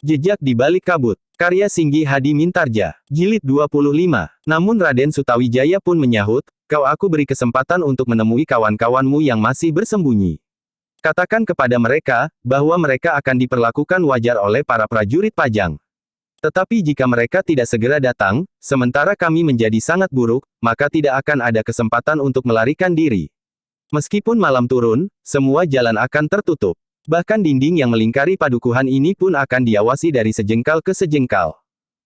Jejak di balik kabut. Karya Singgi Hadi Mintarja. Jilid 25. Namun Raden Sutawijaya pun menyahut, "Kau aku beri kesempatan untuk menemui kawan-kawanmu yang masih bersembunyi. Katakan kepada mereka, bahwa mereka akan diperlakukan wajar oleh para prajurit Pajang. Tetapi jika mereka tidak segera datang, sementara kami menjadi sangat buruk, maka tidak akan ada kesempatan untuk melarikan diri. Meskipun malam turun, semua jalan akan tertutup. Bahkan dinding yang melingkari padukuhan ini pun akan diawasi dari sejengkal ke sejengkal."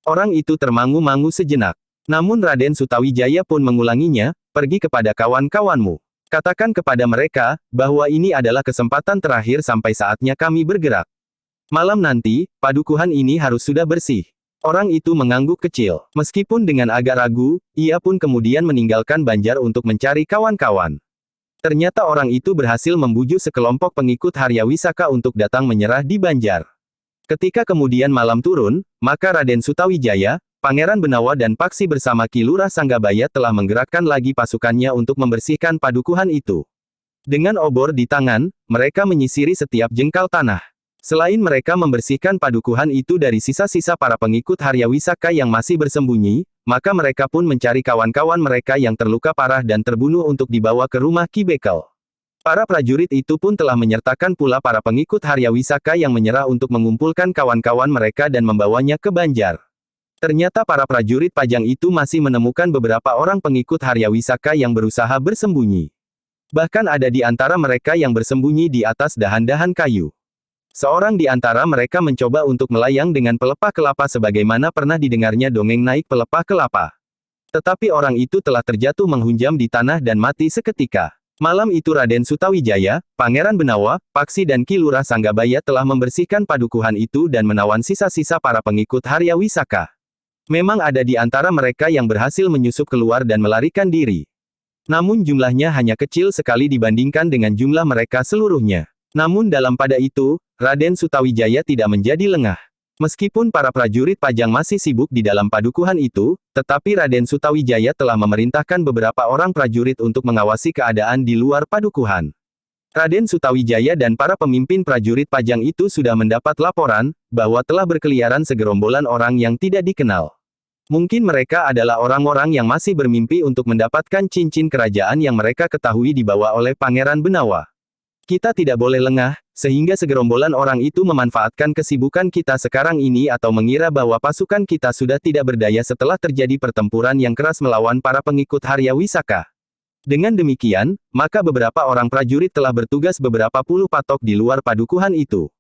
Orang itu termangu-mangu sejenak. Namun Raden Sutawijaya pun mengulanginya, "Pergi kepada kawan-kawanmu. Katakan kepada mereka, bahwa ini adalah kesempatan terakhir sampai saatnya kami bergerak. Malam nanti, padukuhan ini harus sudah bersih." Orang itu mengangguk kecil. Meskipun dengan agak ragu, ia pun kemudian meninggalkan Banjar untuk mencari kawan-kawan. Ternyata orang itu berhasil membujuk sekelompok pengikut Haryawisaka untuk datang menyerah di Banjar. Ketika kemudian malam turun, maka Raden Sutawijaya, Pangeran Benawa dan Paksi bersama Ki Lurah Sanggabaya telah menggerakkan lagi pasukannya untuk membersihkan padukuhan itu. Dengan obor di tangan, mereka menyisiri setiap jengkal tanah. Selain mereka membersihkan padukuhan itu dari sisa-sisa para pengikut Haryawisaka yang masih bersembunyi, maka mereka pun mencari kawan-kawan mereka yang terluka parah dan terbunuh untuk dibawa ke rumah Ki Bekel. Para prajurit itu pun telah menyertakan pula para pengikut Haryawisaka yang menyerah untuk mengumpulkan kawan-kawan mereka dan membawanya ke Banjar. Ternyata para prajurit Pajang itu masih menemukan beberapa orang pengikut Haryawisaka yang berusaha bersembunyi. Bahkan ada di antara mereka yang bersembunyi di atas dahan-dahan kayu. Seorang di antara mereka mencoba untuk melayang dengan pelepah kelapa sebagaimana pernah didengarnya dongeng naik pelepah kelapa. Tetapi orang itu telah terjatuh menghunjam di tanah dan mati seketika. Malam itu Raden Sutawijaya, Pangeran Benawa, Paksi dan Ki Lurah Sanggabaya telah membersihkan padukuhan itu dan menawan sisa-sisa para pengikut Haryawisaka. Memang ada di antara mereka yang berhasil menyusup keluar dan melarikan diri. Namun jumlahnya hanya kecil sekali dibandingkan dengan jumlah mereka seluruhnya. Namun dalam pada itu, Raden Sutawijaya tidak menjadi lengah. Meskipun para prajurit Pajang masih sibuk di dalam padukuhan itu, tetapi Raden Sutawijaya telah memerintahkan beberapa orang prajurit untuk mengawasi keadaan di luar padukuhan. Raden Sutawijaya dan para pemimpin prajurit Pajang itu sudah mendapat laporan, bahwa telah berkeliaran segerombolan orang yang tidak dikenal. Mungkin mereka adalah orang-orang yang masih bermimpi untuk mendapatkan cincin kerajaan yang mereka ketahui dibawa oleh Pangeran Benawa. Kita tidak boleh lengah, sehingga segerombolan orang itu memanfaatkan kesibukan kita sekarang ini atau mengira bahwa pasukan kita sudah tidak berdaya setelah terjadi pertempuran yang keras melawan para pengikut Haryawisaka. Dengan demikian, maka beberapa orang prajurit telah bertugas beberapa puluh patok di luar padukuhan itu.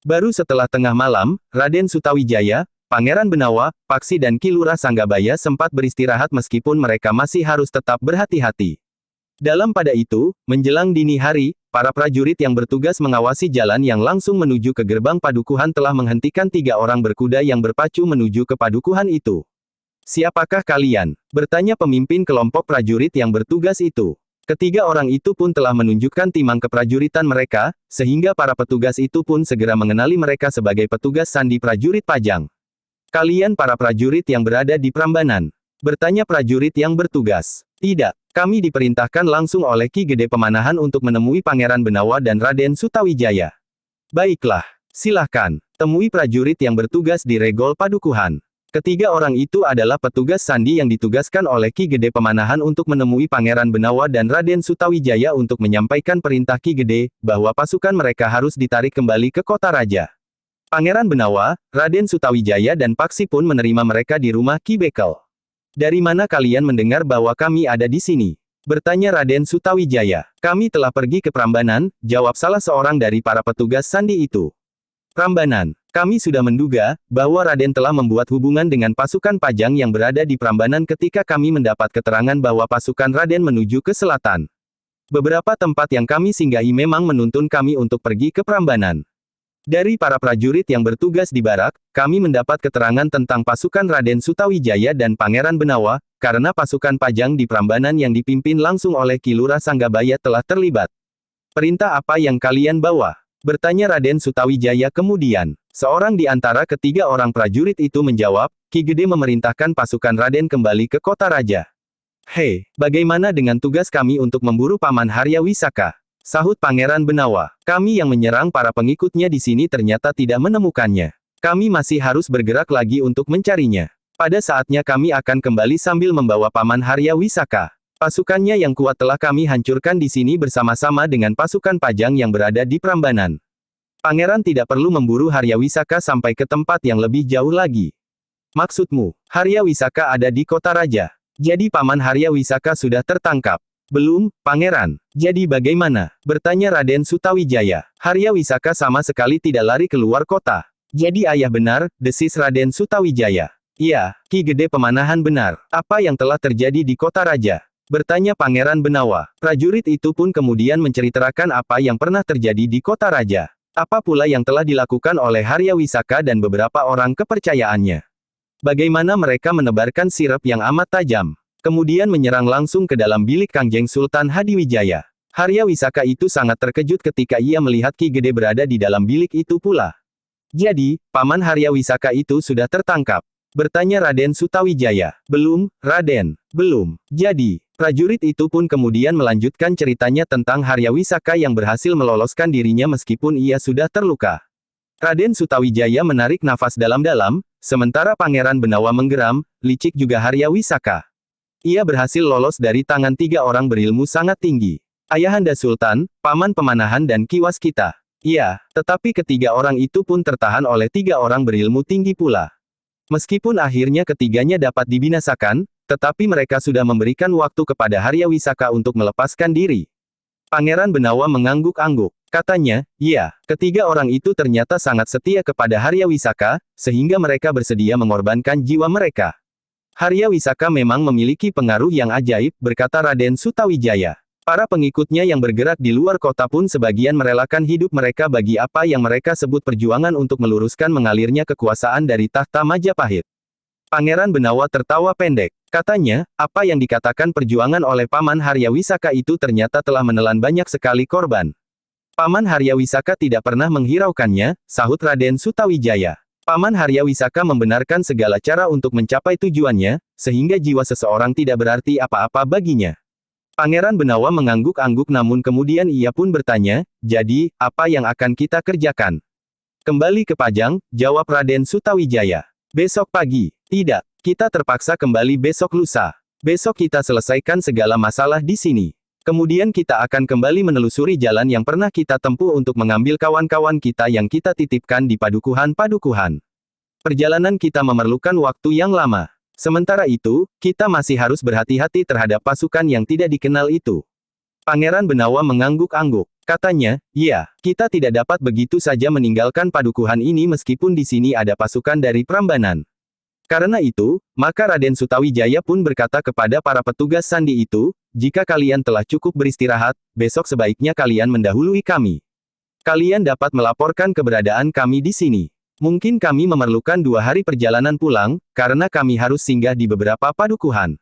Baru setelah tengah malam, Raden Sutawijaya, Pangeran Benawa, Paksi dan Ki Lurah Sanggabaya sempat beristirahat meskipun mereka masih harus tetap berhati-hati. Dalam pada itu, menjelang dini hari, para prajurit yang bertugas mengawasi jalan yang langsung menuju ke gerbang padukuhan telah menghentikan 3 orang berkuda yang berpacu menuju ke padukuhan itu. "Siapakah kalian?" bertanya pemimpin kelompok prajurit yang bertugas itu. Ketiga orang itu pun telah menunjukkan timang keprajuritan mereka, sehingga para petugas itu pun segera mengenali mereka sebagai petugas sandi prajurit Pajang. "Kalian para prajurit yang berada di Prambanan?" bertanya prajurit yang bertugas. "Tidak. Kami diperintahkan langsung oleh Ki Gede Pemanahan untuk menemui Pangeran Benawa dan Raden Sutawijaya." "Baiklah, silahkan, temui prajurit yang bertugas di regol padukuhan." Ketiga orang itu adalah petugas sandi yang ditugaskan oleh Ki Gede Pemanahan untuk menemui Pangeran Benawa dan Raden Sutawijaya untuk menyampaikan perintah Ki Gede, bahwa pasukan mereka harus ditarik kembali ke kota raja. Pangeran Benawa, Raden Sutawijaya dan Paksi pun menerima mereka di rumah Ki Bekel. "Dari mana kalian mendengar bahwa kami ada di sini?" bertanya Raden Sutawijaya. "Kami telah pergi ke Prambanan," jawab salah seorang dari para petugas sandi itu. "Prambanan? Kami sudah menduga, bahwa Raden telah membuat hubungan dengan pasukan Pajang yang berada di Prambanan ketika kami mendapat keterangan bahwa pasukan Raden menuju ke selatan. Beberapa tempat yang kami singgahi memang menuntun kami untuk pergi ke Prambanan. Dari para prajurit yang bertugas di barak, kami mendapat keterangan tentang pasukan Raden Sutawijaya dan Pangeran Benawa, karena pasukan Pajang di Prambanan yang dipimpin langsung oleh Ki Lurah Sanggabaya telah terlibat." "Perintah apa yang kalian bawa?" bertanya Raden Sutawijaya kemudian. Seorang di antara ketiga orang prajurit itu menjawab, "Ki Gede memerintahkan pasukan Raden kembali ke kota raja." "Hei, bagaimana dengan tugas kami untuk memburu Paman Haryawisaka?" sahut Pangeran Benawa. "Kami yang menyerang para pengikutnya di sini ternyata tidak menemukannya. Kami masih harus bergerak lagi untuk mencarinya. Pada saatnya kami akan kembali sambil membawa Paman Harya Wisaka. Pasukannya yang kuat telah kami hancurkan di sini bersama-sama dengan pasukan Pajang yang berada di Prambanan. Pangeran tidak perlu memburu Harya Wisaka sampai ke tempat yang lebih jauh lagi. Maksudmu, Harya Wisaka ada di kota raja. Jadi Paman Harya Wisaka sudah tertangkap. Belum, Pangeran. Jadi bagaimana? Bertanya Raden Sutawijaya. Harya Wisaka sama sekali tidak lari keluar kota. Jadi ayah benar, desis Raden Sutawijaya. Iya, Ki Gede Pemanahan benar. Apa yang telah terjadi di kota raja? Bertanya Pangeran Benawa. Prajurit itu pun kemudian menceritakan apa yang pernah terjadi di kota raja. Apa pula yang telah dilakukan oleh Harya Wisaka dan beberapa orang kepercayaannya. Bagaimana mereka menebarkan sirap yang amat tajam. Kemudian menyerang langsung ke dalam bilik Kangjeng Sultan Hadiwijaya. Harya Wisaka itu sangat terkejut ketika ia melihat Ki Gede berada di dalam bilik itu pula. Jadi, Paman Harya Wisaka itu sudah tertangkap. Bertanya Raden Sutawijaya. Belum, Raden. Belum. Jadi, prajurit itu pun kemudian melanjutkan ceritanya tentang Harya Wisaka yang berhasil meloloskan dirinya meskipun ia sudah terluka. Raden Sutawijaya menarik nafas dalam-dalam, sementara Pangeran Benawa menggeram, licik juga Harya Wisaka. Ia berhasil lolos dari tangan 3 orang berilmu sangat tinggi. Ayahanda Sultan, Paman Pemanahan dan Ki Waskita. Iya, tetapi ketiga orang itu pun tertahan oleh 3 orang berilmu tinggi pula. Meskipun akhirnya ketiganya dapat dibinasakan, tetapi mereka sudah memberikan waktu kepada Harya Wisaka untuk melepaskan diri. Pangeran Benawa mengangguk-angguk. Katanya, iya, ketiga orang itu ternyata sangat setia kepada Harya Wisaka, sehingga mereka bersedia mengorbankan jiwa mereka. Harya Wisaka memang memiliki pengaruh yang ajaib, berkata Raden Sutawijaya. Para pengikutnya yang bergerak di luar kota pun sebagian merelakan hidup mereka bagi apa yang mereka sebut perjuangan untuk meluruskan mengalirnya kekuasaan dari tahta Majapahit. Pangeran Benawa tertawa pendek. Katanya, apa yang dikatakan perjuangan oleh Paman Harya Wisaka itu ternyata telah menelan banyak sekali korban. Paman Harya Wisaka tidak pernah menghiraukannya, sahut Raden Sutawijaya. Paman Harya Wisaka membenarkan segala cara untuk mencapai tujuannya, sehingga jiwa seseorang tidak berarti apa-apa baginya. Pangeran Benawa mengangguk-angguk namun kemudian ia pun bertanya, jadi, apa yang akan kita kerjakan? Kembali ke Pajang, jawab Raden Sutawijaya. Besok pagi. Tidak, kita terpaksa kembali besok lusa. Besok kita selesaikan segala masalah di sini. Kemudian kita akan kembali menelusuri jalan yang pernah kita tempuh untuk mengambil kawan-kawan kita yang kita titipkan di padukuhan-padukuhan. Perjalanan kita memerlukan waktu yang lama. Sementara itu, kita masih harus berhati-hati terhadap pasukan yang tidak dikenal itu. Pangeran Benawa mengangguk-angguk. Katanya, iya, kita tidak dapat begitu saja meninggalkan padukuhan ini meskipun di sini ada pasukan dari Prambanan. Karena itu, maka Raden Sutawijaya pun berkata kepada para petugas sandi itu, jika kalian telah cukup beristirahat, besok sebaiknya kalian mendahului kami. Kalian dapat melaporkan keberadaan kami di sini. Mungkin kami memerlukan 2 hari perjalanan pulang, karena kami harus singgah di beberapa padukuhan.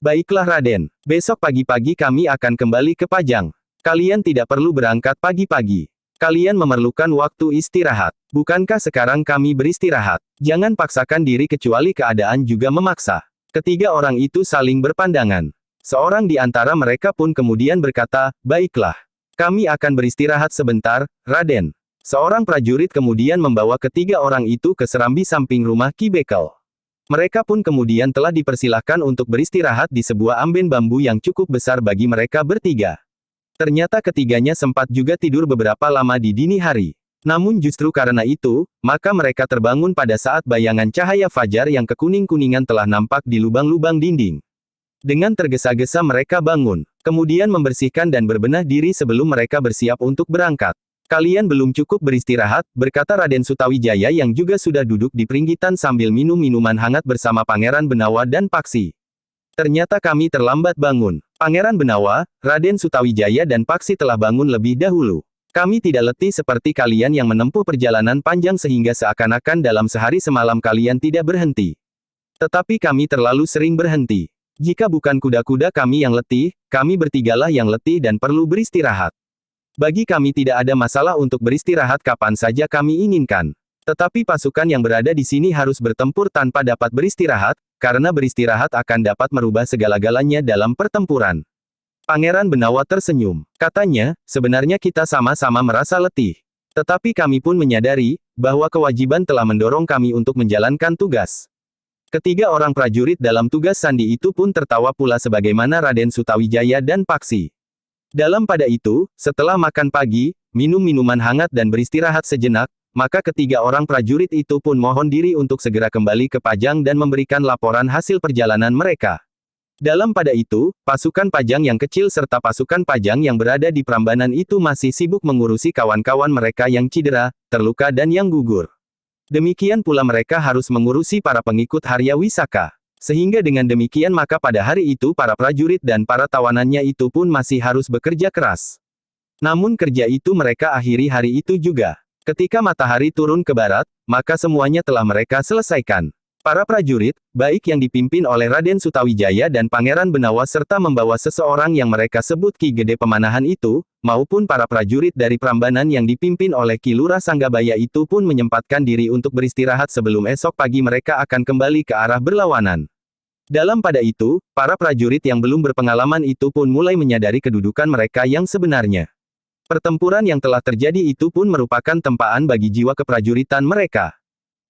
Baiklah Raden, besok pagi-pagi kami akan kembali ke Pajang. Kalian tidak perlu berangkat pagi-pagi. Kalian memerlukan waktu istirahat. Bukankah sekarang kami beristirahat? Jangan paksakan diri kecuali keadaan juga memaksa. Ketiga orang itu saling berpandangan. Seorang di antara mereka pun kemudian berkata, baiklah. Kami akan beristirahat sebentar, Raden. Seorang prajurit kemudian membawa ketiga orang itu ke serambi samping rumah Ki Bekel. Mereka pun kemudian telah dipersilahkan untuk beristirahat di sebuah amben bambu yang cukup besar bagi mereka bertiga. Ternyata ketiganya sempat juga tidur beberapa lama di dini hari. Namun justru karena itu, maka mereka terbangun pada saat bayangan cahaya fajar yang kekuning-kuningan telah nampak di lubang-lubang dinding. Dengan tergesa-gesa mereka bangun, kemudian membersihkan dan berbenah diri sebelum mereka bersiap untuk berangkat. Kalian belum cukup beristirahat, berkata Raden Sutawijaya yang juga sudah duduk di peringgitan sambil minum minuman hangat bersama Pangeran Benawa dan Paksi. Ternyata kami terlambat bangun. Pangeran Benawa, Raden Sutawijaya dan Paksi telah bangun lebih dahulu. Kami tidak letih seperti kalian yang menempuh perjalanan panjang sehingga seakan-akan dalam sehari semalam kalian tidak berhenti. Tetapi kami terlalu sering berhenti. Jika bukan kuda-kuda kami yang letih, kami bertigalah yang letih dan perlu beristirahat. Bagi kami tidak ada masalah untuk beristirahat kapan saja kami inginkan. Tetapi pasukan yang berada di sini harus bertempur tanpa dapat beristirahat, karena beristirahat akan dapat merubah segala-galanya dalam pertempuran. Pangeran Benawa tersenyum. Katanya, sebenarnya kita sama-sama merasa letih. Tetapi kami pun menyadari, bahwa kewajiban telah mendorong kami untuk menjalankan tugas. Ketiga orang prajurit dalam tugas sandi itu pun tertawa pula sebagaimana Raden Sutawijaya dan Paksi. Dalam pada itu, setelah makan pagi, minum minuman hangat dan beristirahat sejenak, maka ketiga orang prajurit itu pun mohon diri untuk segera kembali ke Pajang dan memberikan laporan hasil perjalanan mereka. Dalam pada itu, pasukan Pajang yang kecil serta pasukan Pajang yang berada di Prambanan itu masih sibuk mengurusi kawan-kawan mereka yang cedera, terluka dan yang gugur. Demikian pula mereka harus mengurusi para pengikut Harya Wisaka. Sehingga dengan demikian maka pada hari itu para prajurit dan para tawanannya itu pun masih harus bekerja keras. Namun kerja itu mereka akhiri hari itu juga. Ketika matahari turun ke barat, maka semuanya telah mereka selesaikan. Para prajurit, baik yang dipimpin oleh Raden Sutawijaya dan Pangeran Benawa serta membawa seseorang yang mereka sebut Ki Gede Pemanahan itu, maupun para prajurit dari Prambanan yang dipimpin oleh Ki Lurah Sanggabaya itu pun menyempatkan diri untuk beristirahat sebelum esok pagi mereka akan kembali ke arah berlawanan. Dalam pada itu, para prajurit yang belum berpengalaman itu pun mulai menyadari kedudukan mereka yang sebenarnya. Pertempuran yang telah terjadi itu pun merupakan tempaan bagi jiwa keprajuritan mereka.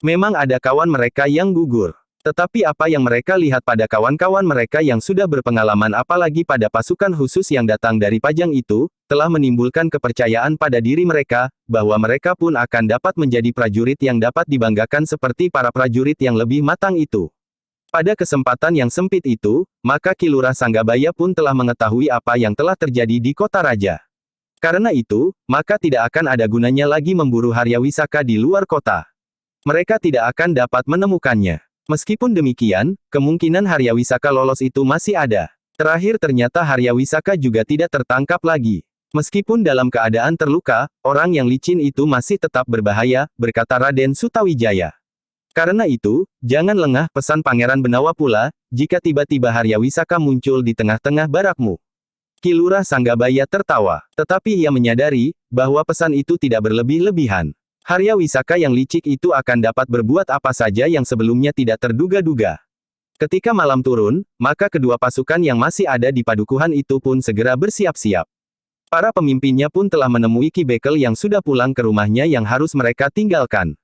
Memang ada kawan mereka yang gugur. Tetapi apa yang mereka lihat pada kawan-kawan mereka yang sudah berpengalaman apalagi pada pasukan khusus yang datang dari Pajang itu, telah menimbulkan kepercayaan pada diri mereka, bahwa mereka pun akan dapat menjadi prajurit yang dapat dibanggakan seperti para prajurit yang lebih matang itu. Pada kesempatan yang sempit itu, maka Ki Lurah Sanggabaya pun telah mengetahui apa yang telah terjadi di kota raja. Karena itu, maka tidak akan ada gunanya lagi memburu Harya Wisaka di luar kota. Mereka tidak akan dapat menemukannya. Meskipun demikian, kemungkinan Harya Wisaka lolos itu masih ada. Terakhir ternyata Harya Wisaka juga tidak tertangkap lagi. Meskipun dalam keadaan terluka, orang yang licin itu masih tetap berbahaya, berkata Raden Sutawijaya. Karena itu, jangan lengah, pesan Pangeran Benawa pula, jika tiba-tiba Harya Wisaka muncul di tengah-tengah barakmu. Ki Lurah Sanggabaya tertawa, tetapi ia menyadari, bahwa pesan itu tidak berlebih-lebihan. Harya Wisaka yang licik itu akan dapat berbuat apa saja yang sebelumnya tidak terduga-duga. Ketika malam turun, maka kedua pasukan yang masih ada di padukuhan itu pun segera bersiap-siap. Para pemimpinnya pun telah menemui Ki Bekel yang sudah pulang ke rumahnya yang harus mereka tinggalkan.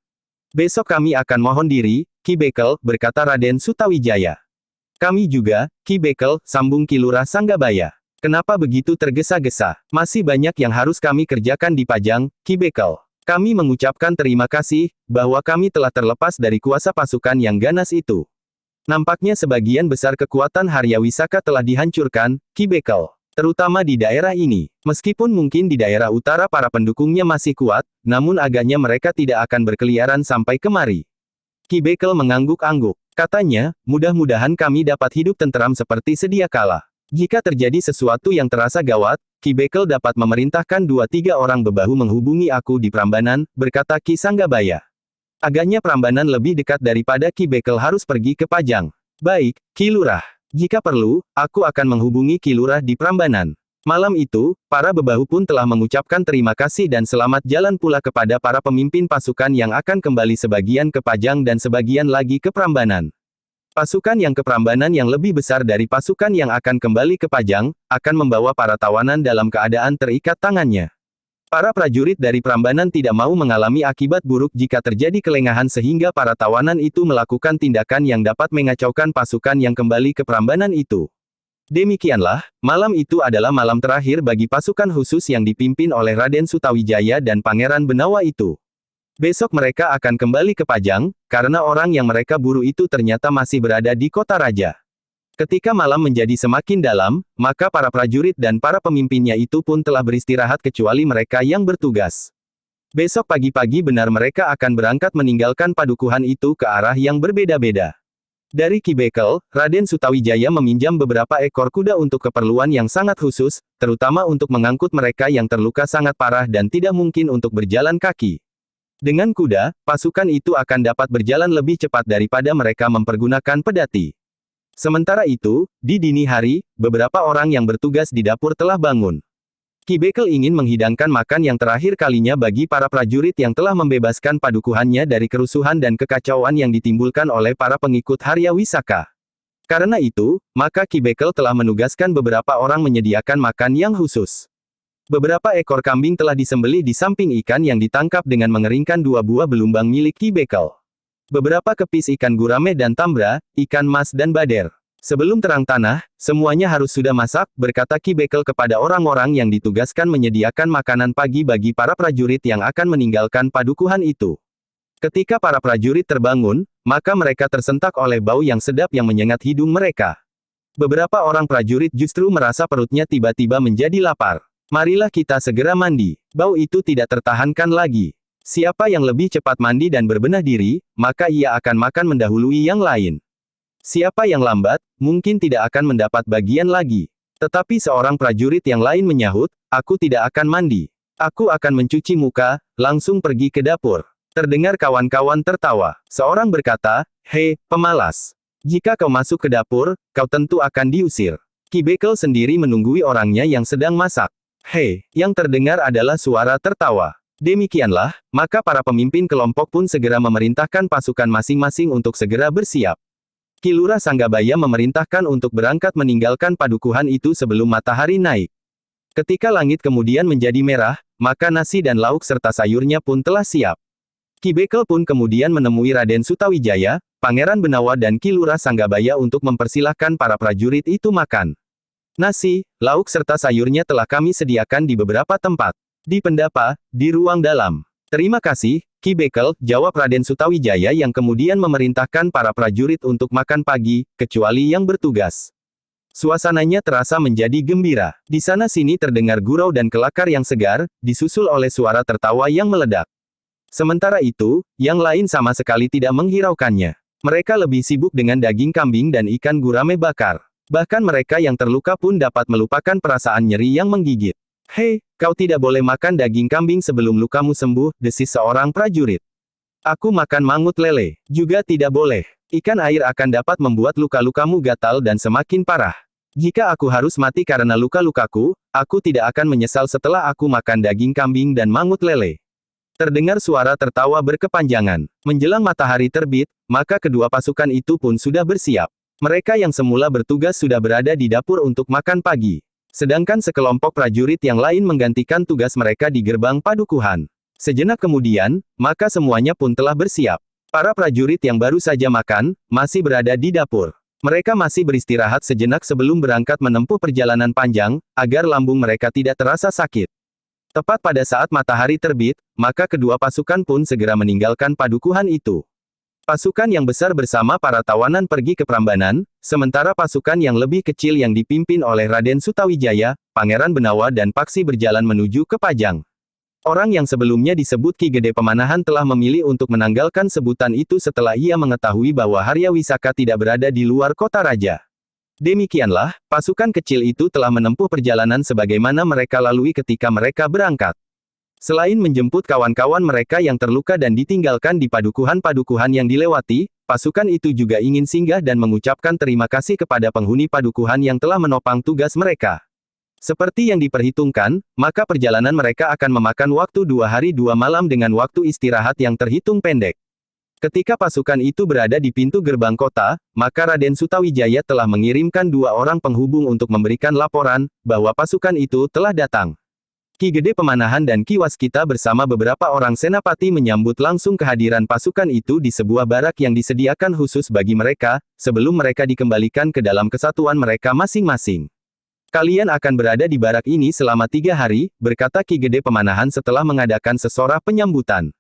Besok kami akan mohon diri, Ki Bekel, berkata Raden Sutawijaya. Kami juga, Ki Bekel, sambung Ki Lurah Sanggabaya. Kenapa begitu tergesa-gesa? Masih banyak yang harus kami kerjakan di Pajang, Ki Bekel. Kami mengucapkan terima kasih, bahwa kami telah terlepas dari kuasa pasukan yang ganas itu. Nampaknya sebagian besar kekuatan Harya Wisaka telah dihancurkan, Ki Bekel. Terutama di daerah ini. Meskipun mungkin di daerah utara para pendukungnya masih kuat, namun agaknya mereka tidak akan berkeliaran sampai kemari. Ki Bekel mengangguk-angguk. Katanya, mudah-mudahan kami dapat hidup tenteram seperti sedia kala. Jika terjadi sesuatu yang terasa gawat, Ki Bekel dapat memerintahkan 2-3 orang bebahu menghubungi aku di Prambanan, berkata Ki Sanggabaya. Agaknya Prambanan lebih dekat daripada Ki Bekel harus pergi ke Pajang. Baik, Ki Lurah. Jika perlu, aku akan menghubungi Ki Lurah di Prambanan. Malam itu, para bebahu pun telah mengucapkan terima kasih dan selamat jalan pula kepada para pemimpin pasukan yang akan kembali sebagian ke Pajang dan sebagian lagi ke Prambanan. Pasukan yang ke Prambanan yang lebih besar dari pasukan yang akan kembali ke Pajang, akan membawa para tawanan dalam keadaan terikat tangannya. Para prajurit dari Prambanan tidak mau mengalami akibat buruk jika terjadi kelengahan sehingga para tawanan itu melakukan tindakan yang dapat mengacaukan pasukan yang kembali ke Prambanan itu. Demikianlah, malam itu adalah malam terakhir bagi pasukan khusus yang dipimpin oleh Raden Sutawijaya dan Pangeran Benawa itu. Besok mereka akan kembali ke Pajang, karena orang yang mereka buru itu ternyata masih berada di kota raja. Ketika malam menjadi semakin dalam, maka para prajurit dan para pemimpinnya itu pun telah beristirahat kecuali mereka yang bertugas. Besok pagi-pagi benar mereka akan berangkat meninggalkan padukuhan itu ke arah yang berbeda-beda. Dari Ki Bekel, Raden Sutawijaya meminjam beberapa ekor kuda untuk keperluan yang sangat khusus, terutama untuk mengangkut mereka yang terluka sangat parah dan tidak mungkin untuk berjalan kaki. Dengan kuda, pasukan itu akan dapat berjalan lebih cepat daripada mereka mempergunakan pedati. Sementara itu, di dini hari, beberapa orang yang bertugas di dapur telah bangun. Ki Bekel ingin menghidangkan makan yang terakhir kalinya bagi para prajurit yang telah membebaskan padukuhannya dari kerusuhan dan kekacauan yang ditimbulkan oleh para pengikut Harya Wisaka. Karena itu, maka Ki Bekel telah menugaskan beberapa orang menyediakan makan yang khusus. Beberapa ekor kambing telah disembelih di samping ikan yang ditangkap dengan mengeringkan 2 buah belumbang milik Ki Bekel. Beberapa kepis ikan gurame dan tambra, ikan mas dan bader. Sebelum terang tanah, semuanya harus sudah masak, berkata Ki Bekel kepada orang-orang yang ditugaskan menyediakan makanan pagi bagi para prajurit yang akan meninggalkan padukuhan itu. Ketika para prajurit terbangun, maka mereka tersentak oleh bau yang sedap yang menyengat hidung mereka. Beberapa orang prajurit justru merasa perutnya tiba-tiba menjadi lapar. Marilah kita segera mandi. Bau itu tidak tertahankan lagi. Siapa yang lebih cepat mandi dan berbenah diri, maka ia akan makan mendahului yang lain. Siapa yang lambat, mungkin tidak akan mendapat bagian lagi. Tetapi seorang prajurit yang lain menyahut, aku tidak akan mandi. Aku akan mencuci muka, langsung pergi ke dapur. Terdengar kawan-kawan tertawa. Seorang berkata, hei, pemalas. Jika kau masuk ke dapur, kau tentu akan diusir. Ki Bekel sendiri menunggui orangnya yang sedang masak. Hei, yang terdengar adalah suara tertawa. Demikianlah, maka para pemimpin kelompok pun segera memerintahkan pasukan masing-masing untuk segera bersiap. Ki Lurah Sanggabaya memerintahkan untuk berangkat meninggalkan padukuhan itu sebelum matahari naik. Ketika langit kemudian menjadi merah, maka nasi dan lauk serta sayurnya pun telah siap. Ki Bekel pun kemudian menemui Raden Sutawijaya, Pangeran Benawa dan Ki Lurah Sanggabaya untuk mempersilahkan para prajurit itu makan. Nasi, lauk serta sayurnya telah kami sediakan di beberapa tempat. Di pendapa, di ruang dalam. Terima kasih, Ki Bekel, jawab Raden Sutawijaya yang kemudian memerintahkan para prajurit untuk makan pagi, kecuali yang bertugas. Suasananya terasa menjadi gembira. Di sana-sini terdengar gurau dan kelakar yang segar, disusul oleh suara tertawa yang meledak. Sementara itu, yang lain sama sekali tidak menghiraukannya. Mereka lebih sibuk dengan daging kambing dan ikan gurame bakar. Bahkan mereka yang terluka pun dapat melupakan perasaan nyeri yang menggigit. Hei, kau tidak boleh makan daging kambing sebelum lukamu sembuh, desis seorang prajurit. Aku makan mangut lele. Juga tidak boleh. Ikan air akan dapat membuat luka-lukamu gatal dan semakin parah. Jika aku harus mati karena luka-lukaku, aku tidak akan menyesal setelah aku makan daging kambing dan mangut lele. Terdengar suara tertawa berkepanjangan. Menjelang matahari terbit, maka kedua pasukan itu pun sudah bersiap. Mereka yang semula bertugas sudah berada di dapur untuk makan pagi. Sedangkan sekelompok prajurit yang lain menggantikan tugas mereka di gerbang padukuhan. Sejenak kemudian, maka semuanya pun telah bersiap. Para prajurit yang baru saja makan, masih berada di dapur. Mereka masih beristirahat sejenak sebelum berangkat menempuh perjalanan panjang, agar lambung mereka tidak terasa sakit. Tepat pada saat matahari terbit, maka kedua pasukan pun segera meninggalkan padukuhan itu. Pasukan yang besar bersama para tawanan pergi ke Prambanan, sementara pasukan yang lebih kecil yang dipimpin oleh Raden Sutawijaya, Pangeran Benawa dan Paksi berjalan menuju ke Pajang. Orang yang sebelumnya disebut Ki Gede Pemanahan telah memilih untuk menanggalkan sebutan itu setelah ia mengetahui bahwa Harya Wisaka tidak berada di luar kota raja. Demikianlah, pasukan kecil itu telah menempuh perjalanan sebagaimana mereka lalui ketika mereka berangkat. Selain menjemput kawan-kawan mereka yang terluka dan ditinggalkan di padukuhan-padukuhan yang dilewati, pasukan itu juga ingin singgah dan mengucapkan terima kasih kepada penghuni padukuhan yang telah menopang tugas mereka. Seperti yang diperhitungkan, maka perjalanan mereka akan memakan waktu 2 hari 2 malam dengan waktu istirahat yang terhitung pendek. Ketika pasukan itu berada di pintu gerbang kota, maka Raden Sutawijaya telah mengirimkan 2 orang penghubung untuk memberikan laporan, bahwa pasukan itu telah datang. Ki Gede Pemanahan dan Ki Waskita bersama beberapa orang senapati menyambut langsung kehadiran pasukan itu di sebuah barak yang disediakan khusus bagi mereka, sebelum mereka dikembalikan ke dalam kesatuan mereka masing-masing. Kalian akan berada di barak ini selama 3 hari, berkata Ki Gede Pemanahan setelah mengadakan sesorah penyambutan.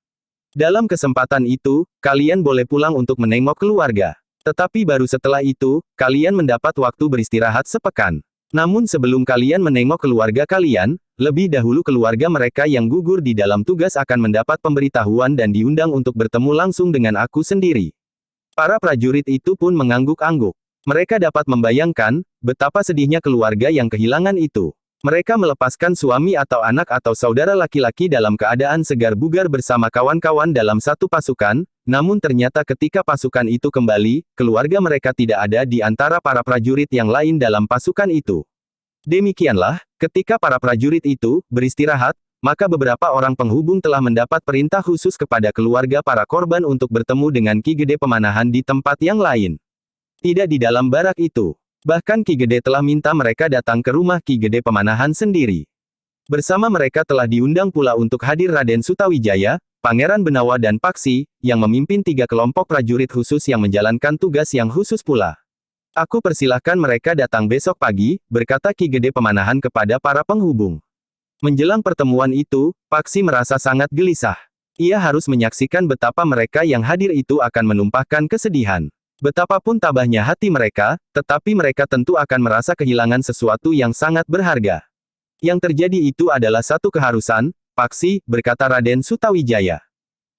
Dalam kesempatan itu, kalian boleh pulang untuk menengok keluarga. Tetapi baru setelah itu, kalian mendapat waktu beristirahat sepekan. Namun sebelum kalian menengok keluarga kalian, lebih dahulu keluarga mereka yang gugur di dalam tugas akan mendapat pemberitahuan dan diundang untuk bertemu langsung dengan aku sendiri. Para prajurit itu pun mengangguk-angguk. Mereka dapat membayangkan, betapa sedihnya keluarga yang kehilangan itu. Mereka melepaskan suami atau anak atau saudara laki-laki dalam keadaan segar bugar bersama kawan-kawan dalam satu pasukan, namun ternyata ketika pasukan itu kembali, keluarga mereka tidak ada di antara para prajurit yang lain dalam pasukan itu. Demikianlah, ketika para prajurit itu beristirahat, maka beberapa orang penghubung telah mendapat perintah khusus kepada keluarga para korban untuk bertemu dengan Ki Gede Pemanahan di tempat yang lain. Tidak di dalam barak itu. Bahkan Ki Gede telah minta mereka datang ke rumah Ki Gede Pemanahan sendiri. Bersama mereka telah diundang pula untuk hadir Raden Sutawijaya, Pangeran Benawa dan Paksi, yang memimpin 3 kelompok prajurit khusus yang menjalankan tugas yang khusus pula. Aku persilahkan mereka datang besok pagi, berkata Ki Gede Pemanahan kepada para penghubung. Menjelang pertemuan itu, Paksi merasa sangat gelisah. Ia harus menyaksikan betapa mereka yang hadir itu akan menumpahkan kesedihan. Betapapun tabahnya hati mereka, tetapi mereka tentu akan merasa kehilangan sesuatu yang sangat berharga. Yang terjadi itu adalah satu keharusan, Paksi, berkata Raden Sutawijaya.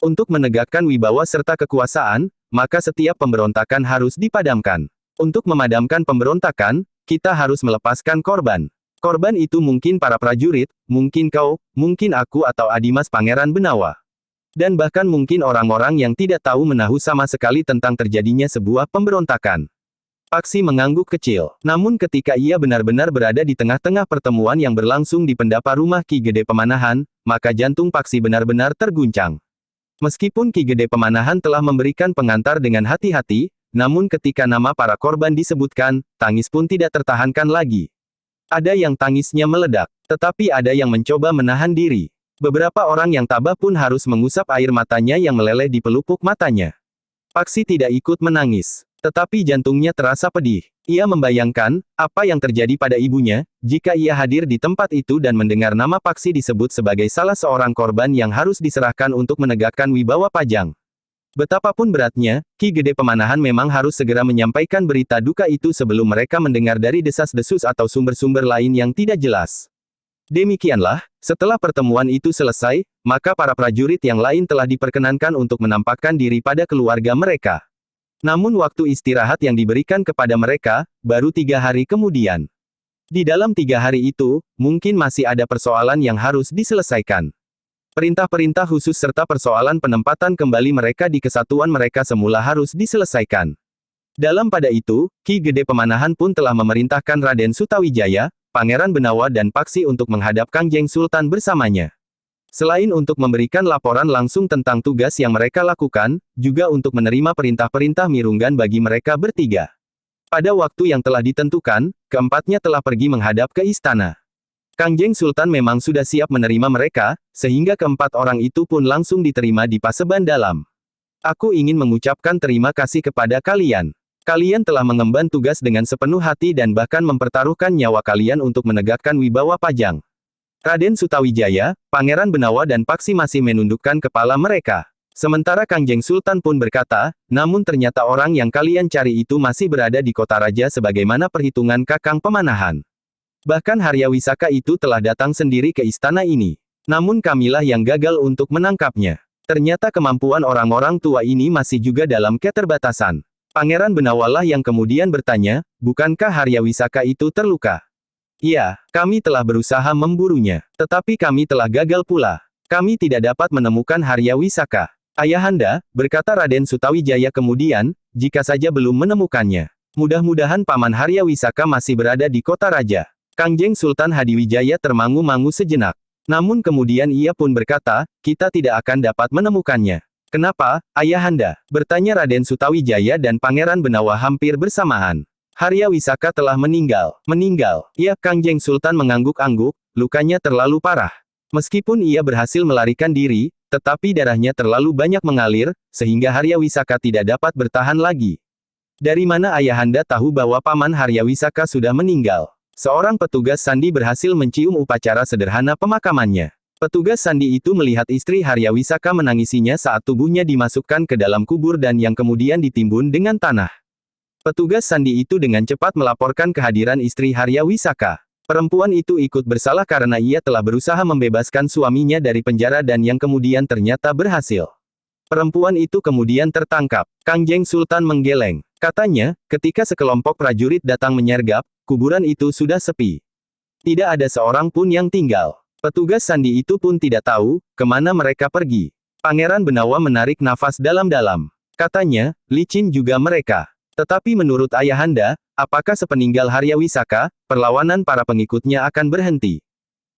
Untuk menegakkan wibawa serta kekuasaan, maka setiap pemberontakan harus dipadamkan. Untuk memadamkan pemberontakan, kita harus melepaskan korban. Korban itu mungkin para prajurit, mungkin kau, mungkin aku atau Adimas Pangeran Benawa. Dan bahkan mungkin orang-orang yang tidak tahu menahu sama sekali tentang terjadinya sebuah pemberontakan. Paksi mengangguk kecil. Namun ketika ia benar-benar berada di tengah-tengah pertemuan yang berlangsung di pendapa rumah Ki Gede Pemanahan, maka jantung Paksi benar-benar terguncang. Meskipun Ki Gede Pemanahan telah memberikan pengantar dengan hati-hati, namun ketika nama para korban disebutkan, tangis pun tidak tertahankan lagi. Ada yang tangisnya meledak, tetapi ada yang mencoba menahan diri. Beberapa orang yang tabah pun harus mengusap air matanya yang meleleh di pelupuk matanya. Paksi tidak ikut menangis. Tetapi jantungnya terasa pedih. Ia membayangkan, apa yang terjadi pada ibunya, jika ia hadir di tempat itu dan mendengar nama Paksi disebut sebagai salah seorang korban yang harus diserahkan untuk menegakkan wibawa Pajang. Betapapun beratnya, Ki Gede Pemanahan memang harus segera menyampaikan berita duka itu sebelum mereka mendengar dari desas-desus atau sumber-sumber lain yang tidak jelas. Demikianlah, setelah pertemuan itu selesai, maka para prajurit yang lain telah diperkenankan untuk menampakkan diri pada keluarga mereka. Namun waktu istirahat yang diberikan kepada mereka, baru 3 hari kemudian. Di dalam 3 hari itu, mungkin masih ada persoalan yang harus diselesaikan. Perintah-perintah khusus serta persoalan penempatan kembali mereka di kesatuan mereka semula harus diselesaikan. Dalam pada itu, Ki Gede Pemanahan pun telah memerintahkan Raden Sutawijaya, Pangeran Benawa dan Paksi untuk menghadap Kangjeng Sultan bersamanya. Selain untuk memberikan laporan langsung tentang tugas yang mereka lakukan, juga untuk menerima perintah-perintah Mirunggan bagi mereka bertiga. Pada waktu yang telah ditentukan, keempatnya telah pergi menghadap ke istana. Kangjeng Sultan memang sudah siap menerima mereka, sehingga keempat orang itu pun langsung diterima di Paseban Dalam. Aku ingin mengucapkan terima kasih kepada kalian. Kalian telah mengemban tugas dengan sepenuh hati dan bahkan mempertaruhkan nyawa kalian untuk menegakkan wibawa Pajang. Raden Sutawijaya, Pangeran Benawa dan Paksi masih menundukkan kepala mereka. Sementara Kangjeng Sultan pun berkata, namun ternyata orang yang kalian cari itu masih berada di kota raja sebagaimana perhitungan Kakang Pemanahan. Bahkan Haryawisaka itu telah datang sendiri ke istana ini. Namun kamilah yang gagal untuk menangkapnya. Ternyata kemampuan orang-orang tua ini masih juga dalam keterbatasan. Pangeran Benawalah yang kemudian bertanya, bukankah Haryawisaka itu terluka? Iya, kami telah berusaha memburunya. Tetapi kami telah gagal pula. Kami tidak dapat menemukan Haryawisaka. Ayahanda, berkata Raden Sutawijaya kemudian, jika saja belum menemukannya. Mudah-mudahan Paman Haryawisaka masih berada di kota raja. Kangjeng Sultan Hadiwijaya termangu-mangu sejenak. Namun kemudian ia pun berkata, kita tidak akan dapat menemukannya. Kenapa, Ayahanda? Bertanya Raden Sutawijaya dan Pangeran Benawa hampir bersamaan. Haryawisaka telah meninggal. Meninggal. Ya, Kangjeng Sultan mengangguk-angguk, lukanya terlalu parah. Meskipun ia berhasil melarikan diri, tetapi darahnya terlalu banyak mengalir, sehingga Haryawisaka tidak dapat bertahan lagi. Dari mana Ayahanda tahu bahwa Paman Haryawisaka sudah meninggal? Seorang petugas sandi berhasil mencium upacara sederhana pemakamannya. Petugas sandi itu melihat istri Haryawisaka menangisinya saat tubuhnya dimasukkan ke dalam kubur dan yang kemudian ditimbun dengan tanah. Petugas sandi itu dengan cepat melaporkan kehadiran istri Haryawisaka. Perempuan itu ikut bersalah karena ia telah berusaha membebaskan suaminya dari penjara dan yang kemudian ternyata berhasil. Perempuan itu kemudian tertangkap. Kangjeng Sultan menggeleng. Katanya, ketika sekelompok prajurit datang menyergap, kuburan itu sudah sepi. Tidak ada seorang pun yang tinggal. Petugas sandi itu pun tidak tahu, kemana mereka pergi. Pangeran Benawa menarik nafas dalam-dalam. Katanya, licin juga mereka. Tetapi menurut Ayahanda, apakah sepeninggal Haryawisaka, perlawanan para pengikutnya akan berhenti?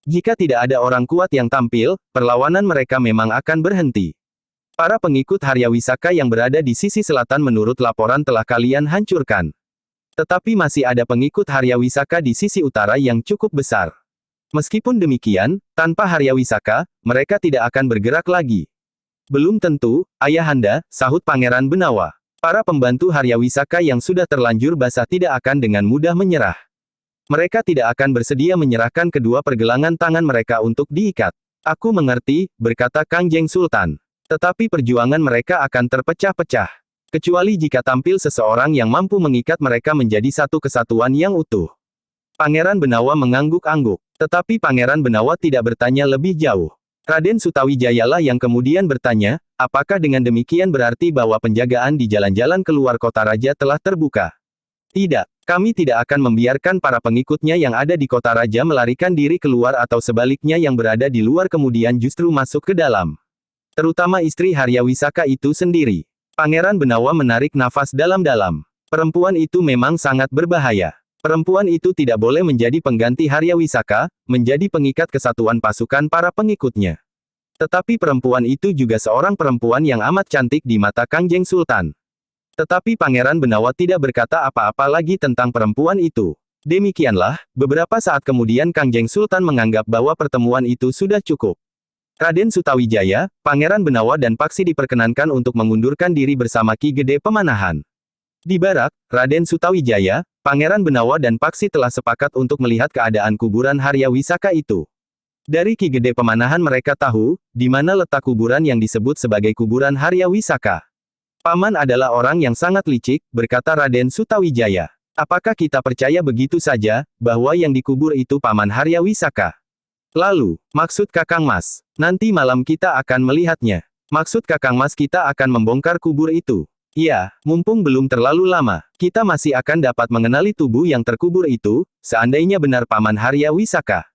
Jika tidak ada orang kuat yang tampil, perlawanan mereka memang akan berhenti. Para pengikut Haryawisaka yang berada di sisi selatan menurut laporan telah kalian hancurkan. Tetapi masih ada pengikut Haryawisaka di sisi utara yang cukup besar. Meskipun demikian, tanpa Harya Wisaka, mereka tidak akan bergerak lagi. Belum tentu, Ayahanda, sahut Pangeran Benawa. Para pembantu Harya Wisaka yang sudah terlanjur basah tidak akan dengan mudah menyerah. Mereka tidak akan bersedia menyerahkan kedua pergelangan tangan mereka untuk diikat. Aku mengerti, berkata Kangjeng Sultan. Tetapi perjuangan mereka akan terpecah-pecah. Kecuali jika tampil seseorang yang mampu mengikat mereka menjadi satu kesatuan yang utuh. Pangeran Benawa mengangguk-angguk. Tetapi Pangeran Benawa tidak bertanya lebih jauh. Raden Sutawijayalah yang kemudian bertanya, apakah dengan demikian berarti bahwa penjagaan di jalan-jalan keluar kota raja telah terbuka? Tidak, kami tidak akan membiarkan para pengikutnya yang ada di kota raja melarikan diri keluar atau sebaliknya yang berada di luar kemudian justru masuk ke dalam. Terutama istri Harya Wisaka itu sendiri. Pangeran Benawa menarik nafas dalam-dalam. Perempuan itu memang sangat berbahaya. Perempuan itu tidak boleh menjadi pengganti Harya Wisaka, menjadi pengikat kesatuan pasukan para pengikutnya. Tetapi perempuan itu juga seorang perempuan yang amat cantik di mata Kangjeng Sultan. Tetapi Pangeran Benawa tidak berkata apa-apa lagi tentang perempuan itu. Demikianlah, beberapa saat kemudian Kangjeng Sultan menganggap bahwa pertemuan itu sudah cukup. Raden Sutawijaya, Pangeran Benawa dan Paksi diperkenankan untuk mengundurkan diri bersama Ki Gede Pemanahan. Di barak, Raden Sutawijaya, Pangeran Benawa dan Paksi telah sepakat untuk melihat keadaan kuburan Harya Wisaka itu. Dari Ki Gede Pemanahan mereka tahu, di mana letak kuburan yang disebut sebagai kuburan Harya Wisaka. Paman adalah orang yang sangat licik, berkata Raden Sutawijaya. Apakah kita percaya begitu saja, bahwa yang dikubur itu Paman Harya Wisaka? Lalu, maksud Kakang Mas, nanti malam kita akan melihatnya. Maksud Kakang Mas kita akan membongkar kubur itu. Iya, mumpung belum terlalu lama, kita masih akan dapat mengenali tubuh yang terkubur itu, seandainya benar Paman Harya Wisaka.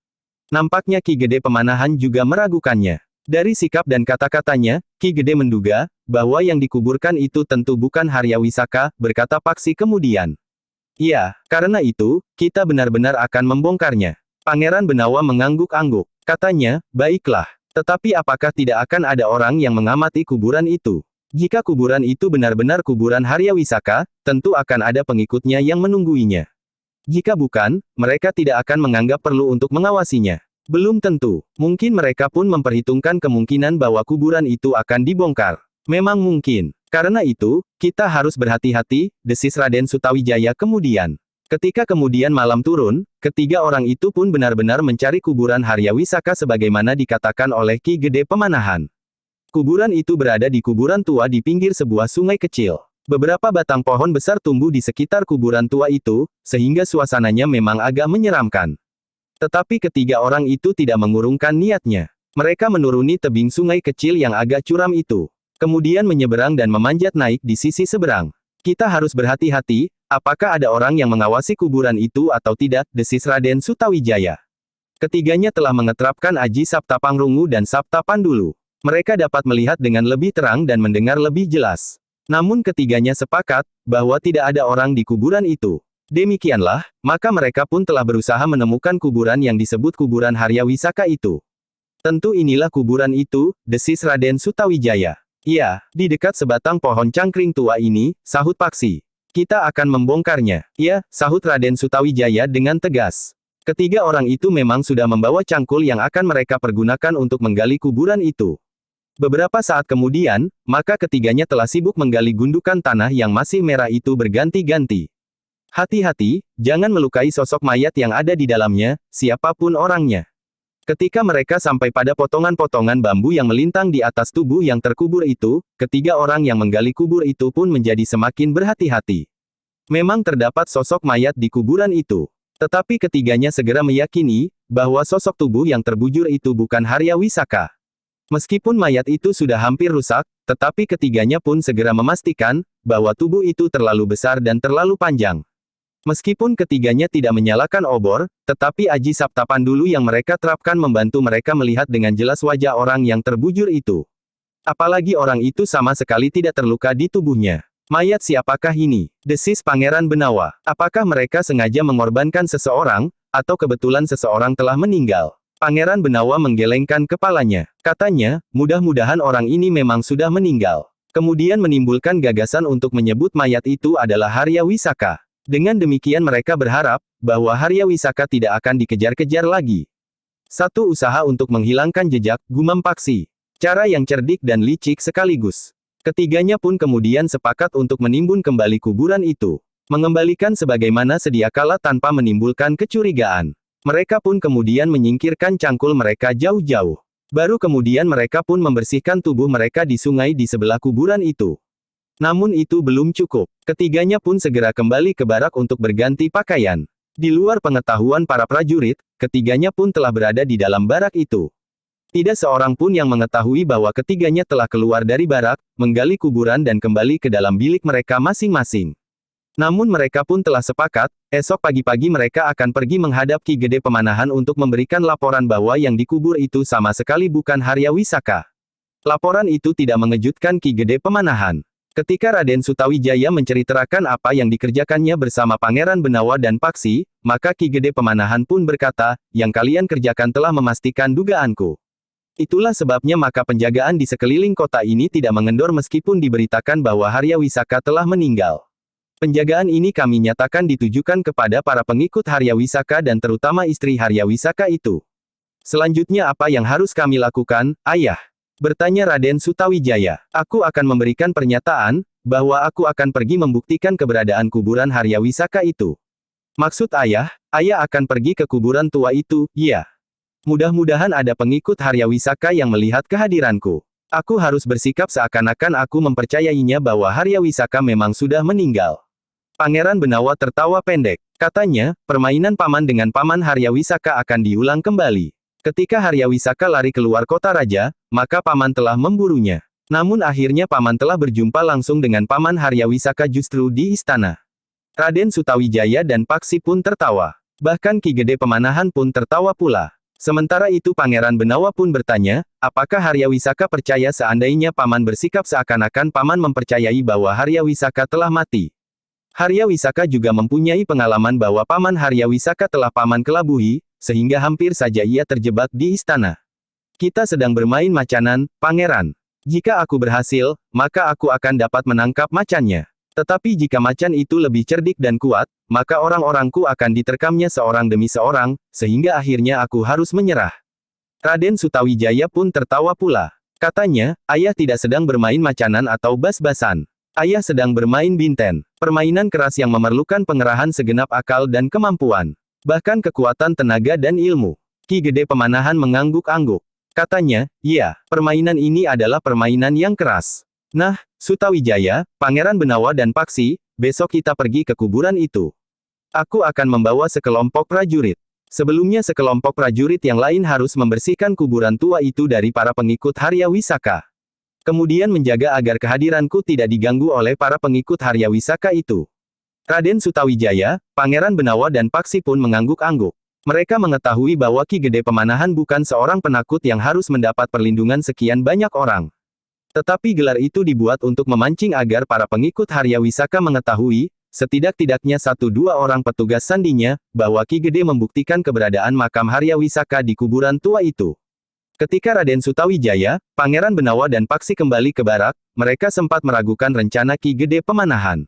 Nampaknya Ki Gede Pemanahan juga meragukannya. Dari sikap dan kata-katanya, Ki Gede menduga, bahwa yang dikuburkan itu tentu bukan Harya Wisaka, berkata Paksi kemudian. Iya, karena itu, kita benar-benar akan membongkarnya. Pangeran Benawa mengangguk-angguk. Katanya, baiklah. Tetapi apakah tidak akan ada orang yang mengamati kuburan itu? Jika kuburan itu benar-benar kuburan Harya Wisaka, tentu akan ada pengikutnya yang menungguinya. Jika bukan, mereka tidak akan menganggap perlu untuk mengawasinya. Belum tentu. Mungkin mereka pun memperhitungkan kemungkinan bahwa kuburan itu akan dibongkar. Memang mungkin. Karena itu, kita harus berhati-hati, desis Raden Sutawijaya kemudian. Ketika kemudian malam turun, ketiga orang itu pun benar-benar mencari kuburan Harya Wisaka sebagaimana dikatakan oleh Ki Gede Pemanahan. Kuburan itu berada di kuburan tua di pinggir sebuah sungai kecil. Beberapa batang pohon besar tumbuh di sekitar kuburan tua itu, sehingga suasananya memang agak menyeramkan. Tetapi ketiga orang itu tidak mengurungkan niatnya. Mereka menuruni tebing sungai kecil yang agak curam itu. Kemudian menyeberang dan memanjat naik di sisi seberang. Kita harus berhati-hati, apakah ada orang yang mengawasi kuburan itu atau tidak, desis Raden Sutawijaya. Ketiganya telah mengeterapkan Aji Sapta Pangrungu dan Sapta Pandulu. Mereka dapat melihat dengan lebih terang dan mendengar lebih jelas. Namun ketiganya sepakat, bahwa tidak ada orang di kuburan itu. Demikianlah, maka mereka pun telah berusaha menemukan kuburan yang disebut kuburan Harya Wisaka itu. Tentu inilah kuburan itu, desis Raden Sutawijaya. Iya, di dekat sebatang pohon cangkring tua ini, sahut Paksi. Kita akan membongkarnya. Iya, sahut Raden Sutawijaya dengan tegas. Ketiga orang itu memang sudah membawa cangkul yang akan mereka pergunakan untuk menggali kuburan itu. Beberapa saat kemudian, maka ketiganya telah sibuk menggali gundukan tanah yang masih merah itu berganti-ganti. Hati-hati, jangan melukai sosok mayat yang ada di dalamnya, siapapun orangnya. Ketika mereka sampai pada potongan-potongan bambu yang melintang di atas tubuh yang terkubur itu, ketiga orang yang menggali kubur itu pun menjadi semakin berhati-hati. Memang terdapat sosok mayat di kuburan itu. Tetapi ketiganya segera meyakini, bahwa sosok tubuh yang terbujur itu bukan Harya Wisaka. Meskipun mayat itu sudah hampir rusak, tetapi ketiganya pun segera memastikan, bahwa tubuh itu terlalu besar dan terlalu panjang. Meskipun ketiganya tidak menyalakan obor, tetapi Aji Sapta Pandulu yang mereka terapkan membantu mereka melihat dengan jelas wajah orang yang terbujur itu. Apalagi orang itu sama sekali tidak terluka di tubuhnya. Mayat siapakah ini? Desis Pangeran Benawa. Apakah mereka sengaja mengorbankan seseorang, atau kebetulan seseorang telah meninggal? Pangeran Benawa menggelengkan kepalanya. Katanya, mudah-mudahan orang ini memang sudah meninggal. Kemudian menimbulkan gagasan untuk menyebut mayat itu adalah Harya Wisaka. Dengan demikian mereka berharap, bahwa Harya Wisaka tidak akan dikejar-kejar lagi. Satu usaha untuk menghilangkan jejak, gumam Paksi. Cara yang cerdik dan licik sekaligus. Ketiganya pun kemudian sepakat untuk menimbun kembali kuburan itu. Mengembalikan sebagaimana sedia kala tanpa menimbulkan kecurigaan. Mereka pun kemudian menyingkirkan cangkul mereka jauh-jauh. Baru kemudian mereka pun membersihkan tubuh mereka di sungai di sebelah kuburan itu. Namun itu belum cukup. Ketiganya pun segera kembali ke barak untuk berganti pakaian. Di luar pengetahuan para prajurit, ketiganya pun telah berada di dalam barak itu. Tidak seorang pun yang mengetahui bahwa ketiganya telah keluar dari barak, menggali kuburan dan kembali ke dalam bilik mereka masing-masing. Namun mereka pun telah sepakat, esok pagi-pagi mereka akan pergi menghadap Ki Gede Pemanahan untuk memberikan laporan bahwa yang dikubur itu sama sekali bukan Harya Wisaka. Laporan itu tidak mengejutkan Ki Gede Pemanahan. Ketika Raden Sutawijaya menceritakan apa yang dikerjakannya bersama Pangeran Benawa dan Paksi, maka Ki Gede Pemanahan pun berkata, yang kalian kerjakan telah memastikan dugaanku. Itulah sebabnya maka penjagaan di sekeliling kota ini tidak mengendor meskipun diberitakan bahwa Harya Wisaka telah meninggal. Penjagaan ini kami nyatakan ditujukan kepada para pengikut Harya Wisaka dan terutama istri Harya Wisaka itu. Selanjutnya apa yang harus kami lakukan, Ayah? Bertanya Raden Sutawijaya. Aku akan memberikan pernyataan, bahwa aku akan pergi membuktikan keberadaan kuburan Harya Wisaka itu. Maksud Ayah akan pergi ke kuburan tua itu, ya. Mudah-mudahan ada pengikut Harya Wisaka yang melihat kehadiranku. Aku harus bersikap seakan-akan aku mempercayainya bahwa Harya Wisaka memang sudah meninggal. Pangeran Benawa tertawa pendek. Katanya, permainan paman dengan paman Harya Wisaka akan diulang kembali. Ketika Harya Wisaka lari keluar kota raja, maka paman telah memburunya. Namun akhirnya paman telah berjumpa langsung dengan paman Harya Wisaka justru di istana. Raden Sutawijaya dan Paksi pun tertawa. Bahkan Ki Gede Pemanahan pun tertawa pula. Sementara itu Pangeran Benawa pun bertanya, apakah Harya Wisaka percaya seandainya paman bersikap seakan-akan paman mempercayai bahwa Harya Wisaka telah mati. Harya Wisaka juga mempunyai pengalaman bahwa paman Harya Wisaka telah paman kelabuhi, sehingga hampir saja ia terjebak di istana. Kita sedang bermain macanan, Pangeran. Jika aku berhasil, maka aku akan dapat menangkap macannya. Tetapi jika macan itu lebih cerdik dan kuat, maka orang-orangku akan diterkamnya seorang demi seorang, sehingga akhirnya aku harus menyerah. Raden Sutawijaya pun tertawa pula. Katanya, ayah tidak sedang bermain macanan atau bas-basan. Ayah sedang bermain binten, permainan keras yang memerlukan pengerahan segenap akal dan kemampuan. Bahkan kekuatan tenaga dan ilmu. Ki Gede Pemanahan mengangguk-angguk. Katanya, iya, permainan ini adalah permainan yang keras. Nah, Sutawijaya, Pangeran Benawa dan Paksi, besok kita pergi ke kuburan itu. Aku akan membawa sekelompok prajurit. Sebelumnya sekelompok prajurit yang lain harus membersihkan kuburan tua itu dari para pengikut Harya Wisaka. Kemudian menjaga agar kehadiranku tidak diganggu oleh para pengikut Harya Wisaka itu. Raden Sutawijaya, Pangeran Benawa dan Paksi pun mengangguk-angguk. Mereka mengetahui bahwa Ki Gede Pemanahan bukan seorang penakut yang harus mendapat perlindungan sekian banyak orang. Tetapi gelar itu dibuat untuk memancing agar para pengikut Harya Wisaka mengetahui, setidak-tidaknya 1-2 orang petugas sandinya, bahwa Ki Gede membuktikan keberadaan makam Harya Wisaka di kuburan tua itu. Ketika Raden Sutawijaya, Pangeran Benawa dan Paksi kembali ke barak, mereka sempat meragukan rencana Ki Gede Pemanahan.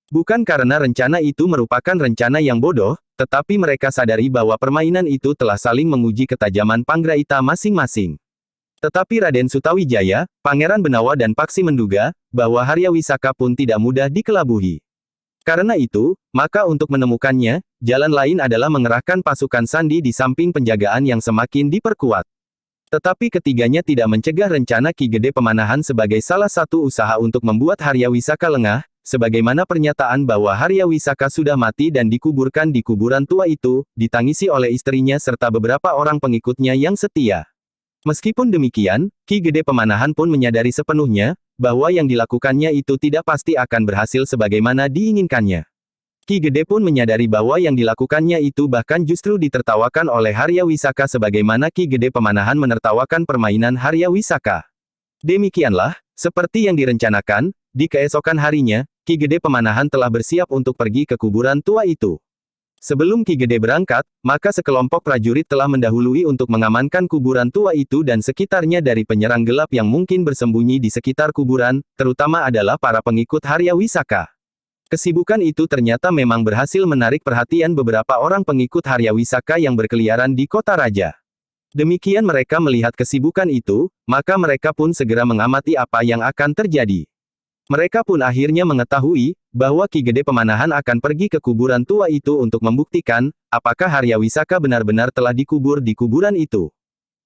Bukan karena rencana itu merupakan rencana yang bodoh, tetapi mereka sadari bahwa permainan itu telah saling menguji ketajaman Panggraita masing-masing. Tetapi Raden Sutawijaya, Pangeran Benawa dan Paksi menduga, bahwa Harya Wisaka pun tidak mudah dikelabuhi. Karena itu, maka untuk menemukannya, jalan lain adalah mengerahkan pasukan sandi di samping penjagaan yang semakin diperkuat. Tetapi ketiganya tidak mencegah rencana Ki Gede Pemanahan sebagai salah satu usaha untuk membuat Harya Wisaka lengah, sebagaimana pernyataan bahwa Harya Wisaka sudah mati dan dikuburkan di kuburan tua itu, ditangisi oleh istrinya serta beberapa orang pengikutnya yang setia. Meskipun demikian, Ki Gede Pemanahan pun menyadari sepenuhnya, bahwa yang dilakukannya itu tidak pasti akan berhasil sebagaimana diinginkannya. Ki Gede pun menyadari bahwa yang dilakukannya itu bahkan justru ditertawakan oleh Harya Wisaka sebagaimana Ki Gede Pemanahan menertawakan permainan Harya Wisaka. Demikianlah, seperti yang direncanakan, di keesokan harinya, Ki Gede Pemanahan telah bersiap untuk pergi ke kuburan tua itu. Sebelum Ki Gede berangkat, maka sekelompok prajurit telah mendahului untuk mengamankan kuburan tua itu dan sekitarnya dari penyerang gelap yang mungkin bersembunyi di sekitar kuburan, terutama adalah para pengikut Harya Wisaka. Kesibukan itu ternyata memang berhasil menarik perhatian beberapa orang pengikut Harya Wisaka yang berkeliaran di kota raja. Demikian mereka melihat kesibukan itu, maka mereka pun segera mengamati apa yang akan terjadi. Mereka pun akhirnya mengetahui, bahwa Ki Gede Pemanahan akan pergi ke kuburan tua itu untuk membuktikan, apakah Arya Wisaka benar-benar telah dikubur di kuburan itu.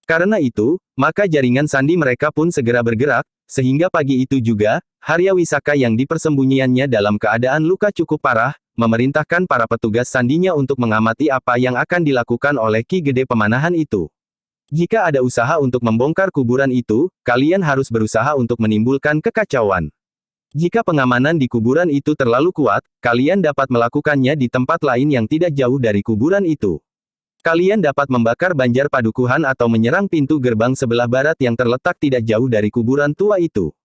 Karena itu, maka jaringan sandi mereka pun segera bergerak, sehingga pagi itu juga, Arya Wisaka yang dipersembunyiannya dalam keadaan luka cukup parah, memerintahkan para petugas sandinya untuk mengamati apa yang akan dilakukan oleh Ki Gede Pemanahan itu. Jika ada usaha untuk membongkar kuburan itu, kalian harus berusaha untuk menimbulkan kekacauan. Jika pengamanan di kuburan itu terlalu kuat, kalian dapat melakukannya di tempat lain yang tidak jauh dari kuburan itu. Kalian dapat membakar Banjar Padukuhan atau menyerang pintu gerbang sebelah barat yang terletak tidak jauh dari kuburan tua itu.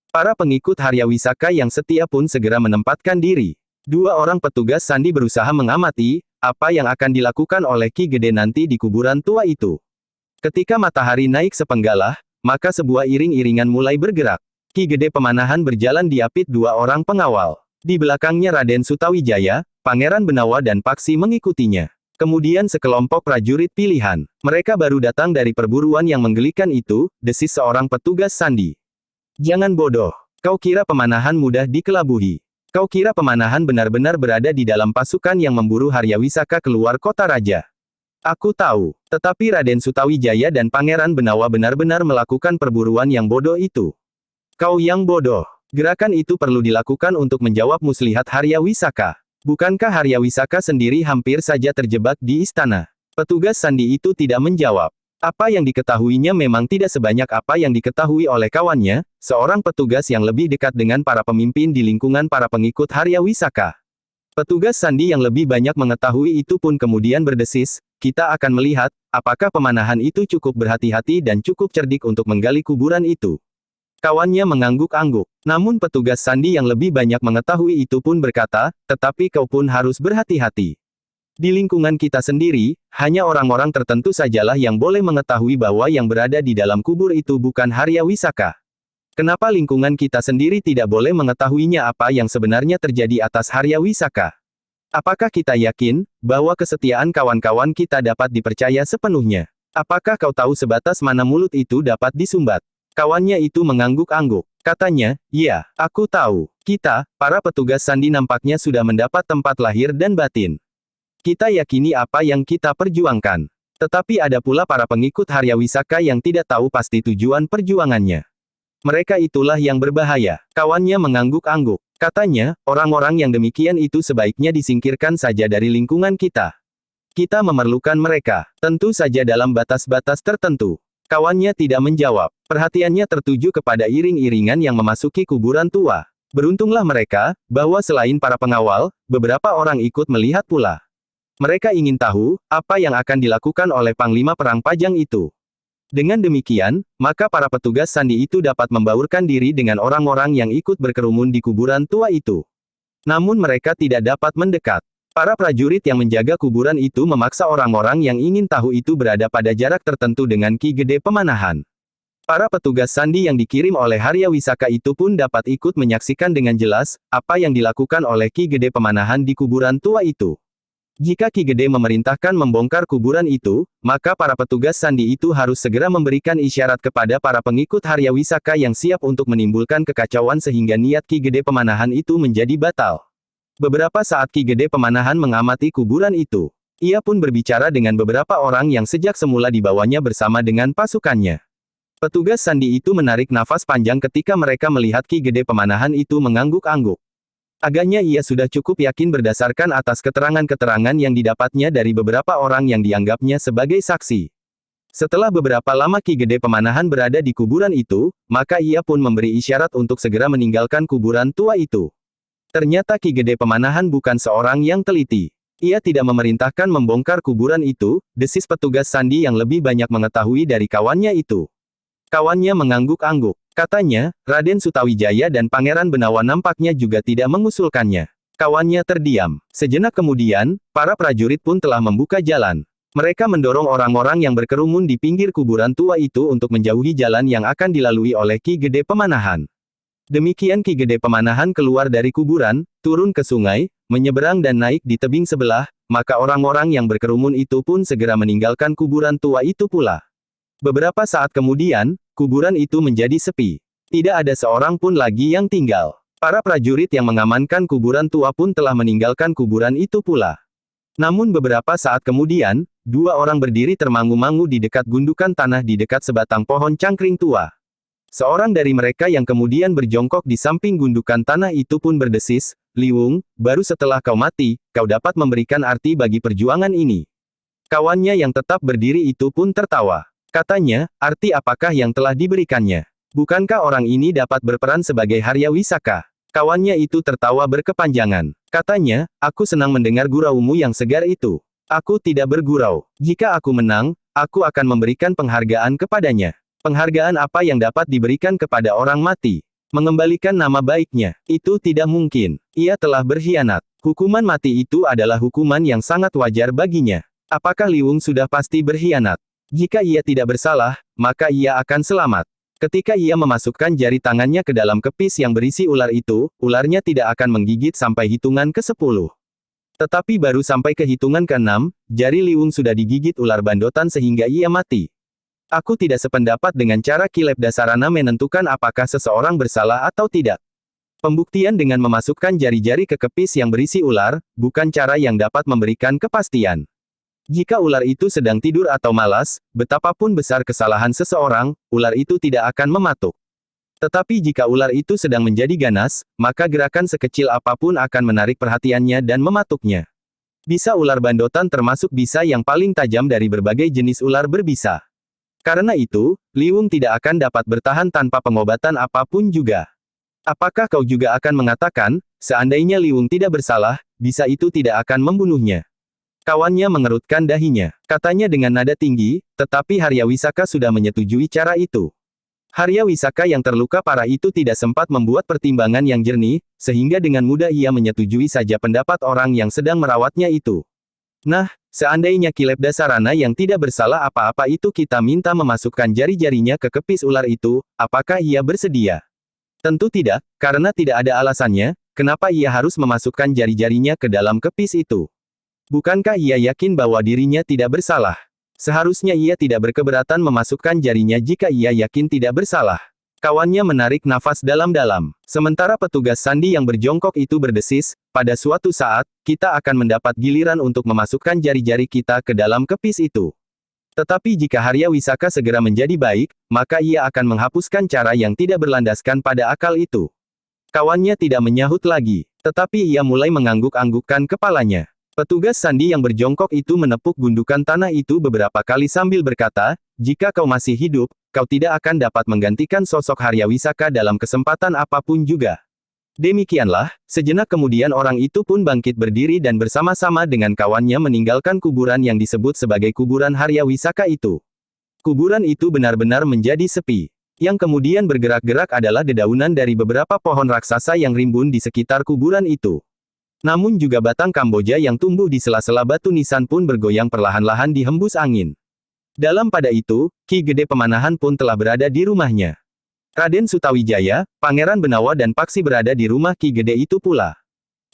Para pengikut Arya Wisaka yang setia pun segera menempatkan diri. Dua orang petugas sandi berusaha mengamati, apa yang akan dilakukan oleh Ki Gede nanti di kuburan tua itu. Ketika matahari naik sepenggalah, maka sebuah iring-iringan mulai bergerak. Ki Gede Pemanahan berjalan diapit dua orang pengawal. Di belakangnya Raden Sutawijaya, Pangeran Benawa dan Paksi mengikutinya. Kemudian sekelompok prajurit pilihan. Mereka baru datang dari perburuan yang menggelikan itu, desis seorang petugas sandi. Jangan bodoh. Kau kira Pemanahan mudah dikelabuhi. Kau kira Pemanahan benar-benar berada di dalam pasukan yang memburu Arya Wisaka keluar kota raja. Aku tahu, tetapi Raden Sutawijaya dan Pangeran Benawa benar-benar melakukan perburuan yang bodoh itu. Kau yang bodoh. Gerakan itu perlu dilakukan untuk menjawab muslihat Arya Wisaka. Bukankah Arya Wisaka sendiri hampir saja terjebak di istana? Petugas sandi itu tidak menjawab. Apa yang diketahuinya memang tidak sebanyak apa yang diketahui oleh kawannya, seorang petugas yang lebih dekat dengan para pemimpin di lingkungan para pengikut Arya Wisaka. Petugas sandi yang lebih banyak mengetahui itu pun kemudian berdesis, kita akan melihat, apakah Pemanahan itu cukup berhati-hati dan cukup cerdik untuk menggali kuburan itu. Kawannya mengangguk-angguk. Namun petugas sandi yang lebih banyak mengetahui itu pun berkata, tetapi kau pun harus berhati-hati. Di lingkungan kita sendiri, hanya orang-orang tertentu sajalah yang boleh mengetahui bahwa yang berada di dalam kubur itu bukan Arya Wisaka. Kenapa lingkungan kita sendiri tidak boleh mengetahuinya apa yang sebenarnya terjadi atas Arya Wisaka? Apakah kita yakin, bahwa kesetiaan kawan-kawan kita dapat dipercaya sepenuhnya? Apakah kau tahu sebatas mana mulut itu dapat disumbat? Kawannya itu mengangguk-angguk. Katanya, ya, aku tahu. Kita, para petugas sandi nampaknya sudah mendapat tempat lahir dan batin. Kita yakini apa yang kita perjuangkan. Tetapi ada pula para pengikut Arya Wisaka yang tidak tahu pasti tujuan perjuangannya. Mereka itulah yang berbahaya. Kawannya mengangguk-angguk. Katanya, orang-orang yang demikian itu sebaiknya disingkirkan saja dari lingkungan kita. Kita memerlukan mereka, tentu saja dalam batas-batas tertentu. Kawannya tidak menjawab. Perhatiannya tertuju kepada iring-iringan yang memasuki kuburan tua. Beruntunglah mereka, bahwa selain para pengawal, beberapa orang ikut melihat pula. Mereka ingin tahu, apa yang akan dilakukan oleh Panglima Perang Pajang itu. Dengan demikian, maka para petugas sandi itu dapat membaurkan diri dengan orang-orang yang ikut berkerumun di kuburan tua itu. Namun mereka tidak dapat mendekat. Para prajurit yang menjaga kuburan itu memaksa orang-orang yang ingin tahu itu berada pada jarak tertentu dengan Ki Gede Pemanahan. Para petugas sandi yang dikirim oleh Arya Wisaka itu pun dapat ikut menyaksikan dengan jelas, apa yang dilakukan oleh Ki Gede Pemanahan di kuburan tua itu. Jika Ki Gede memerintahkan membongkar kuburan itu, maka para petugas sandi itu harus segera memberikan isyarat kepada para pengikut Arya Wisaka yang siap untuk menimbulkan kekacauan sehingga niat Ki Gede Pemanahan itu menjadi batal. Beberapa saat Ki Gede Pemanahan mengamati kuburan itu. Ia pun berbicara dengan beberapa orang yang sejak semula dibawanya bersama dengan pasukannya. Petugas sandi itu menarik nafas panjang ketika mereka melihat Ki Gede Pemanahan itu mengangguk-angguk. Agaknya ia sudah cukup yakin berdasarkan atas keterangan-keterangan yang didapatnya dari beberapa orang yang dianggapnya sebagai saksi. Setelah beberapa lama Ki Gede Pemanahan berada di kuburan itu, maka ia pun memberi isyarat untuk segera meninggalkan kuburan tua itu. Ternyata Ki Gede Pemanahan bukan seorang yang teliti. Ia tidak memerintahkan membongkar kuburan itu, desis petugas sandi yang lebih banyak mengetahui dari kawannya itu. Kawannya mengangguk-angguk. Katanya, Raden Sutawijaya dan Pangeran Benawa nampaknya juga tidak mengusulkannya. Kawannya terdiam. Sejenak kemudian, para prajurit pun telah membuka jalan. Mereka mendorong orang-orang yang berkerumun di pinggir kuburan tua itu untuk menjauhi jalan yang akan dilalui oleh Ki Gede Pemanahan. Demikian Ki Gede Pemanahan keluar dari kuburan, turun ke sungai, menyeberang dan naik di tebing sebelah, maka orang-orang yang berkerumun itu pun segera meninggalkan kuburan tua itu pula. Beberapa saat kemudian, kuburan itu menjadi sepi. Tidak ada seorang pun lagi yang tinggal. Para prajurit yang mengamankan kuburan tua pun telah meninggalkan kuburan itu pula. Namun beberapa saat kemudian, dua orang berdiri termangu-mangu di dekat gundukan tanah di dekat sebatang pohon cangkring tua. Seorang dari mereka yang kemudian berjongkok di samping gundukan tanah itu pun berdesis, "Liwung, baru setelah kau mati, kau dapat memberikan arti bagi perjuangan ini." Kawannya yang tetap berdiri itu pun tertawa. Katanya, "Arti apakah yang telah diberikannya? Bukankah orang ini dapat berperan sebagai Harya Wisaka?" Kawannya itu tertawa berkepanjangan. Katanya, "Aku senang mendengar guraumu yang segar itu. Aku tidak bergurau. Jika aku menang, aku akan memberikan penghargaan kepadanya." "Penghargaan apa yang dapat diberikan kepada orang mati? Mengembalikan nama baiknya. Itu tidak mungkin. Ia telah berkhianat. Hukuman mati itu adalah hukuman yang sangat wajar baginya. Apakah Liwung sudah pasti berkhianat? Jika ia tidak bersalah, maka ia akan selamat." Ketika ia memasukkan jari tangannya ke dalam kepis yang berisi ular itu, ularnya tidak akan menggigit sampai hitungan ke-10. Tetapi baru sampai ke hitungan ke-6, jari Liwung sudah digigit ular bandotan sehingga ia mati. Aku tidak sependapat dengan cara Ki Lebdasarana menentukan apakah seseorang bersalah atau tidak. Pembuktian dengan memasukkan jari-jari ke kepis yang berisi ular, bukan cara yang dapat memberikan kepastian. Jika ular itu sedang tidur atau malas, betapapun besar kesalahan seseorang, ular itu tidak akan mematuk. Tetapi jika ular itu sedang menjadi ganas, maka gerakan sekecil apapun akan menarik perhatiannya dan mematuknya. Bisa ular bandotan termasuk bisa yang paling tajam dari berbagai jenis ular berbisa. Karena itu, Liwung tidak akan dapat bertahan tanpa pengobatan apapun juga. Apakah kau juga akan mengatakan, seandainya Liwung tidak bersalah, bisa itu tidak akan membunuhnya? Kawannya mengerutkan dahinya. Katanya dengan nada tinggi, tetapi Harya Wisaka sudah menyetujui cara itu. Harya Wisaka yang terluka parah itu tidak sempat membuat pertimbangan yang jernih, sehingga dengan mudah ia menyetujui saja pendapat orang yang sedang merawatnya itu. "Nah, seandainya Ki Lebdasarana yang tidak bersalah apa-apa itu kita minta memasukkan jari-jarinya ke kepis ular itu, apakah ia bersedia?" "Tentu tidak, karena tidak ada alasannya, kenapa ia harus memasukkan jari-jarinya ke dalam kepis itu. Bukankah ia yakin bahwa dirinya tidak bersalah? Seharusnya ia tidak berkeberatan memasukkan jarinya jika ia yakin tidak bersalah." Kawannya menarik nafas dalam-dalam. Sementara petugas sandi yang berjongkok itu berdesis, "Pada suatu saat, kita akan mendapat giliran untuk memasukkan jari-jari kita ke dalam kepis itu. Tetapi jika Harya Wisaka segera menjadi baik, maka ia akan menghapuskan cara yang tidak berlandaskan pada akal itu." Kawannya tidak menyahut lagi, tetapi ia mulai mengangguk-anggukkan kepalanya. Petugas sandi yang berjongkok itu menepuk gundukan tanah itu beberapa kali sambil berkata, "Jika kau masih hidup, kau tidak akan dapat menggantikan sosok Harya Wisaka dalam kesempatan apapun juga." Demikianlah, sejenak kemudian orang itu pun bangkit berdiri dan bersama-sama dengan kawannya meninggalkan kuburan yang disebut sebagai kuburan Harya Wisaka itu. Kuburan itu benar-benar menjadi sepi. Yang kemudian bergerak-gerak adalah dedaunan dari beberapa pohon raksasa yang rimbun di sekitar kuburan itu. Namun juga batang Kamboja yang tumbuh di sela-sela batu nisan pun bergoyang perlahan-lahan dihembus angin. Dalam pada itu, Ki Gede Pemanahan pun telah berada di rumahnya. Raden Sutawijaya, Pangeran Benawa dan Paksi berada di rumah Ki Gede itu pula.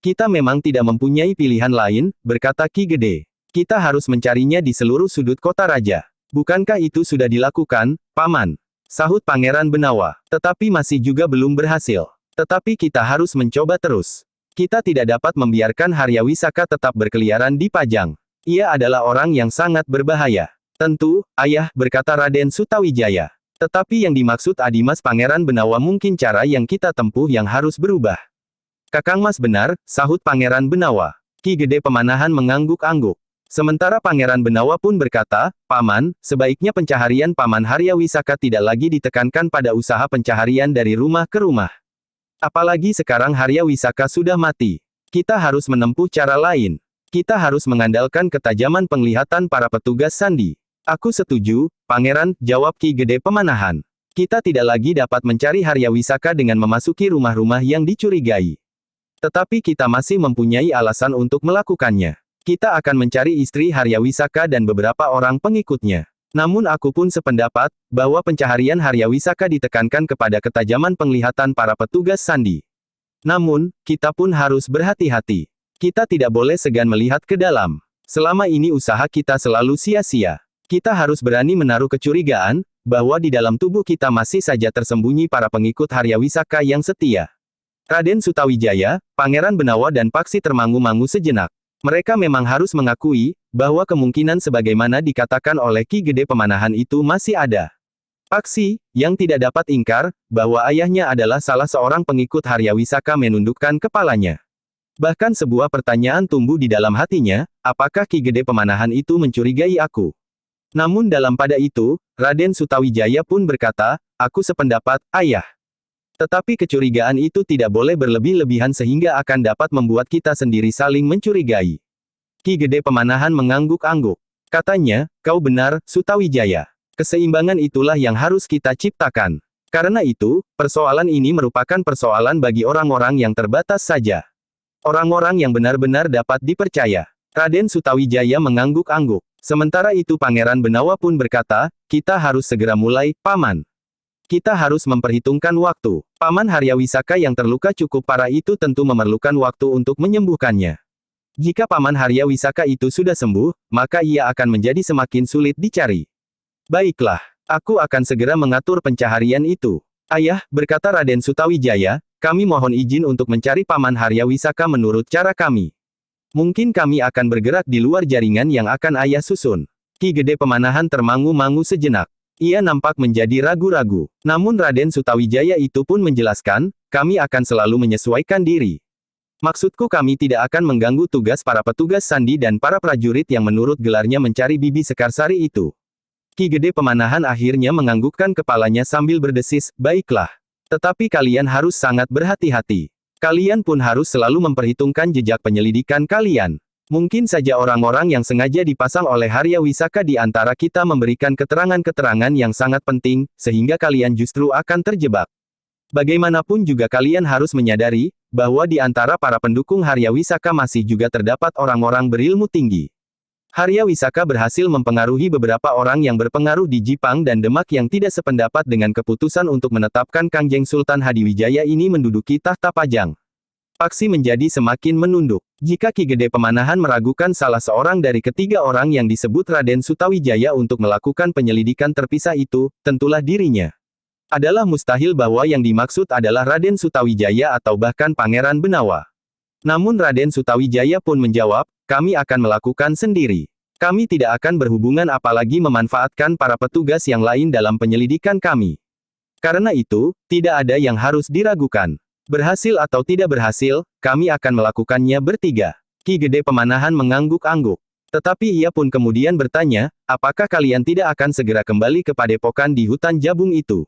"Kita memang tidak mempunyai pilihan lain," berkata Ki Gede. "Kita harus mencarinya di seluruh sudut kota raja." "Bukankah itu sudah dilakukan, Paman?" sahut Pangeran Benawa. "Tetapi masih juga belum berhasil. Tetapi kita harus mencoba terus. Kita tidak dapat membiarkan Harya Wisaka tetap berkeliaran di Pajang. Ia adalah orang yang sangat berbahaya." "Tentu, Ayah," berkata Raden Sutawijaya. "Tetapi yang dimaksud Adimas Pangeran Benawa mungkin cara yang kita tempuh yang harus berubah." "Kakang Mas benar," sahut Pangeran Benawa. Ki Gede Pemanahan mengangguk-angguk. Sementara Pangeran Benawa pun berkata, "Paman, sebaiknya pencaharian Paman Harya Wisaka tidak lagi ditekankan pada usaha pencaharian dari rumah ke rumah. Apalagi sekarang Harya Wisaka sudah mati. Kita harus menempuh cara lain. Kita harus mengandalkan ketajaman penglihatan para petugas sandi." "Aku setuju, Pangeran," jawab Ki Gede Pemanahan. "Kita tidak lagi dapat mencari Harya Wisaka dengan memasuki rumah-rumah yang dicurigai. Tetapi kita masih mempunyai alasan untuk melakukannya. Kita akan mencari istri Harya Wisaka dan beberapa orang pengikutnya. Namun aku pun sependapat, bahwa pencaharian Harya Wisaka ditekankan kepada ketajaman penglihatan para petugas sandi. Namun, kita pun harus berhati-hati. Kita tidak boleh segan melihat ke dalam. Selama ini usaha kita selalu sia-sia. Kita harus berani menaruh kecurigaan, bahwa di dalam tubuh kita masih saja tersembunyi para pengikut Haryawisaka yang setia. Raden Sutawijaya, Pangeran Benawa dan Paksi termangu-mangu sejenak. Mereka memang harus mengakui, bahwa kemungkinan sebagaimana dikatakan oleh Ki Gede Pemanahan itu masih ada. Paksi, yang tidak dapat ingkar, bahwa ayahnya adalah salah seorang pengikut Haryawisaka menundukkan kepalanya. Bahkan sebuah pertanyaan tumbuh di dalam hatinya, apakah Ki Gede Pemanahan itu mencurigai aku? Namun dalam pada itu, Raden Sutawijaya pun berkata, aku sependapat, ayah. Tetapi kecurigaan itu tidak boleh berlebih-lebihan sehingga akan dapat membuat kita sendiri saling mencurigai. Ki Gede Pemanahan mengangguk-angguk. Katanya, kau benar, Sutawijaya. Keseimbangan itulah yang harus kita ciptakan. Karena itu, persoalan ini merupakan persoalan bagi orang-orang yang terbatas saja. Orang-orang yang benar-benar dapat dipercaya. Raden Sutawijaya mengangguk-angguk. Sementara itu Pangeran Benawa pun berkata, kita harus segera mulai, Paman. Kita harus memperhitungkan waktu. Paman Haryawisaka yang terluka cukup parah itu tentu memerlukan waktu untuk menyembuhkannya. Jika Paman Haryawisaka itu sudah sembuh, maka ia akan menjadi semakin sulit dicari. Baiklah, aku akan segera mengatur pencaharian itu. Ayah, berkata Raden Sutawijaya, kami mohon izin untuk mencari Paman Haryawisaka menurut cara kami. Mungkin kami akan bergerak di luar jaringan yang akan ayah susun. Ki Gede Pemanahan termangu-mangu sejenak. Ia nampak menjadi ragu-ragu. Namun Raden Sutawijaya itu pun menjelaskan, kami akan selalu menyesuaikan diri. Maksudku kami tidak akan mengganggu tugas para petugas sandi dan para prajurit yang menurut gelarnya mencari Bibi Sekarsari itu. Ki Gede Pemanahan akhirnya menganggukkan kepalanya sambil berdesis, baiklah. Tetapi kalian harus sangat berhati-hati. Kalian pun harus selalu memperhitungkan jejak penyelidikan kalian. Mungkin saja orang-orang yang sengaja dipasang oleh Haryawisaka di antara kita memberikan keterangan-keterangan yang sangat penting, sehingga kalian justru akan terjebak. Bagaimanapun juga kalian harus menyadari, bahwa di antara para pendukung Haryawisaka masih juga terdapat orang-orang berilmu tinggi. Haryawisaka berhasil mempengaruhi beberapa orang yang berpengaruh di Jipang dan Demak yang tidak sependapat dengan keputusan untuk menetapkan Kangjeng Sultan Hadiwijaya ini menduduki tahta Pajang. Paksi menjadi semakin menunduk. Jika Ki Gede Pemanahan meragukan salah seorang dari ketiga orang yang disebut Raden Sutawijaya untuk melakukan penyelidikan terpisah itu, tentulah dirinya. Adalah mustahil bahwa yang dimaksud adalah Raden Sutawijaya atau bahkan Pangeran Benawa. Namun Raden Sutawijaya pun menjawab, kami akan melakukan sendiri. Kami tidak akan berhubungan apalagi memanfaatkan para petugas yang lain dalam penyelidikan kami. Karena itu, tidak ada yang harus diragukan. Berhasil atau tidak berhasil, kami akan melakukannya bertiga. Ki Gede Pemanahan mengangguk-angguk. Tetapi ia pun kemudian bertanya, apakah kalian tidak akan segera kembali ke padepokan di hutan jabung itu?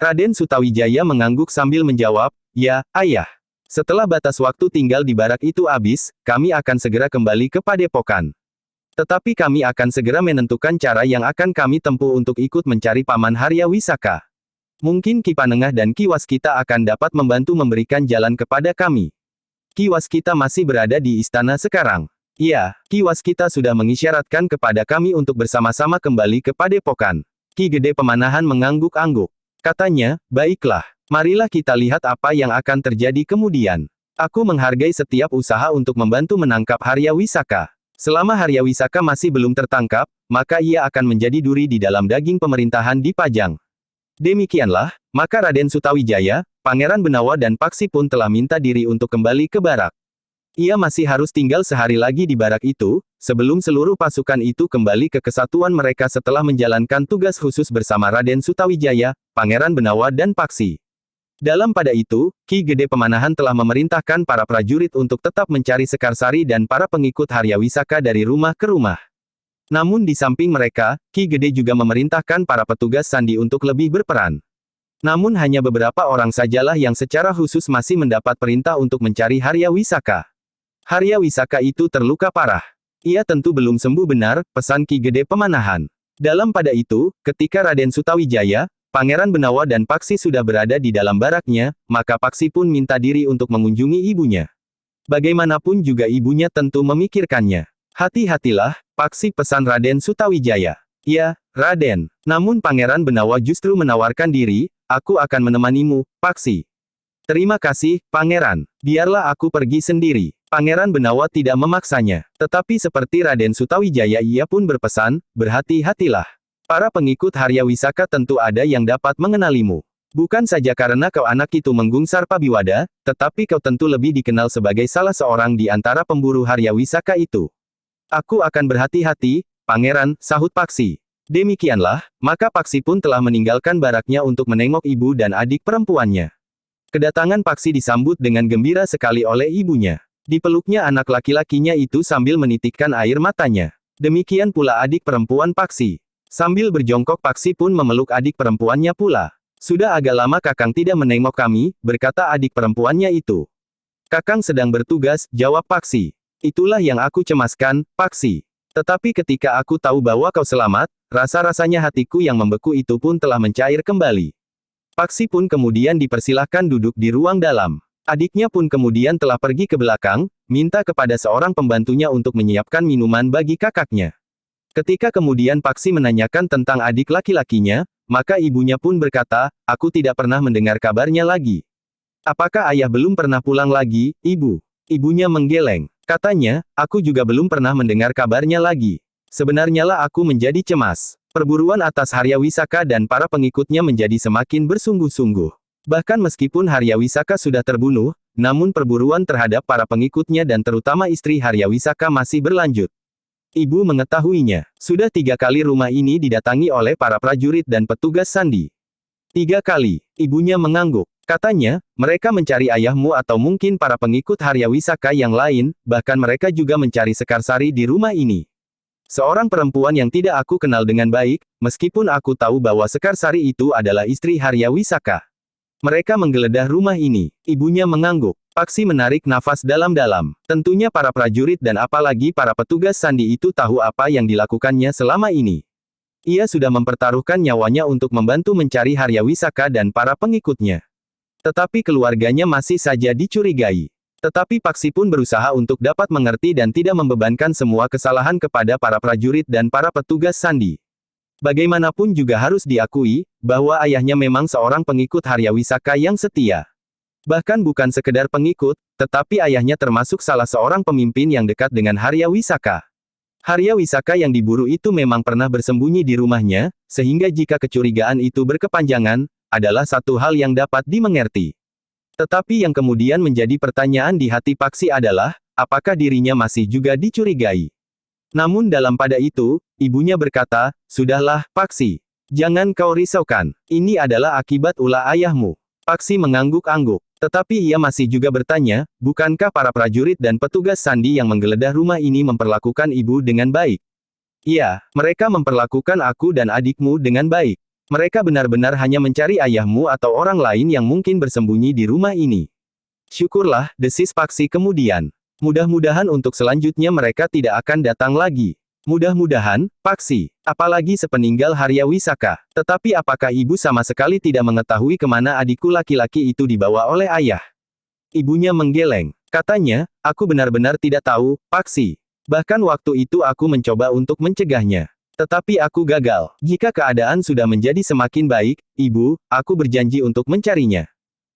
Raden Sutawijaya mengangguk sambil menjawab, ya, ayah. Setelah batas waktu tinggal di barak itu habis, kami akan segera kembali ke padepokan. Tetapi kami akan segera menentukan cara yang akan kami tempuh untuk ikut mencari Paman Haryawisaka. Mungkin Ki Panengah dan Ki Waskita akan dapat membantu memberikan jalan kepada kami. Ki Waskita masih berada di istana sekarang. Ya, Ki Waskita sudah mengisyaratkan kepada kami untuk bersama-sama kembali ke padepokan. Ki Gede Pemanahan mengangguk-angguk. Katanya, baiklah, marilah kita lihat apa yang akan terjadi kemudian. Aku menghargai setiap usaha untuk membantu menangkap Haryawisaka. Selama Haryawisaka masih belum tertangkap, maka ia akan menjadi duri di dalam daging pemerintahan di Pajang. Demikianlah, maka Raden Sutawijaya, Pangeran Benawa dan Paksi pun telah minta diri untuk kembali ke barak. Ia masih harus tinggal sehari lagi di barak itu, sebelum seluruh pasukan itu kembali ke kesatuan mereka setelah menjalankan tugas khusus bersama Raden Sutawijaya, Pangeran Benawa dan Paksi. Dalam pada itu, Ki Gede Pemanahan telah memerintahkan para prajurit untuk tetap mencari Sekarsari dan para pengikut Haryawisaka dari rumah ke rumah. Namun di samping mereka, Ki Gede juga memerintahkan para petugas sandi untuk lebih berperan. Namun hanya beberapa orang sajalah yang secara khusus masih mendapat perintah untuk mencari Haryawisaka. Haryawisaka itu terluka parah. Ia tentu belum sembuh benar, pesan Ki Gede Pemanahan. Dalam pada itu, ketika Raden Sutawijaya, Pangeran Benawa dan Paksi sudah berada di dalam baraknya, maka Paksi pun minta diri untuk mengunjungi ibunya. Bagaimanapun juga ibunya tentu memikirkannya. Hati-hatilah, Paksi, pesan Raden Sutawijaya. Ya, Raden. Namun Pangeran Benawa justru menawarkan diri, aku akan menemanimu, Paksi. Terima kasih, Pangeran. Biarlah aku pergi sendiri. Pangeran Benawa tidak memaksanya. Tetapi seperti Raden Sutawijaya ia pun berpesan, berhati-hatilah. Para pengikut Harya Wisaka tentu ada yang dapat mengenalimu. Bukan saja karena kau anak itu menggungsar Pabiwada, tetapi kau tentu lebih dikenal sebagai salah seorang di antara pemburu Harya Wisaka itu. Aku akan berhati-hati, Pangeran, sahut Paksi. Demikianlah, maka Paksi pun telah meninggalkan baraknya untuk menengok ibu dan adik perempuannya. Kedatangan Paksi disambut dengan gembira sekali oleh ibunya. Dipeluknya anak laki-lakinya itu sambil menitikkan air matanya. Demikian pula adik perempuan Paksi. Sambil berjongkok Paksi pun memeluk adik perempuannya pula. Sudah agak lama Kakang tidak menengok kami, berkata adik perempuannya itu. Kakang sedang bertugas, jawab Paksi. Itulah yang aku cemaskan, Paksi. Tetapi ketika aku tahu bahwa kau selamat, rasa-rasanya hatiku yang membeku itu pun telah mencair kembali. Paksi pun kemudian dipersilahkan duduk di ruang dalam. Adiknya pun kemudian telah pergi ke belakang, minta kepada seorang pembantunya untuk menyiapkan minuman bagi kakaknya. Ketika kemudian Paksi menanyakan tentang adik laki-lakinya, maka ibunya pun berkata, aku tidak pernah mendengar kabarnya lagi. Apakah ayah belum pernah pulang lagi, ibu? Ibunya menggeleng. Katanya, aku juga belum pernah mendengar kabarnya lagi. Sebenarnya lah aku menjadi cemas. Perburuan atas Harya Wisaka dan para pengikutnya menjadi semakin bersungguh-sungguh. Bahkan meskipun Harya Wisaka sudah terbunuh, namun perburuan terhadap para pengikutnya dan terutama istri Harya Wisaka masih berlanjut. Ibu mengetahuinya. Sudah 3 kali rumah ini didatangi oleh para prajurit dan petugas sandi. 3 kali. Ibunya mengangguk. Katanya, mereka mencari ayahmu atau mungkin para pengikut Harya Wisaka yang lain, bahkan mereka juga mencari Sekarsari di rumah ini. Seorang perempuan yang tidak aku kenal dengan baik, meskipun aku tahu bahwa Sekarsari itu adalah istri Harya Wisaka. Mereka menggeledah rumah ini. Ibunya mengangguk. Paksi menarik nafas dalam-dalam. Tentunya para prajurit dan apalagi para petugas sandi itu tahu apa yang dilakukannya selama ini. Ia sudah mempertaruhkan nyawanya untuk membantu mencari Harya Wisaka dan para pengikutnya. Tetapi keluarganya masih saja dicurigai. Tetapi Paksi pun berusaha untuk dapat mengerti dan tidak membebankan semua kesalahan kepada para prajurit dan para petugas sandi. Bagaimanapun juga harus diakui, bahwa ayahnya memang seorang pengikut Harya Wisaka yang setia. Bahkan bukan sekedar pengikut, tetapi ayahnya termasuk salah seorang pemimpin yang dekat dengan Harya Wisaka. Harya Wisaka yang diburu itu memang pernah bersembunyi di rumahnya, sehingga jika kecurigaan itu berkepanjangan, adalah satu hal yang dapat dimengerti. Tetapi yang kemudian menjadi pertanyaan di hati Paksi adalah, apakah dirinya masih juga dicurigai? Namun dalam pada itu, ibunya berkata, sudahlah, Paksi. Jangan kau risaukan. Ini adalah akibat ulah ayahmu. Paksi mengangguk-angguk. Tetapi ia masih juga bertanya, bukankah para prajurit dan petugas sandi yang menggeledah rumah ini memperlakukan ibu dengan baik? Iya, mereka memperlakukan aku dan adikmu dengan baik. Mereka benar-benar hanya mencari ayahmu atau orang lain yang mungkin bersembunyi di rumah ini. Syukurlah, desis Paksi kemudian. Mudah-mudahan untuk selanjutnya mereka tidak akan datang lagi. Mudah-mudahan, Paksi. Apalagi sepeninggal Harya Wisaka. Tetapi apakah ibu sama sekali tidak mengetahui kemana adikku laki-laki itu dibawa oleh ayah? Ibunya menggeleng. Katanya, aku benar-benar tidak tahu, Paksi. Bahkan waktu itu aku mencoba untuk mencegahnya. Tetapi aku gagal. Jika keadaan sudah menjadi semakin baik, ibu, aku berjanji untuk mencarinya.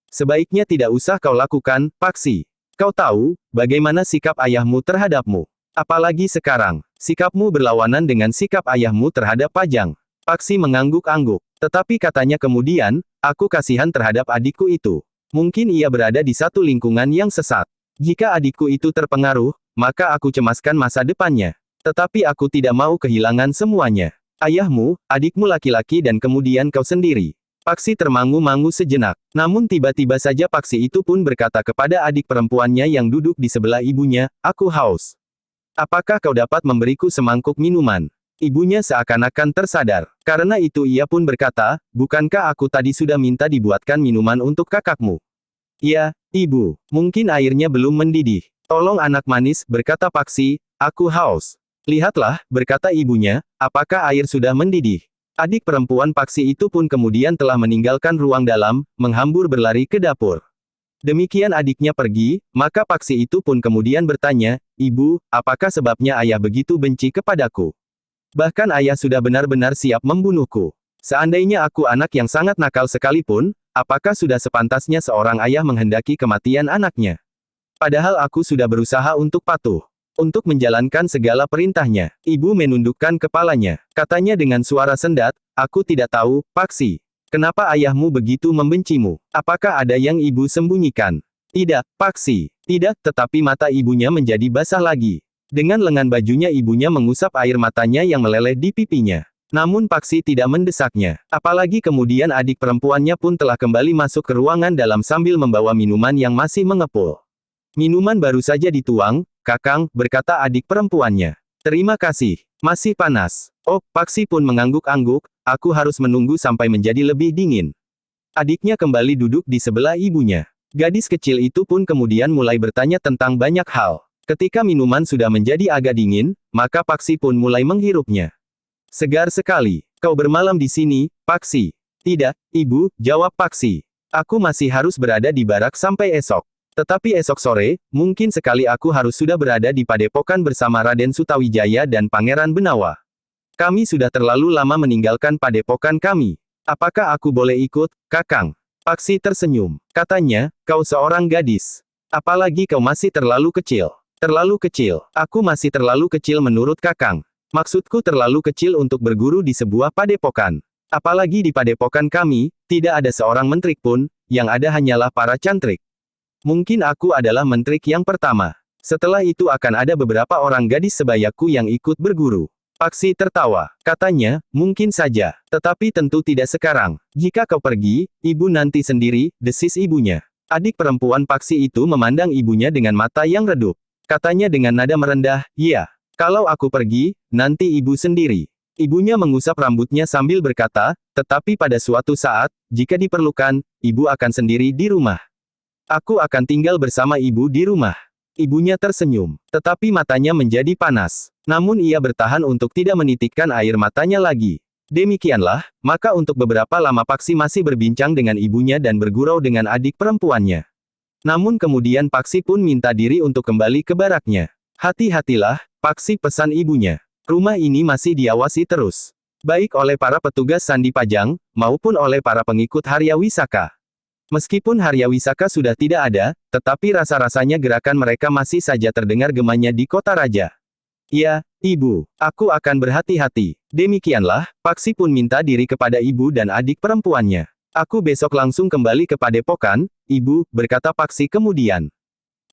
Sebaiknya tidak usah kau lakukan, Paksi. Kau tahu, bagaimana sikap ayahmu terhadapmu. Apalagi sekarang, sikapmu berlawanan dengan sikap ayahmu terhadap Pajang. Paksi mengangguk-angguk. Tetapi katanya kemudian, aku kasihan terhadap adikku itu. Mungkin ia berada di satu lingkungan yang sesat. Jika adikku itu terpengaruh, maka aku cemaskan masa depannya. Tetapi aku tidak mau kehilangan semuanya. Ayahmu, adikmu laki-laki dan kemudian kau sendiri. Paksi termangu-mangu sejenak. Namun tiba-tiba saja Paksi itu pun berkata kepada adik perempuannya yang duduk di sebelah ibunya, aku haus. Apakah kau dapat memberiku semangkuk minuman? Ibunya seakan-akan tersadar. Karena itu ia pun berkata, bukankah aku tadi sudah minta dibuatkan minuman untuk kakakmu? Ya, ibu. Mungkin airnya belum mendidih. Tolong anak manis, berkata Paksi, aku haus. Lihatlah, berkata ibunya, apakah air sudah mendidih? Adik perempuan Paksi itu pun kemudian telah meninggalkan ruang dalam, menghambur berlari ke dapur. Demikian adiknya pergi, maka Paksi itu pun kemudian bertanya, ibu, apakah sebabnya ayah begitu benci kepadaku? Bahkan ayah sudah benar-benar siap membunuhku. Seandainya aku anak yang sangat nakal sekalipun, apakah sudah sepantasnya seorang ayah menghendaki kematian anaknya? Padahal aku sudah berusaha untuk patuh. Untuk menjalankan segala perintahnya. Ibu menundukkan kepalanya. Katanya dengan suara sendat, aku tidak tahu, Paksi. Kenapa ayahmu begitu membencimu? Apakah ada yang ibu sembunyikan? Tidak, Paksi. Tidak, tetapi mata ibunya menjadi basah lagi. Dengan lengan bajunya ibunya mengusap air matanya yang meleleh di pipinya. Namun Paksi tidak mendesaknya. Apalagi kemudian adik perempuannya pun telah kembali masuk ke ruangan dalam sambil membawa minuman yang masih mengepul. Minuman baru saja dituang, Kakang, berkata adik perempuannya. Terima kasih. Masih panas. Oh, Paksi pun mengangguk-angguk, aku harus menunggu sampai menjadi lebih dingin. Adiknya kembali duduk di sebelah ibunya. Gadis kecil itu pun kemudian mulai bertanya tentang banyak hal. Ketika minuman sudah menjadi agak dingin, maka Paksi pun mulai menghirupnya. Segar sekali. Kau bermalam di sini, Paksi. Tidak, ibu, jawab Paksi. Aku masih harus berada di barak sampai esok. Tetapi esok sore, mungkin sekali aku harus sudah berada di padepokan bersama Raden Sutawijaya dan Pangeran Benawa. Kami sudah terlalu lama meninggalkan padepokan kami. Apakah aku boleh ikut, Kakang? Paksi tersenyum. Katanya, kau seorang gadis. Apalagi kau masih terlalu kecil. Terlalu kecil. Aku masih terlalu kecil menurut Kakang. Maksudku terlalu kecil untuk berguru di sebuah padepokan. Apalagi di padepokan kami, tidak ada seorang mentrik pun, yang ada hanyalah para cantrik. Mungkin aku adalah mentrik yang pertama. Setelah itu akan ada beberapa orang gadis sebayaku yang ikut berguru. Paksi tertawa. Katanya, mungkin saja. Tetapi tentu tidak sekarang. Jika kau pergi, ibu nanti sendiri, desis ibunya. Adik perempuan Paksi itu memandang ibunya dengan mata yang redup. Katanya dengan nada merendah, iya. Kalau aku pergi, nanti ibu sendiri. Ibunya mengusap rambutnya sambil berkata, tetapi pada suatu saat, jika diperlukan, ibu akan sendiri di rumah. Aku akan tinggal bersama ibu di rumah. Ibunya tersenyum, tetapi matanya menjadi panas. Namun ia bertahan untuk tidak menitikkan air matanya lagi. Demikianlah, maka untuk beberapa lama Paksi masih berbincang dengan ibunya dan bergurau dengan adik perempuannya. Namun kemudian Paksi pun minta diri untuk kembali ke baraknya. Hati-hatilah, Paksi pesan ibunya. Rumah ini masih diawasi terus. Baik oleh para petugas Sandi Pajang, maupun oleh para pengikut Harya Wisaka. Meskipun Harya Wisaka sudah tidak ada, tetapi rasa-rasanya gerakan mereka masih saja terdengar gemanya di kota raja. Ya, ibu, aku akan berhati-hati. Demikianlah, Paksi pun minta diri kepada ibu dan adik perempuannya. Aku besok langsung kembali ke padepokan, ibu, berkata Paksi kemudian.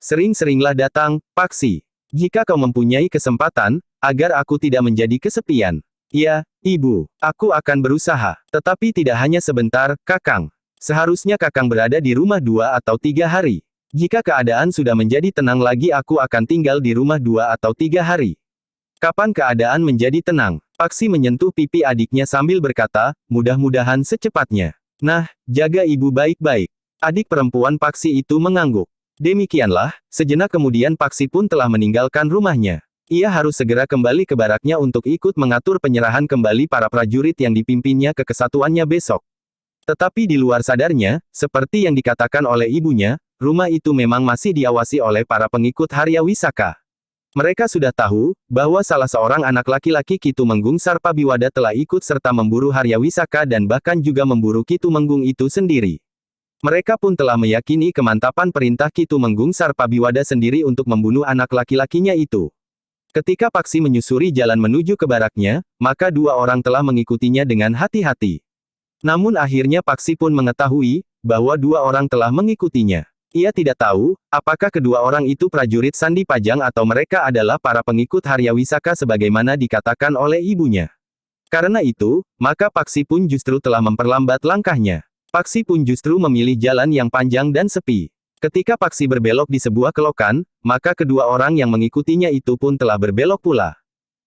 Sering-seringlah datang, Paksi. Jika kau mempunyai kesempatan, agar aku tidak menjadi kesepian. Ya, ibu, aku akan berusaha. Tetapi tidak hanya sebentar, Kakang. Seharusnya Kakang berada di rumah 2 atau 3 hari. Jika keadaan sudah menjadi tenang lagi aku akan tinggal di rumah 2 atau 3 hari. Kapan keadaan menjadi tenang? Paksi menyentuh pipi adiknya sambil berkata, mudah-mudahan secepatnya. Nah, jaga ibu baik-baik. Adik perempuan Paksi itu mengangguk. Demikianlah, sejenak kemudian Paksi pun telah meninggalkan rumahnya. Ia harus segera kembali ke baraknya untuk ikut mengatur penyerahan kembali para prajurit yang dipimpinnya ke kesatuannya besok. Tetapi di luar sadarnya, seperti yang dikatakan oleh ibunya, rumah itu memang masih diawasi oleh para pengikut Harya Wisaka. Mereka sudah tahu, bahwa salah seorang anak laki-laki Ki Tumenggung Sarpabiwada telah ikut serta memburu Harya Wisaka dan bahkan juga memburu Ki Tumenggung itu sendiri. Mereka pun telah meyakini kemantapan perintah Ki Tumenggung Sarpabiwada sendiri untuk membunuh anak laki-lakinya itu. Ketika Paksi menyusuri jalan menuju ke baraknya, maka 2 orang telah mengikutinya dengan hati-hati. Namun akhirnya Paksi pun mengetahui, bahwa 2 orang telah mengikutinya. Ia tidak tahu, apakah kedua orang itu prajurit Sandi Pajang atau mereka adalah para pengikut Harya Wisaka sebagaimana dikatakan oleh ibunya. Karena itu, maka Paksi pun justru telah memperlambat langkahnya. Paksi pun justru memilih jalan yang panjang dan sepi. Ketika Paksi berbelok di sebuah kelokan, maka kedua orang yang mengikutinya itu pun telah berbelok pula.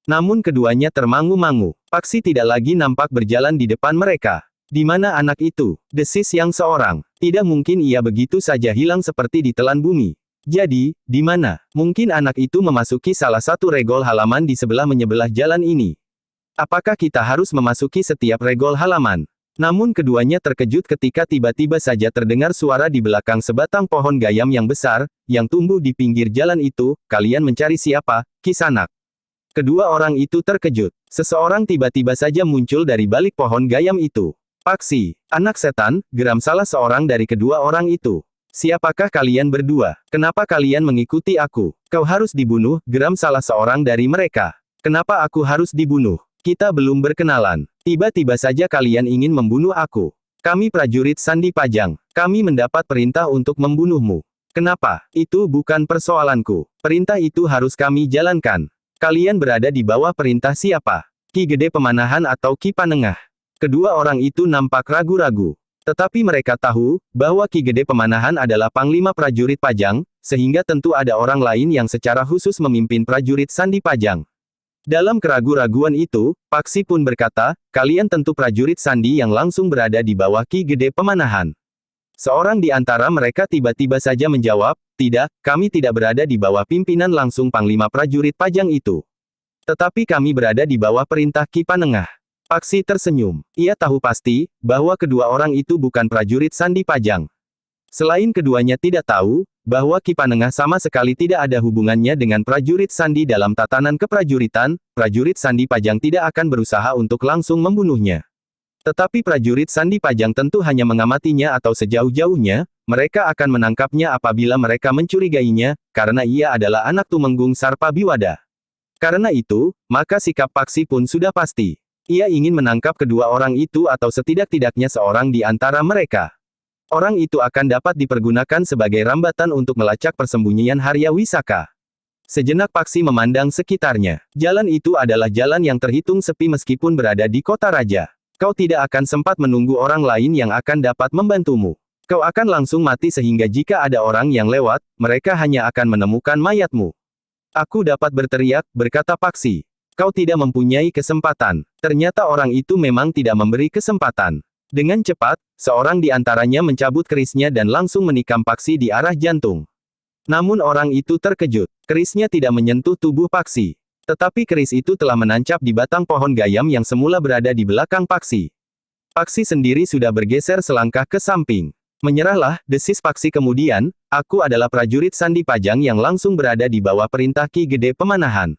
Namun keduanya termangu-mangu. Paksi tidak lagi nampak berjalan di depan mereka. Di mana anak itu? Desis yang seorang. Tidak mungkin ia begitu saja hilang seperti ditelan bumi. Jadi, di mana? Mungkin anak itu memasuki salah satu regol halaman di menyebelah jalan ini. Apakah kita harus memasuki setiap regol halaman? Namun keduanya terkejut ketika tiba-tiba saja terdengar suara di belakang sebatang pohon gayam yang besar, yang tumbuh di pinggir jalan itu, kalian mencari siapa, Kisanak? Kedua orang itu terkejut. Seseorang tiba-tiba saja muncul dari balik pohon gayam itu. Paksi, anak setan, geram salah seorang dari kedua orang itu. Siapakah kalian berdua? Kenapa kalian mengikuti aku? Kau harus dibunuh, geram salah seorang dari mereka. Kenapa aku harus dibunuh? Kita belum berkenalan. Tiba-tiba saja kalian ingin membunuh aku. Kami prajurit Sandi Pajang. Kami mendapat perintah untuk membunuhmu. Kenapa? Itu bukan persoalanku. Perintah itu harus kami jalankan. Kalian berada di bawah perintah siapa? Ki Gede Pemanahan atau Ki Panengah? Kedua orang itu nampak ragu-ragu. Tetapi mereka tahu, bahwa Ki Gede Pemanahan adalah Panglima Prajurit Pajang, sehingga tentu ada orang lain yang secara khusus memimpin prajurit Sandi Pajang. Dalam keraguan-raguan itu, Paksi pun berkata, kalian tentu prajurit Sandi yang langsung berada di bawah Ki Gede Pemanahan. Seorang di antara mereka tiba-tiba saja menjawab, tidak, kami tidak berada di bawah pimpinan langsung Panglima Prajurit Pajang itu. Tetapi kami berada di bawah perintah Ki Panengah. Paksi tersenyum. Ia tahu pasti, bahwa kedua orang itu bukan prajurit Sandi Pajang. Selain keduanya tidak tahu, bahwa Ki Panengah sama sekali tidak ada hubungannya dengan prajurit Sandi dalam tatanan keprajuritan, prajurit Sandi Pajang tidak akan berusaha untuk langsung membunuhnya. Tetapi prajurit Sandi Pajang tentu hanya mengamatinya atau sejauh-jauhnya, mereka akan menangkapnya apabila mereka mencurigainya, karena ia adalah anak tumenggung Sarpabiwada. Karena itu, maka sikap Paksi pun sudah pasti. Ia ingin menangkap kedua orang itu atau setidak-tidaknya seorang di antara mereka. Orang itu akan dapat dipergunakan sebagai rambatan untuk melacak persembunyian Harya Wisaka. Sejenak Paksi memandang sekitarnya. Jalan itu adalah jalan yang terhitung sepi meskipun berada di kota raja. Kau tidak akan sempat menunggu orang lain yang akan dapat membantumu. Kau akan langsung mati sehingga jika ada orang yang lewat, mereka hanya akan menemukan mayatmu. Aku dapat berteriak, berkata Paksi. Kau tidak mempunyai kesempatan. Ternyata orang itu memang tidak memberi kesempatan. Dengan cepat, seorang di antaranya mencabut kerisnya dan langsung menikam Paksi di arah jantung. Namun orang itu terkejut. Kerisnya tidak menyentuh tubuh Paksi. Tetapi keris itu telah menancap di batang pohon gayam yang semula berada di belakang Paksi. Paksi sendiri sudah bergeser selangkah ke samping. Menyerahlah, desis Paksi kemudian, aku adalah prajurit Sandi Pajang yang langsung berada di bawah perintah Ki Gede Pemanahan.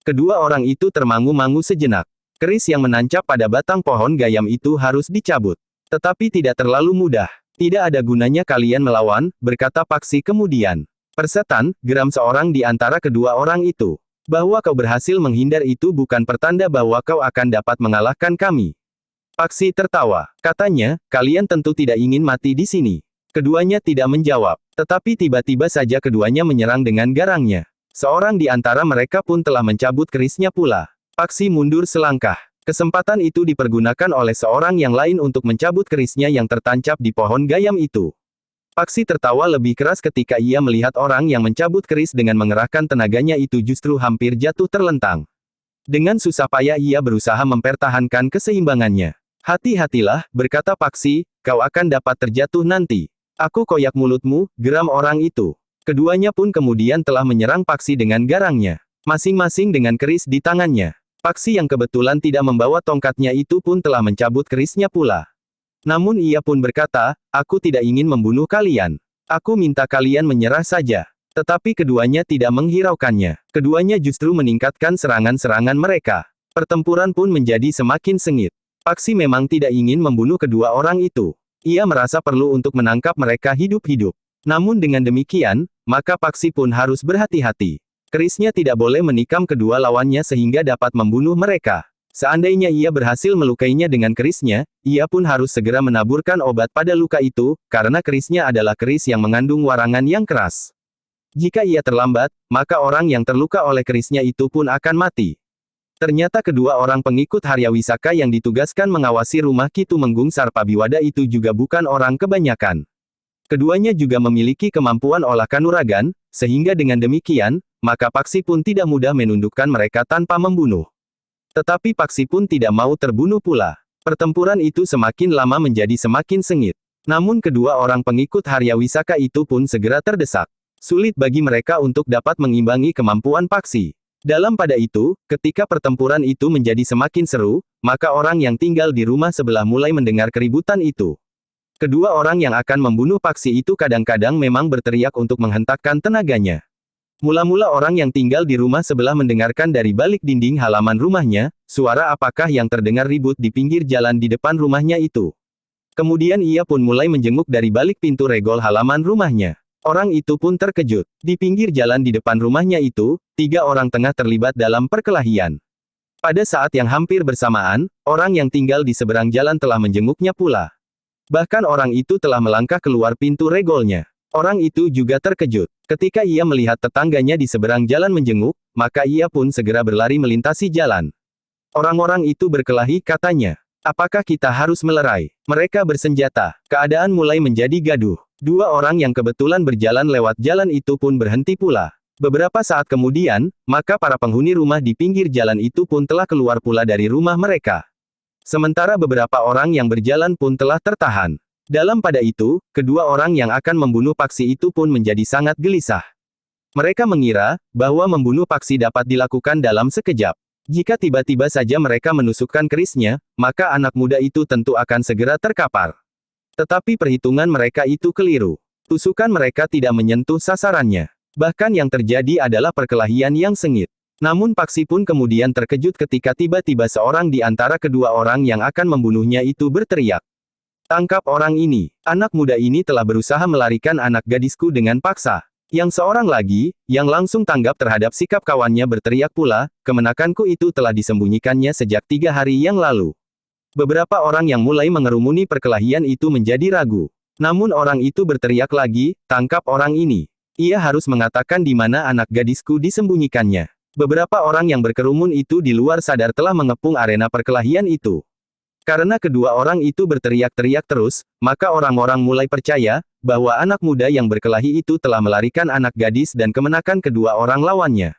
Kedua orang itu termangu-mangu sejenak. Keris yang menancap pada batang pohon gayam itu harus dicabut. Tetapi tidak terlalu mudah. Tidak ada gunanya kalian melawan, berkata Paksi kemudian. Persetan, geram seorang di antara kedua orang itu. Bahwa kau berhasil menghindar itu bukan pertanda bahwa kau akan dapat mengalahkan kami. Paksi tertawa. Katanya, kalian tentu tidak ingin mati di sini. Keduanya tidak menjawab. Tetapi tiba-tiba saja keduanya menyerang dengan garangnya. Seorang di antara mereka pun telah mencabut kerisnya pula. Paksi mundur selangkah. Kesempatan itu dipergunakan oleh seorang yang lain untuk mencabut kerisnya yang tertancap di pohon gayam itu. Paksi tertawa lebih keras ketika ia melihat orang yang mencabut keris dengan mengerahkan tenaganya itu justru hampir jatuh terlentang. Dengan susah payah ia berusaha mempertahankan keseimbangannya. Hati-hatilah, berkata Paksi, kau akan dapat terjatuh nanti. Aku koyak mulutmu, geram orang itu. Keduanya pun kemudian telah menyerang Paksi dengan garangnya. Masing-masing dengan keris di tangannya. Paksi yang kebetulan tidak membawa tongkatnya itu pun telah mencabut kerisnya pula. Namun ia pun berkata, aku tidak ingin membunuh kalian. Aku minta kalian menyerah saja. Tetapi keduanya tidak menghiraukannya. Keduanya justru meningkatkan serangan-serangan mereka. Pertempuran pun menjadi semakin sengit. Paksi memang tidak ingin membunuh kedua orang itu. Ia merasa perlu untuk menangkap mereka hidup-hidup. Namun dengan demikian, maka Paksi pun harus berhati-hati. Kerisnya tidak boleh menikam kedua lawannya sehingga dapat membunuh mereka. Seandainya ia berhasil melukainya dengan kerisnya, ia pun harus segera menaburkan obat pada luka itu, karena kerisnya adalah keris yang mengandung warangan yang keras. Jika ia terlambat, maka orang yang terluka oleh kerisnya itu pun akan mati. Ternyata kedua orang pengikut Harya Wisaka yang ditugaskan mengawasi rumah Ki Tumenggung Sarpabiwada itu juga bukan orang kebanyakan. Keduanya juga memiliki kemampuan olah kanuragan, sehingga dengan demikian, maka Paksi pun tidak mudah menundukkan mereka tanpa membunuh. Tetapi Paksi pun tidak mau terbunuh pula. Pertempuran itu semakin lama menjadi semakin sengit. Namun kedua orang pengikut Harya Wisaka itu pun segera terdesak. Sulit bagi mereka untuk dapat mengimbangi kemampuan Paksi. Dalam pada itu, ketika pertempuran itu menjadi semakin seru, maka orang yang tinggal di rumah sebelah mulai mendengar keributan itu. Kedua orang yang akan membunuh Paksi itu kadang-kadang memang berteriak untuk menghentakkan tenaganya. Mula-mula orang yang tinggal di rumah sebelah mendengarkan dari balik dinding halaman rumahnya, suara apakah yang terdengar ribut di pinggir jalan di depan rumahnya itu. Kemudian ia pun mulai menjenguk dari balik pintu regol halaman rumahnya. Orang itu pun terkejut. Di pinggir jalan di depan rumahnya itu, 3 orang tengah terlibat dalam perkelahian. Pada saat yang hampir bersamaan, orang yang tinggal di seberang jalan telah menjenguknya pula. Bahkan orang itu telah melangkah keluar pintu regolnya. Orang itu juga terkejut. Ketika ia melihat tetangganya di seberang jalan menjenguk, maka ia pun segera berlari melintasi jalan. Orang-orang itu berkelahi, katanya. Apakah kita harus melerai? Mereka bersenjata. Keadaan mulai menjadi gaduh. 2 orang yang kebetulan berjalan lewat jalan itu pun berhenti pula. Beberapa saat kemudian, maka para penghuni rumah di pinggir jalan itu pun telah keluar pula dari rumah mereka. Sementara beberapa orang yang berjalan pun telah tertahan. Dalam pada itu, kedua orang yang akan membunuh Paksi itu pun menjadi sangat gelisah. Mereka mengira bahwa membunuh Paksi dapat dilakukan dalam sekejap. Jika tiba-tiba saja mereka menusukkan kerisnya, maka anak muda itu tentu akan segera terkapar. Tetapi perhitungan mereka itu keliru. Tusukan mereka tidak menyentuh sasarannya. Bahkan yang terjadi adalah perkelahian yang sengit. Namun Paksi pun kemudian terkejut ketika tiba-tiba seorang di antara kedua orang yang akan membunuhnya itu berteriak. Tangkap orang ini. Anak muda ini telah berusaha melarikan anak gadisku dengan paksa. Yang seorang lagi, yang langsung tanggap terhadap sikap kawannya berteriak pula, kemenakanku itu telah disembunyikannya sejak 3 hari yang lalu. Beberapa orang yang mulai mengerumuni perkelahian itu menjadi ragu. Namun orang itu berteriak lagi, tangkap orang ini. Ia harus mengatakan di mana anak gadisku disembunyikannya. Beberapa orang yang berkerumun itu di luar sadar telah mengepung arena perkelahian itu. Karena kedua orang itu berteriak-teriak terus, maka orang-orang mulai percaya bahwa anak muda yang berkelahi itu telah melarikan anak gadis dan kemenakan kedua orang lawannya.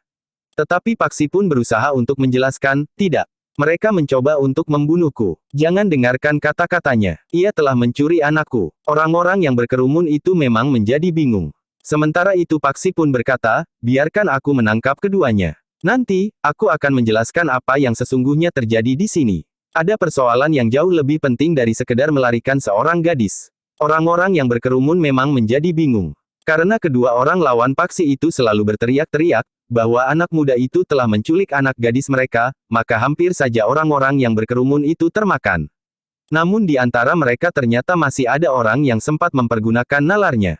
Tetapi Paksi pun berusaha untuk menjelaskan, tidak. Mereka mencoba untuk membunuhku. Jangan dengarkan kata-katanya. Ia telah mencuri anakku. Orang-orang yang berkerumun itu memang menjadi bingung. Sementara itu Paksi pun berkata, biarkan aku menangkap keduanya. Nanti, aku akan menjelaskan apa yang sesungguhnya terjadi di sini. Ada persoalan yang jauh lebih penting dari sekedar melarikan seorang gadis. Orang-orang yang berkerumun memang menjadi bingung. Karena kedua orang lawan Paksi itu selalu berteriak-teriak, bahwa anak muda itu telah menculik anak gadis mereka, maka hampir saja orang-orang yang berkerumun itu termakan. Namun di antara mereka ternyata masih ada orang yang sempat mempergunakan nalarnya.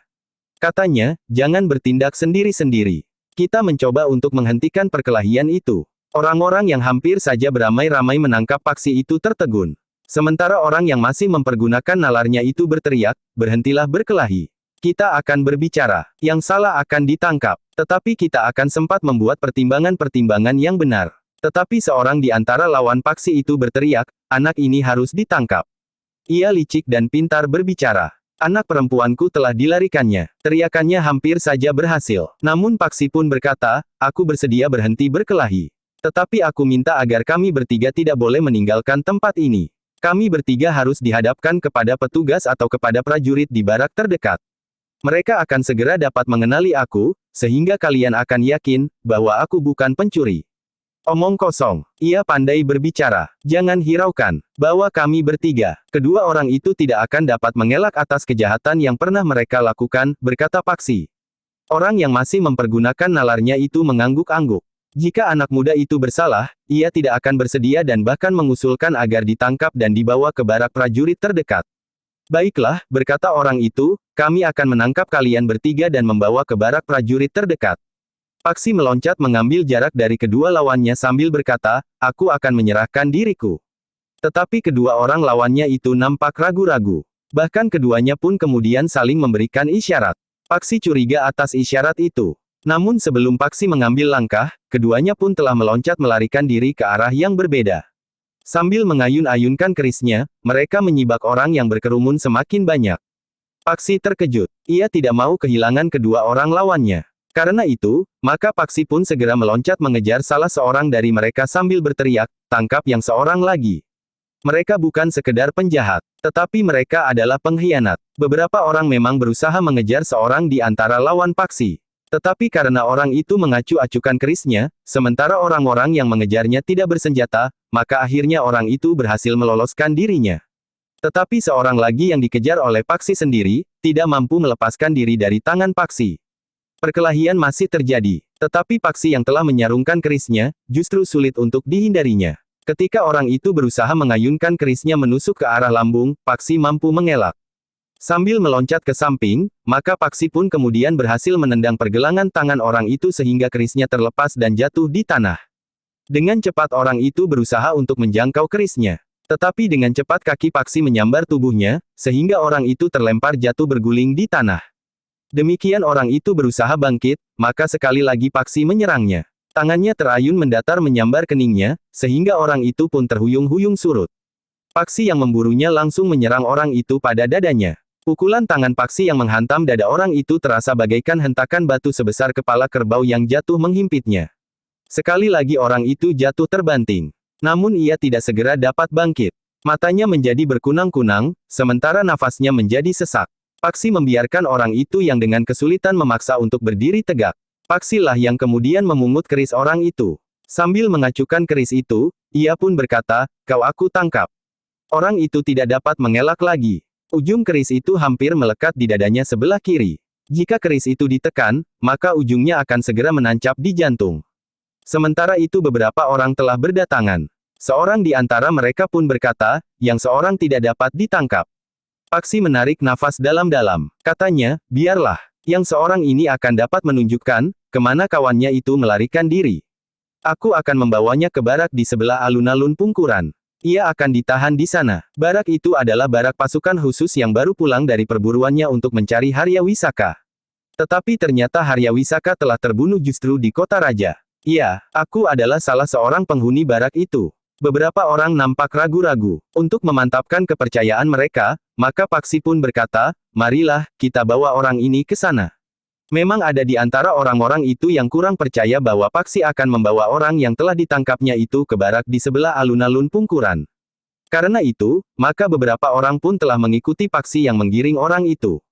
Katanya, jangan bertindak sendiri-sendiri. Kita mencoba untuk menghentikan perkelahian itu. Orang-orang yang hampir saja beramai-ramai menangkap Paksi itu tertegun. Sementara orang yang masih mempergunakan nalarnya itu berteriak, berhentilah berkelahi. Kita akan berbicara. Yang salah akan ditangkap. Tetapi kita akan sempat membuat pertimbangan-pertimbangan yang benar. Tetapi seorang di antara lawan Paksi itu berteriak, anak ini harus ditangkap. Ia licik dan pintar berbicara. Anak perempuanku telah dilarikannya. Teriakannya hampir saja berhasil. Namun Paksi pun berkata, aku bersedia berhenti berkelahi. Tetapi aku minta agar kami bertiga tidak boleh meninggalkan tempat ini. Kami bertiga harus dihadapkan kepada petugas atau kepada prajurit di barak terdekat. Mereka akan segera dapat mengenali aku, sehingga kalian akan yakin bahwa aku bukan pencuri. Omong kosong. Ia pandai berbicara. Jangan hiraukan bahwa kami bertiga. Kedua orang itu tidak akan dapat mengelak atas kejahatan yang pernah mereka lakukan, berkata Paksi. Orang yang masih mempergunakan nalarnya itu mengangguk-angguk. Jika anak muda itu bersalah, ia tidak akan bersedia dan bahkan mengusulkan agar ditangkap dan dibawa ke barak prajurit terdekat. Baiklah, berkata orang itu, kami akan menangkap kalian bertiga dan membawa ke barak prajurit terdekat. Paksi meloncat mengambil jarak dari kedua lawannya sambil berkata, aku akan menyerahkan diriku. Tetapi kedua orang lawannya itu nampak ragu-ragu. Bahkan keduanya pun kemudian saling memberikan isyarat. Paksi curiga atas isyarat itu. Namun sebelum Paksi mengambil langkah, keduanya pun telah meloncat melarikan diri ke arah yang berbeda. Sambil mengayun-ayunkan kerisnya, mereka menyibak orang yang berkerumun semakin banyak. Paksi terkejut. Ia tidak mau kehilangan kedua orang lawannya. Karena itu, maka Paksi pun segera meloncat mengejar salah seorang dari mereka sambil berteriak, tangkap yang seorang lagi. Mereka bukan sekedar penjahat, tetapi mereka adalah pengkhianat. Beberapa orang memang berusaha mengejar seorang di antara lawan Paksi. Tetapi karena orang itu mengacu-acukan kerisnya, sementara orang-orang yang mengejarnya tidak bersenjata, maka akhirnya orang itu berhasil meloloskan dirinya. Tetapi seorang lagi yang dikejar oleh Paksi sendiri, tidak mampu melepaskan diri dari tangan Paksi. Perkelahian masih terjadi, tetapi Paksi yang telah menyarungkan kerisnya, justru sulit untuk dihindarinya. Ketika orang itu berusaha mengayunkan kerisnya menusuk ke arah lambung, Paksi mampu mengelak. Sambil meloncat ke samping, maka Paksi pun kemudian berhasil menendang pergelangan tangan orang itu sehingga kerisnya terlepas dan jatuh di tanah. Dengan cepat orang itu berusaha untuk menjangkau kerisnya. Tetapi dengan cepat kaki Paksi menyambar tubuhnya, sehingga orang itu terlempar jatuh berguling di tanah. Demikian orang itu berusaha bangkit, maka sekali lagi Paksi menyerangnya. Tangannya terayun mendatar menyambar keningnya, sehingga orang itu pun terhuyung-huyung surut. Paksi yang memburunya langsung menyerang orang itu pada dadanya. Pukulan tangan Paksi yang menghantam dada orang itu terasa bagaikan hentakan batu sebesar kepala kerbau yang jatuh menghimpitnya. Sekali lagi orang itu jatuh terbanting. Namun ia tidak segera dapat bangkit. Matanya menjadi berkunang-kunang, sementara nafasnya menjadi sesak. Paksi membiarkan orang itu yang dengan kesulitan memaksa untuk berdiri tegak. Paksilah yang kemudian memungut keris orang itu. Sambil mengacukan keris itu, ia pun berkata, "Kau aku tangkap." Orang itu tidak dapat mengelak lagi. Ujung keris itu hampir melekat di dadanya sebelah kiri. Jika keris itu ditekan, maka ujungnya akan segera menancap di jantung. Sementara itu beberapa orang telah berdatangan. Seorang di antara mereka pun berkata, yang seorang tidak dapat ditangkap. Paksi menarik nafas dalam-dalam. Katanya, "Biarlah. Yang seorang ini akan dapat menunjukkan, kemana kawannya itu melarikan diri. Aku akan membawanya ke barak di sebelah alun-alun Pungkuran. Ia akan ditahan di sana." Barak itu adalah barak pasukan khusus yang baru pulang dari perburuannya untuk mencari Harya Wisaka. Tetapi ternyata Harya Wisaka telah terbunuh justru di kota raja. "Iya, aku adalah salah seorang penghuni barak itu." Beberapa orang nampak ragu-ragu. Untuk memantapkan kepercayaan mereka, maka Paksi pun berkata, "Marilah, kita bawa orang ini ke sana." Memang ada di antara orang-orang itu yang kurang percaya bahwa Paksi akan membawa orang yang telah ditangkapnya itu ke barak di sebelah alun-alun Pungkuran. Karena itu, maka beberapa orang pun telah mengikuti Paksi yang menggiring orang itu.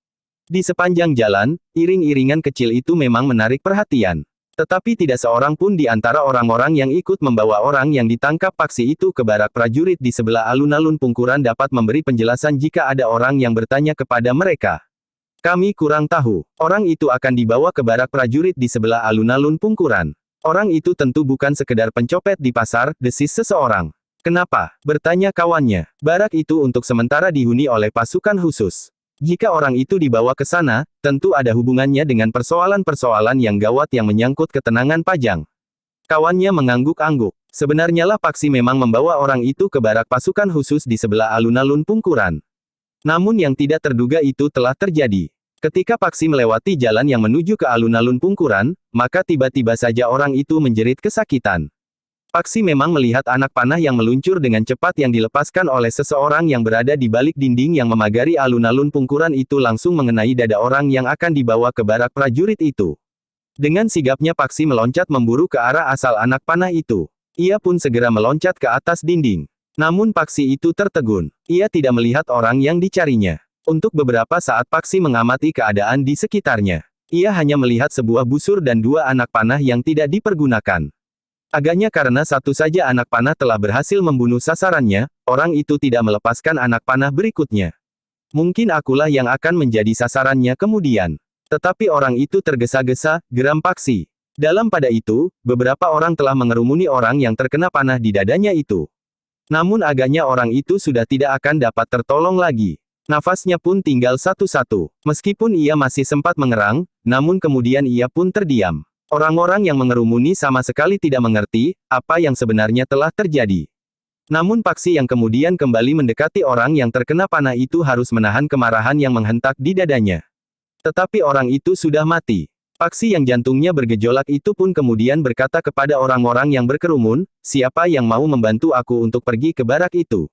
Di sepanjang jalan, iring-iringan kecil itu memang menarik perhatian. Tetapi tidak seorang pun di antara orang-orang yang ikut membawa orang yang ditangkap Paksi itu ke barak prajurit di sebelah alun-alun Pungkuran dapat memberi penjelasan jika ada orang yang bertanya kepada mereka. "Kami kurang tahu. Orang itu akan dibawa ke barak prajurit di sebelah alun-alun Pungkuran." "Orang itu tentu bukan sekedar pencopet di pasar," desis seseorang. "Kenapa?" bertanya kawannya. "Barak itu untuk sementara dihuni oleh pasukan khusus. Jika orang itu dibawa ke sana, tentu ada hubungannya dengan persoalan-persoalan yang gawat yang menyangkut ketenangan Pajang." Kawannya mengangguk-angguk. Sebenarnya lah Paksi memang membawa orang itu ke barak pasukan khusus di sebelah alun-alun Pungkuran. Namun yang tidak terduga itu telah terjadi. Ketika Paksi melewati jalan yang menuju ke alun-alun Pungkuran, maka tiba-tiba saja orang itu menjerit kesakitan. Paksi memang melihat anak panah yang meluncur dengan cepat yang dilepaskan oleh seseorang yang berada di balik dinding yang memagari alun-alun Pungkuran itu langsung mengenai dada orang yang akan dibawa ke barak prajurit itu. Dengan sigapnya Paksi meloncat memburu ke arah asal anak panah itu. Ia pun segera meloncat ke atas dinding. Namun Paksi itu tertegun. Ia tidak melihat orang yang dicarinya. Untuk beberapa saat Paksi mengamati keadaan di sekitarnya. Ia hanya melihat sebuah busur dan dua anak panah yang tidak dipergunakan. Agaknya karena satu saja anak panah telah berhasil membunuh sasarannya, orang itu tidak melepaskan anak panah berikutnya. "Mungkin akulah yang akan menjadi sasarannya kemudian." Tetapi orang itu tergesa-gesa, geram Paksi. Dalam pada itu, beberapa orang telah mengerumuni orang yang terkena panah di dadanya itu. Namun agaknya orang itu sudah tidak akan dapat tertolong lagi. Nafasnya pun tinggal satu-satu. Meskipun ia masih sempat mengerang, namun kemudian ia pun terdiam. Orang-orang yang mengerumuni sama sekali tidak mengerti apa yang sebenarnya telah terjadi. Namun Paksi yang kemudian kembali mendekati orang yang terkena panah itu harus menahan kemarahan yang menghentak di dadanya. Tetapi orang itu sudah mati. Paksi yang jantungnya bergejolak itu pun kemudian berkata kepada orang-orang yang berkerumun, "Siapa yang mau membantu aku untuk pergi ke barak itu?"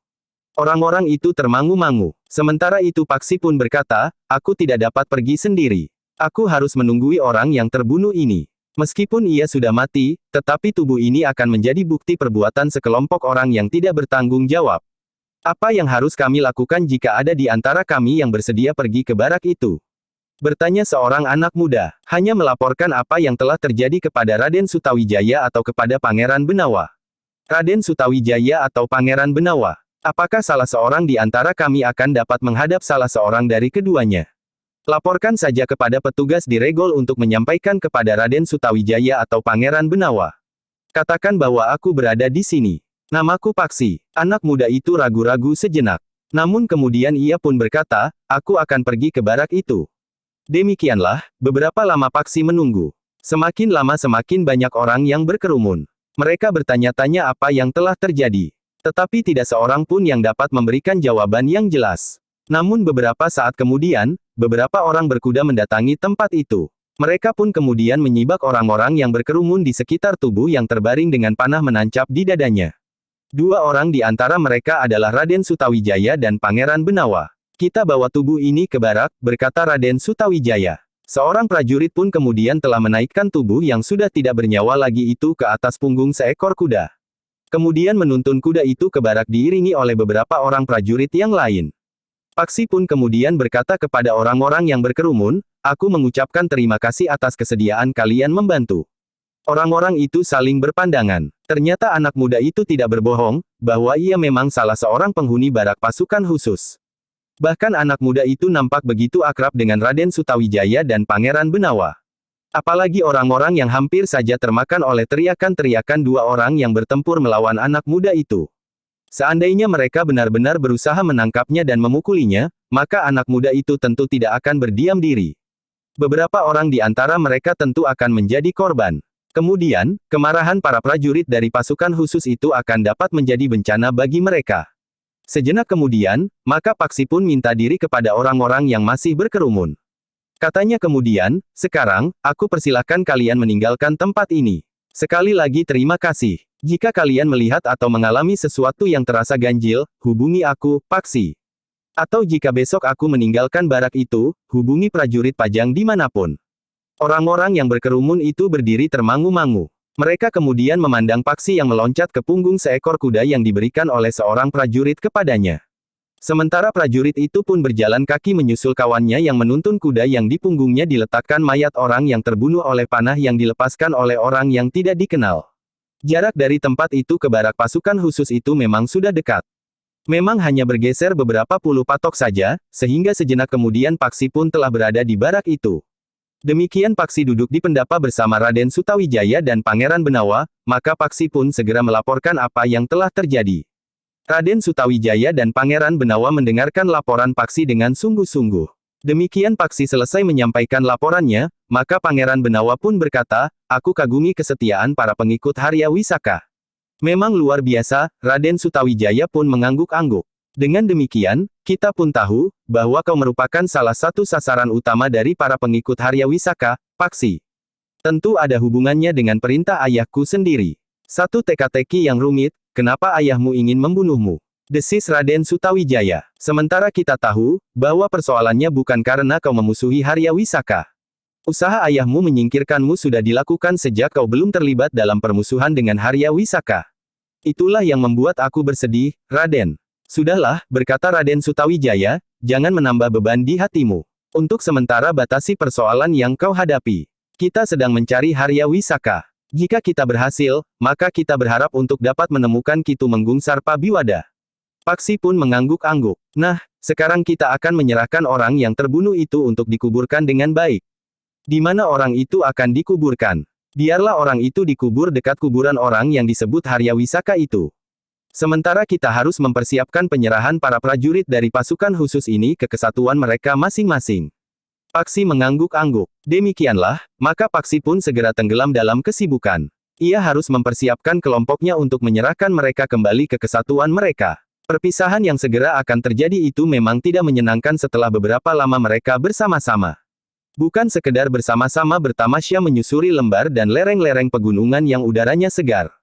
Orang-orang itu termangu-mangu. Sementara itu Paksi pun berkata, "Aku tidak dapat pergi sendiri. Aku harus menunggui orang yang terbunuh ini. Meskipun ia sudah mati, tetapi tubuh ini akan menjadi bukti perbuatan sekelompok orang yang tidak bertanggung jawab. Apa yang harus kami lakukan jika ada di antara kami yang bersedia pergi ke barak itu?" bertanya seorang anak muda. "Hanya melaporkan apa yang telah terjadi kepada Raden Sutawijaya atau kepada Pangeran Benawa." "Raden Sutawijaya atau Pangeran Benawa? Apakah salah seorang di antara kami akan dapat menghadap salah seorang dari keduanya? Laporkan saja kepada petugas di Regol untuk menyampaikan kepada Raden Sutawijaya atau Pangeran Benawa. Katakan bahwa aku berada di sini." Namaku Paksi. Anak muda itu ragu-ragu sejenak. Namun kemudian ia pun berkata, aku akan pergi ke barak itu. Demikianlah, beberapa lama Paksi menunggu. Semakin lama semakin banyak orang yang berkerumun. Mereka bertanya-tanya apa yang telah terjadi. Tetapi tidak seorang pun yang dapat memberikan jawaban yang jelas. Namun beberapa saat kemudian, beberapa orang berkuda mendatangi tempat itu. Mereka pun kemudian menyibak orang-orang yang berkerumun di sekitar tubuh yang terbaring dengan panah menancap di dadanya. Dua orang di antara mereka adalah Raden Sutawijaya dan Pangeran Benawa. Kita bawa tubuh ini ke barak, berkata Raden Sutawijaya. Seorang prajurit pun kemudian telah menaikkan tubuh yang sudah tidak bernyawa lagi itu ke atas punggung seekor kuda. Kemudian menuntun kuda itu ke barak diiringi oleh beberapa orang prajurit yang lain. Paksi pun kemudian berkata kepada orang-orang yang berkerumun, aku mengucapkan terima kasih atas kesediaan kalian membantu. Orang-orang itu saling berpandangan. Ternyata anak muda itu tidak berbohong, bahwa ia memang salah seorang penghuni barak pasukan khusus. Bahkan anak muda itu nampak begitu akrab dengan Raden Sutawijaya dan Pangeran Benawa. Apalagi orang-orang yang hampir saja termakan oleh teriakan-teriakan dua orang yang bertempur melawan anak muda itu. Seandainya mereka benar-benar berusaha menangkapnya dan memukulinya, maka anak muda itu tentu tidak akan berdiam diri. Beberapa orang di antara mereka tentu akan menjadi korban. Kemudian, kemarahan para prajurit dari pasukan khusus itu akan dapat menjadi bencana bagi mereka. Sejenak kemudian, maka Paksi pun minta diri kepada orang-orang yang masih berkerumun. Katanya kemudian, sekarang, aku persilahkan kalian meninggalkan tempat ini. Sekali lagi terima kasih. Jika kalian melihat atau mengalami sesuatu yang terasa ganjil, hubungi aku, Paksi. Atau jika besok aku meninggalkan barak itu, hubungi prajurit Pajang dimanapun. Orang-orang yang berkerumun itu berdiri termangu-mangu. Mereka kemudian memandang Paksi yang meloncat ke punggung seekor kuda yang diberikan oleh seorang prajurit kepadanya. Sementara prajurit itu pun berjalan kaki menyusul kawannya yang menuntun kuda yang di punggungnya diletakkan mayat orang yang terbunuh oleh panah yang dilepaskan oleh orang yang tidak dikenal. Jarak dari tempat itu ke barak pasukan khusus itu memang sudah dekat. Memang hanya bergeser beberapa puluh patok saja, sehingga sejenak kemudian Paksi pun telah berada di barak itu. Demikian Paksi duduk di pendapa bersama Raden Sutawijaya dan Pangeran Benawa, maka Paksi pun segera melaporkan apa yang telah terjadi. Raden Sutawijaya dan Pangeran Benawa mendengarkan laporan Paksi dengan sungguh-sungguh. Demikian Paksi selesai menyampaikan laporannya, maka Pangeran Benawa pun berkata, aku kagumi kesetiaan para pengikut Harya Wisaka. Memang luar biasa, Raden Sutawijaya pun mengangguk-angguk. Dengan demikian, kita pun tahu, bahwa kau merupakan salah satu sasaran utama dari para pengikut Harya Wisaka, Paksi. Tentu ada hubungannya dengan perintah ayahku sendiri. Satu teka-teki yang rumit, kenapa ayahmu ingin membunuhmu? Desis Raden Sutawijaya. Sementara kita tahu, bahwa persoalannya bukan karena kau memusuhi Harya Wisaka. Usaha ayahmu menyingkirkanmu sudah dilakukan sejak kau belum terlibat dalam permusuhan dengan Harya Wisaka. Itulah yang membuat aku bersedih, Raden. Sudahlah, berkata Raden Sutawijaya, jangan menambah beban di hatimu. Untuk sementara batasi persoalan yang kau hadapi. Kita sedang mencari Harya Wisaka. Jika kita berhasil, maka kita berharap untuk dapat menemukan Kitu Menggung Sarpabiwada. Paksi pun mengangguk-angguk. Nah, sekarang kita akan menyerahkan orang yang terbunuh itu untuk dikuburkan dengan baik. Di mana orang itu akan dikuburkan? Biarlah orang itu dikubur dekat kuburan orang yang disebut Harya Wisaka itu. Sementara kita harus mempersiapkan penyerahan para prajurit dari pasukan khusus ini ke kesatuan mereka masing-masing. Paksi mengangguk-angguk. Demikianlah, maka Paksi pun segera tenggelam dalam kesibukan. Ia harus mempersiapkan kelompoknya untuk menyerahkan mereka kembali ke kesatuan mereka. Perpisahan yang segera akan terjadi itu memang tidak menyenangkan setelah beberapa lama mereka bersama-sama. Bukan sekedar bersama-sama bertamasya menyusuri lembar dan lereng-lereng pegunungan yang udaranya segar.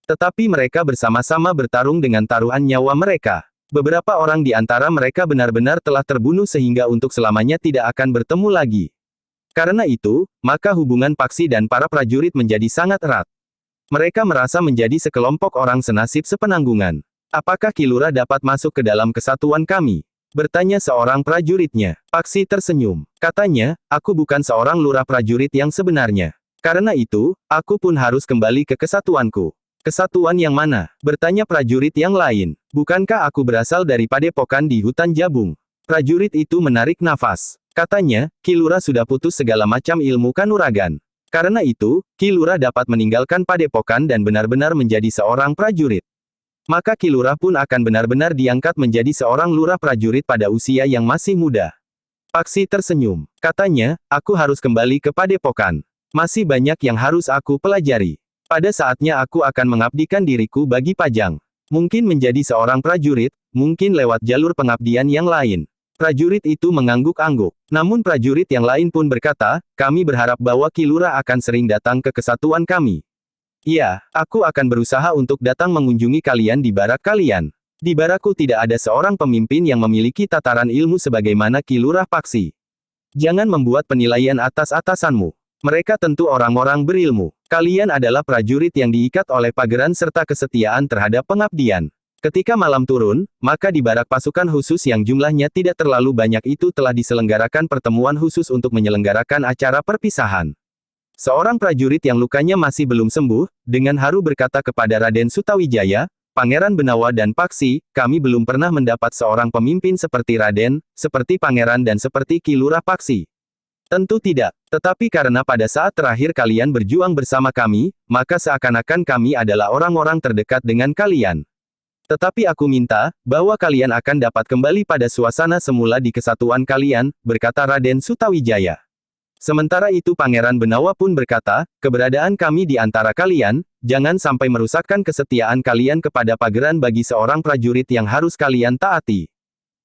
Tetapi mereka bersama-sama bertarung dengan taruhan nyawa mereka. Beberapa orang di antara mereka benar-benar telah terbunuh sehingga untuk selamanya tidak akan bertemu lagi. Karena itu, maka hubungan Paksi dan para prajurit menjadi sangat erat. Mereka merasa menjadi sekelompok orang senasib sepenanggungan. Apakah Kilura dapat masuk ke dalam kesatuan kami? Bertanya seorang prajuritnya. Paksi tersenyum. Katanya, aku bukan seorang lurah prajurit yang sebenarnya. Karena itu, aku pun harus kembali ke kesatuanku. Kesatuan yang mana? Bertanya prajurit yang lain. Bukankah aku berasal dari padepokan di hutan Jabung? Prajurit itu menarik nafas. Katanya, Kilura sudah putus segala macam ilmu kanuragan. Karena itu, Kilura dapat meninggalkan padepokan dan benar-benar menjadi seorang prajurit. maka Ki Lurah pun akan benar-benar diangkat menjadi seorang lurah prajurit pada usia yang masih muda. Paksi tersenyum. Katanya, aku harus kembali ke padepokan. Masih banyak yang harus aku pelajari. Pada saatnya aku akan mengabdikan diriku bagi Pajang. Mungkin menjadi seorang prajurit, mungkin lewat jalur pengabdian yang lain. Prajurit itu mengangguk-angguk. Namun prajurit yang lain pun berkata, kami berharap bahwa Ki Lurah akan sering datang ke kesatuan kami. Iya, aku akan berusaha untuk datang mengunjungi kalian di barak kalian. Di barakku tidak ada seorang pemimpin yang memiliki tataran ilmu sebagaimana Ki Lurah Paksi. Jangan membuat penilaian atas atasanmu. Mereka tentu orang-orang berilmu. Kalian adalah prajurit yang diikat oleh pageran serta kesetiaan terhadap pengabdian. Ketika malam turun, maka di barak pasukan khusus yang jumlahnya tidak terlalu banyak itu telah diselenggarakan pertemuan khusus untuk menyelenggarakan acara perpisahan. Seorang prajurit yang lukanya masih belum sembuh, dengan haru berkata kepada Raden Sutawijaya, Pangeran Benawa dan Paksi, kami belum pernah mendapat seorang pemimpin seperti Raden, seperti Pangeran dan seperti Ki Lurah Paksi. Tentu tidak, tetapi karena pada saat terakhir kalian berjuang bersama kami, maka seakan-akan kami adalah orang-orang terdekat dengan kalian. Tetapi aku minta, bahwa kalian akan dapat kembali pada suasana semula di kesatuan kalian, berkata Raden Sutawijaya. Sementara itu Pangeran Benawa pun berkata, keberadaan kami di antara kalian, jangan sampai merusakkan kesetiaan kalian kepada pageran bagi seorang prajurit yang harus kalian taati.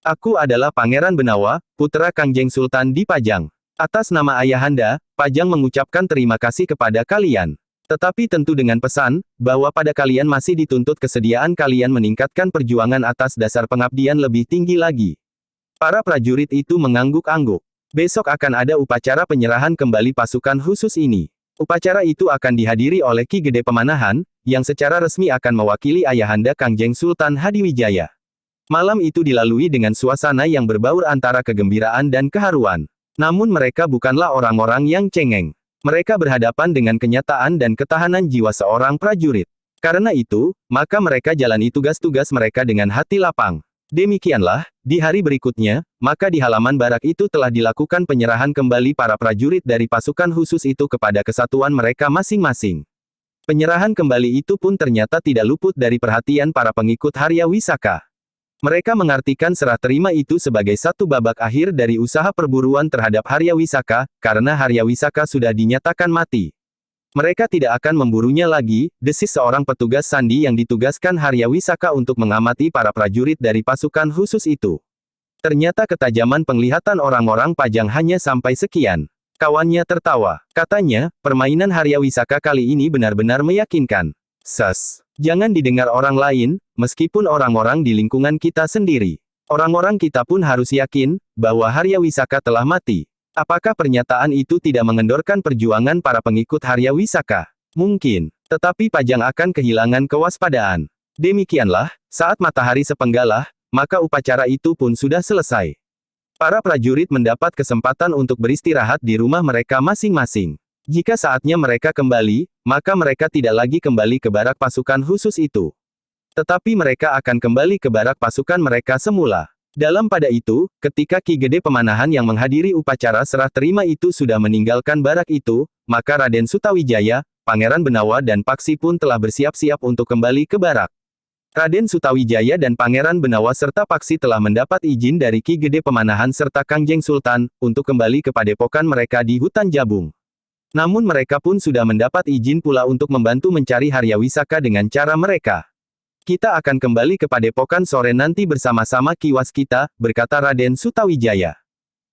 Aku adalah Pangeran Benawa, putra Kangjeng Sultan di Pajang. Atas nama Ayahanda, Pajang mengucapkan terima kasih kepada kalian. Tetapi tentu dengan pesan, bahwa pada kalian masih dituntut kesediaan kalian meningkatkan perjuangan atas dasar pengabdian lebih tinggi lagi. Para prajurit itu mengangguk-angguk. Besok akan ada upacara penyerahan kembali pasukan khusus ini. Upacara itu akan dihadiri oleh Ki Gede Pemanahan, yang secara resmi akan mewakili Ayahanda Kangjeng Sultan Hadiwijaya. Malam itu dilalui dengan suasana yang berbaur antara kegembiraan dan keharuan. Namun mereka bukanlah orang-orang yang cengeng. Mereka berhadapan dengan kenyataan dan ketahanan jiwa seorang prajurit. Karena itu, maka mereka jalani tugas-tugas mereka dengan hati lapang. Demikianlah, di hari berikutnya, maka di halaman barak itu telah dilakukan penyerahan kembali para prajurit dari pasukan khusus itu kepada kesatuan mereka masing-masing. Penyerahan kembali itu pun ternyata tidak luput dari perhatian para pengikut Harya Wisaka. Mereka mengartikan serah terima itu sebagai satu babak akhir dari usaha perburuan terhadap Harya Wisaka, karena Harya Wisaka sudah dinyatakan mati. Mereka tidak akan memburunya lagi, desis seorang petugas sandi yang ditugaskan Harya Wisaka untuk mengamati para prajurit dari pasukan khusus itu. Ternyata ketajaman penglihatan orang-orang Pajang hanya sampai sekian. Kawannya tertawa. Katanya, permainan Harya Wisaka kali ini benar-benar meyakinkan. Jangan didengar orang lain, meskipun orang-orang di lingkungan kita sendiri. Orang-orang kita pun harus yakin, bahwa Harya Wisaka telah mati. Apakah pernyataan itu tidak mengendorkan perjuangan para pengikut Harya Wisaka? Mungkin, tetapi Pajang akan kehilangan kewaspadaan. Demikianlah, saat matahari sepenggalah, maka upacara itu pun sudah selesai. Para prajurit mendapat kesempatan untuk beristirahat di rumah mereka masing-masing. Jika saatnya mereka kembali, maka mereka tidak lagi kembali ke barak pasukan khusus itu. Tetapi mereka akan kembali ke barak pasukan mereka semula. Dalam pada itu, ketika Ki Gede Pemanahan yang menghadiri upacara serah terima itu sudah meninggalkan barak itu, maka Raden Sutawijaya, Pangeran Benawa dan Paksi pun telah bersiap-siap untuk kembali ke barak. Raden Sutawijaya dan Pangeran Benawa serta Paksi telah mendapat izin dari Ki Gede Pemanahan serta Kangjeng Sultan, untuk kembali ke padepokan mereka di hutan Jabung. Namun mereka pun sudah mendapat izin pula untuk membantu mencari Harya Wisaka dengan cara mereka. Kita akan kembali ke padepokan sore nanti bersama-sama Ki Waskita, berkata Raden Sutawijaya.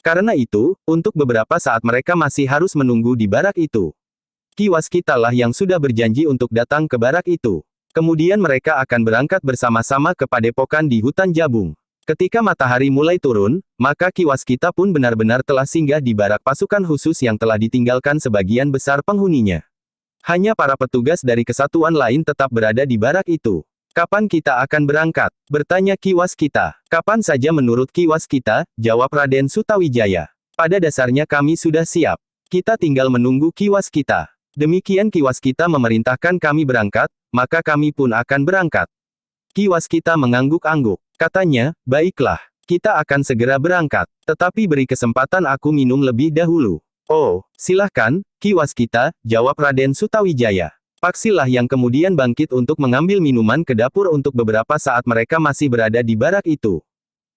Karena itu, untuk beberapa saat mereka masih harus menunggu di barak itu. Ki Waskita lah yang sudah berjanji untuk datang ke barak itu. Kemudian mereka akan berangkat bersama-sama ke padepokan di hutan Jabung. Ketika matahari mulai turun, maka Ki Waskita pun benar-benar telah singgah di barak pasukan khusus yang telah ditinggalkan sebagian besar penghuninya. Hanya para petugas dari kesatuan lain tetap berada di barak itu. Kapan kita akan berangkat? Bertanya Ki Waskita. Kapan saja menurut Ki Waskita, jawab Raden Sutawijaya. Pada dasarnya kami sudah siap. Kita tinggal menunggu Ki Waskita. Demikian Ki Waskita memerintahkan kami berangkat, maka kami pun akan berangkat. Ki Waskita mengangguk-angguk. Katanya, baiklah, kita akan segera berangkat. Tetapi beri kesempatan aku minum lebih dahulu. Oh, silahkan, Ki Waskita, jawab Raden Sutawijaya. Paksilah yang kemudian bangkit untuk mengambil minuman ke dapur untuk beberapa saat mereka masih berada di barak itu.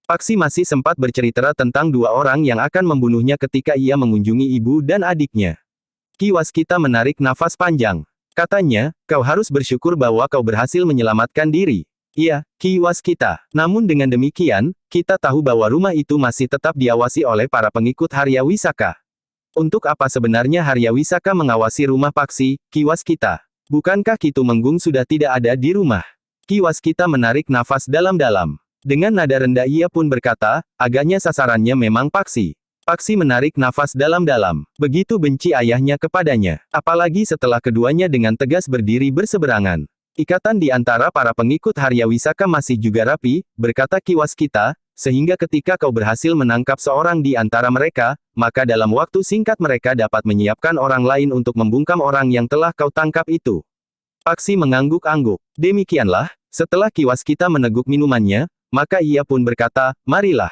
Paksi masih sempat bercerita tentang dua orang yang akan membunuhnya ketika ia mengunjungi ibu dan adiknya. Ki Waskita menarik nafas panjang. Katanya, kau harus bersyukur bahwa kau berhasil menyelamatkan diri. Iya, Ki Waskita. Namun dengan demikian, kita tahu bahwa rumah itu masih tetap diawasi oleh para pengikut Harya Wisaka. Untuk apa sebenarnya Harya Wisaka mengawasi rumah Paksi, Ki Waskita? Bukankah Ki Tumenggung sudah tidak ada di rumah? Ki Waskita menarik nafas dalam-dalam. Dengan nada rendah ia pun berkata, agaknya sasarannya memang Paksi. Paksi menarik nafas dalam-dalam. Begitu benci ayahnya kepadanya. Apalagi setelah keduanya dengan tegas berdiri berseberangan. Ikatan di antara para pengikut Harya Wisaka masih juga rapi, berkata Ki Waskita, sehingga ketika kau berhasil menangkap seorang di antara mereka, maka dalam waktu singkat mereka dapat menyiapkan orang lain untuk membungkam orang yang telah kau tangkap itu. Paksi mengangguk-angguk. Demikianlah, setelah Ki Waskita meneguk minumannya, maka ia pun berkata, marilah.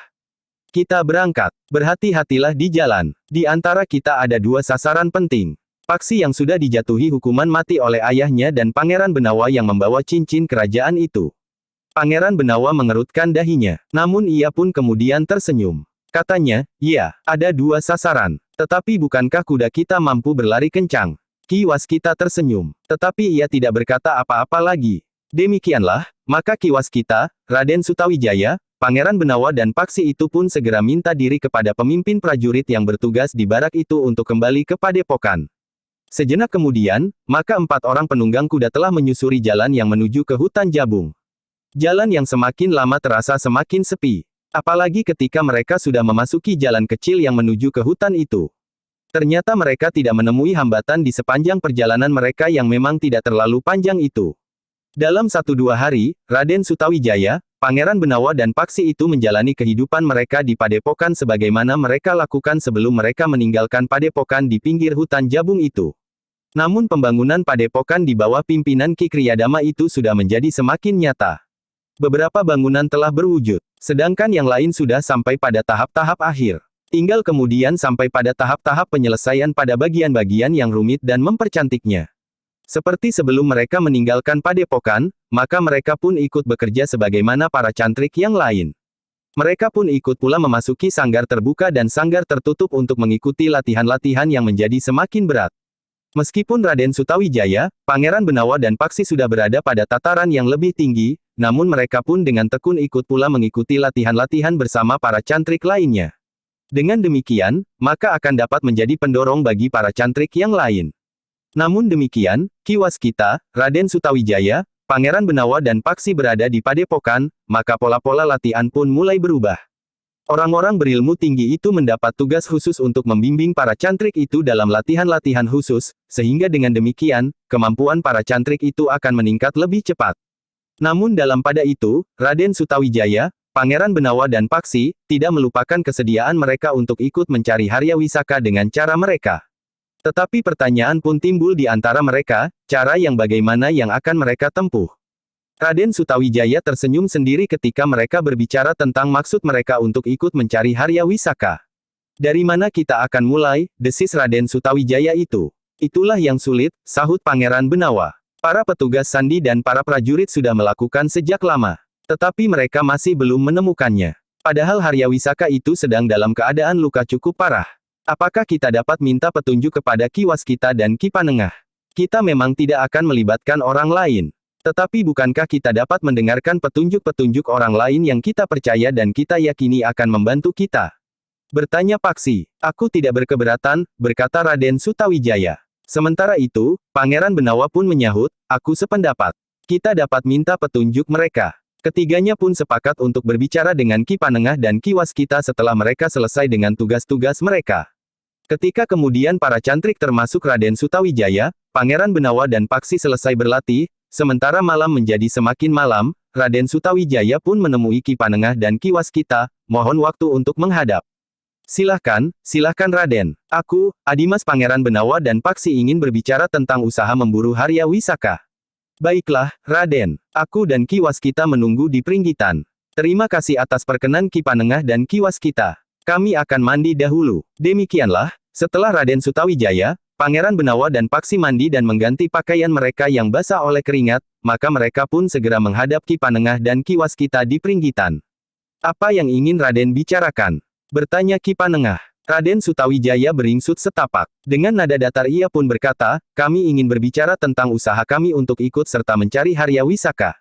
Kita berangkat. Berhati-hatilah di jalan. Di antara kita ada dua sasaran penting. Paksi yang sudah dijatuhi hukuman mati oleh ayahnya dan Pangeran Benawa yang membawa cincin kerajaan itu. Pangeran Benawa mengerutkan dahinya. Namun ia pun kemudian tersenyum. Katanya, ya, ada dua sasaran. Tetapi bukankah kuda kita mampu berlari kencang? Ki Waskita tersenyum. Tetapi ia tidak berkata apa-apa lagi. Demikianlah, maka Ki Waskita, Raden Sutawijaya, Pangeran Benawa dan Paksi itu pun segera minta diri kepada pemimpin prajurit yang bertugas di barak itu untuk kembali ke padepokan. Sejenak kemudian, maka 4 orang penunggang kuda telah menyusuri jalan yang menuju ke hutan Jabung. Jalan yang semakin lama terasa semakin sepi. Apalagi ketika mereka sudah memasuki jalan kecil yang menuju ke hutan itu. Ternyata mereka tidak menemui hambatan di sepanjang perjalanan mereka yang memang tidak terlalu panjang itu. Dalam 1-2 hari, Raden Sutawijaya, Pangeran Benawa dan Paksi itu menjalani kehidupan mereka di padepokan sebagaimana mereka lakukan sebelum mereka meninggalkan padepokan di pinggir hutan Jabung itu. Namun pembangunan padepokan di bawah pimpinan Ki Kriyadama itu sudah menjadi semakin nyata. Beberapa bangunan telah berwujud, sedangkan yang lain sudah sampai pada tahap-tahap akhir. Tinggal kemudian sampai pada tahap-tahap penyelesaian pada bagian-bagian yang rumit dan mempercantiknya. Seperti sebelum mereka meninggalkan padepokan, maka mereka pun ikut bekerja sebagaimana para cantrik yang lain. Mereka pun ikut pula memasuki sanggar terbuka dan sanggar tertutup untuk mengikuti latihan-latihan yang menjadi semakin berat. Meskipun Raden Sutawijaya, Pangeran Benawa dan Paksi sudah berada pada tataran yang lebih tinggi, namun mereka pun dengan tekun ikut pula mengikuti latihan-latihan bersama para cantrik lainnya. Dengan demikian, maka akan dapat menjadi pendorong bagi para cantrik yang lain. Namun demikian, Ki Waskita, Raden Sutawijaya, Pangeran Benawa dan Paksi berada di padepokan, maka pola-pola latihan pun mulai berubah. Orang-orang berilmu tinggi itu mendapat tugas khusus untuk membimbing para cantrik itu dalam latihan-latihan khusus, sehingga dengan demikian, kemampuan para cantrik itu akan meningkat lebih cepat. Namun dalam pada itu, Raden Sutawijaya, Pangeran Benawa dan Paksi, tidak melupakan kesediaan mereka untuk ikut mencari Harya Wisaka dengan cara mereka. Tetapi pertanyaan pun timbul di antara mereka, cara yang bagaimana yang akan mereka tempuh. Raden Sutawijaya tersenyum sendiri ketika mereka berbicara tentang maksud mereka untuk ikut mencari Harya Wisaka. Dari mana kita akan mulai, desis Raden Sutawijaya itu. Itulah yang sulit, sahut Pangeran Benawa. Para petugas sandi dan para prajurit sudah melakukan sejak lama. Tetapi mereka masih belum menemukannya. Padahal Harya Wisaka itu sedang dalam keadaan luka cukup parah. Apakah kita dapat minta petunjuk kepada Ki Waskita dan Ki Panengah? Kita memang tidak akan melibatkan orang lain. Tetapi bukankah kita dapat mendengarkan petunjuk-petunjuk orang lain yang kita percaya dan kita yakini akan membantu kita? Bertanya Paksi. Aku tidak berkeberatan, berkata Raden Sutawijaya. Sementara itu, Pangeran Benawa pun menyahut, aku sependapat. Kita dapat minta petunjuk mereka. Ketiganya pun sepakat untuk berbicara dengan Ki Panengah dan Ki Waskita setelah mereka selesai dengan tugas-tugas mereka. Ketika kemudian para cantrik termasuk Raden Sutawijaya, Pangeran Benawa dan Paksi selesai berlatih, sementara malam menjadi semakin malam, Raden Sutawijaya pun menemui Ki Panengah dan Ki Waskita, mohon waktu untuk menghadap. Silahkan Raden. Aku, Adimas Pangeran Benawa dan Paksi ingin berbicara tentang usaha memburu Harya Wisaka. Baiklah, Raden. Aku dan Ki Waskita menunggu di peringgitan. Terima kasih atas perkenan Ki Panengah dan Ki Waskita. Kami akan mandi dahulu. Demikianlah, setelah Raden Sutawijaya, Pangeran Benawa dan Paksi mandi dan mengganti pakaian mereka yang basah oleh keringat, maka mereka pun segera menghadap Ki Panengah dan Ki Waskita di peringgitan. Apa yang ingin Raden bicarakan? Bertanya Ki Panengah. Raden Sutawijaya beringsut setapak. Dengan nada datar ia pun berkata, kami ingin berbicara tentang usaha kami untuk ikut serta mencari Harya Wisaka.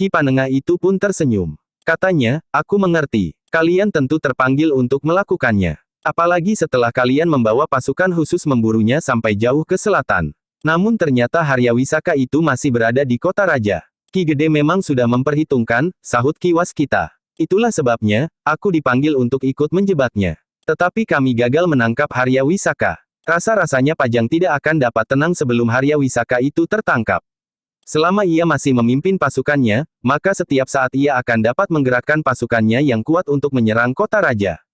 Ki Panengah itu pun tersenyum. Katanya, aku mengerti. Kalian tentu terpanggil untuk melakukannya. Apalagi setelah kalian membawa pasukan khusus memburunya sampai jauh ke selatan. Namun ternyata Harya Wisaka itu masih berada di kota raja. Ki Gede memang sudah memperhitungkan, sahut Ki Waskita. Itulah sebabnya, aku dipanggil untuk ikut menjebaknya. Tetapi kami gagal menangkap Harya Wisaka. Rasa-rasanya Pajang tidak akan dapat tenang sebelum Harya Wisaka itu tertangkap. Selama ia masih memimpin pasukannya, maka setiap saat ia akan dapat menggerakkan pasukannya yang kuat untuk menyerang kota raja.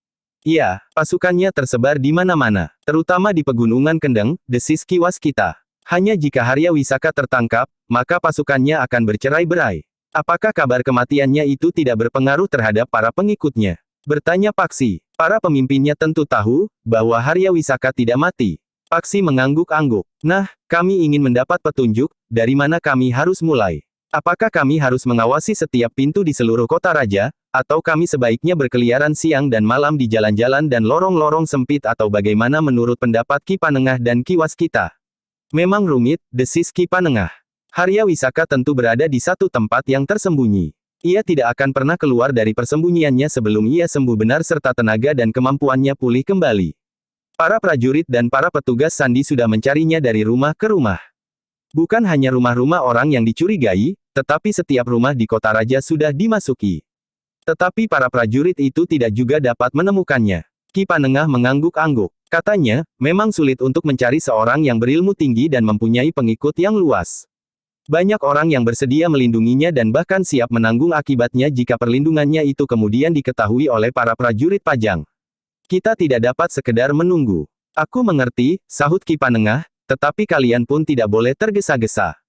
Iya, pasukannya tersebar di mana-mana, terutama di pegunungan Kendeng, desis Ki Waskita. Hanya jika Harya Wisaka tertangkap, maka pasukannya akan bercerai-berai. Apakah kabar kematiannya itu tidak berpengaruh terhadap para pengikutnya? Bertanya Paksi. Para pemimpinnya tentu tahu, bahwa Harya Wisaka tidak mati. Paksi mengangguk-angguk. Nah, kami ingin mendapat petunjuk, dari mana kami harus mulai. Apakah kami harus mengawasi setiap pintu di seluruh kota raja, atau kami sebaiknya berkeliaran siang dan malam di jalan-jalan dan lorong-lorong sempit atau bagaimana menurut pendapat Ki Panengah dan Ki Waskita? Memang rumit, desis Ki Panengah. Harya Wisaka tentu berada di satu tempat yang tersembunyi. Ia tidak akan pernah keluar dari persembunyiannya sebelum ia sembuh benar serta tenaga dan kemampuannya pulih kembali. Para prajurit dan para petugas sandi sudah mencarinya dari rumah ke rumah. Bukan hanya rumah-rumah orang yang dicurigai, tetapi setiap rumah di kota raja sudah dimasuki. Tetapi para prajurit itu tidak juga dapat menemukannya. Ki Panengah mengangguk-angguk. Katanya, memang sulit untuk mencari seorang yang berilmu tinggi dan mempunyai pengikut yang luas. Banyak orang yang bersedia melindunginya dan bahkan siap menanggung akibatnya jika perlindungannya itu kemudian diketahui oleh para prajurit Pajang. Kita tidak dapat sekedar menunggu. Aku mengerti, sahut Ki Panengah, tetapi kalian pun tidak boleh tergesa-gesa.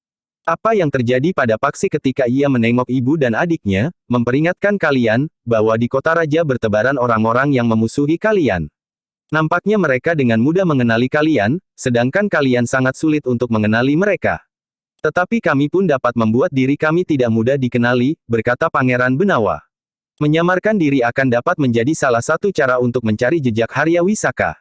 Apa yang terjadi pada Paksi ketika ia menengok ibu dan adiknya, memperingatkan kalian, bahwa di kota raja bertebaran orang-orang yang memusuhi kalian. Nampaknya mereka dengan mudah mengenali kalian, sedangkan kalian sangat sulit untuk mengenali mereka. Tetapi kami pun dapat membuat diri kami tidak mudah dikenali, berkata Pangeran Benawa. Menyamarkan diri akan dapat menjadi salah satu cara untuk mencari jejak Harya Wisaka.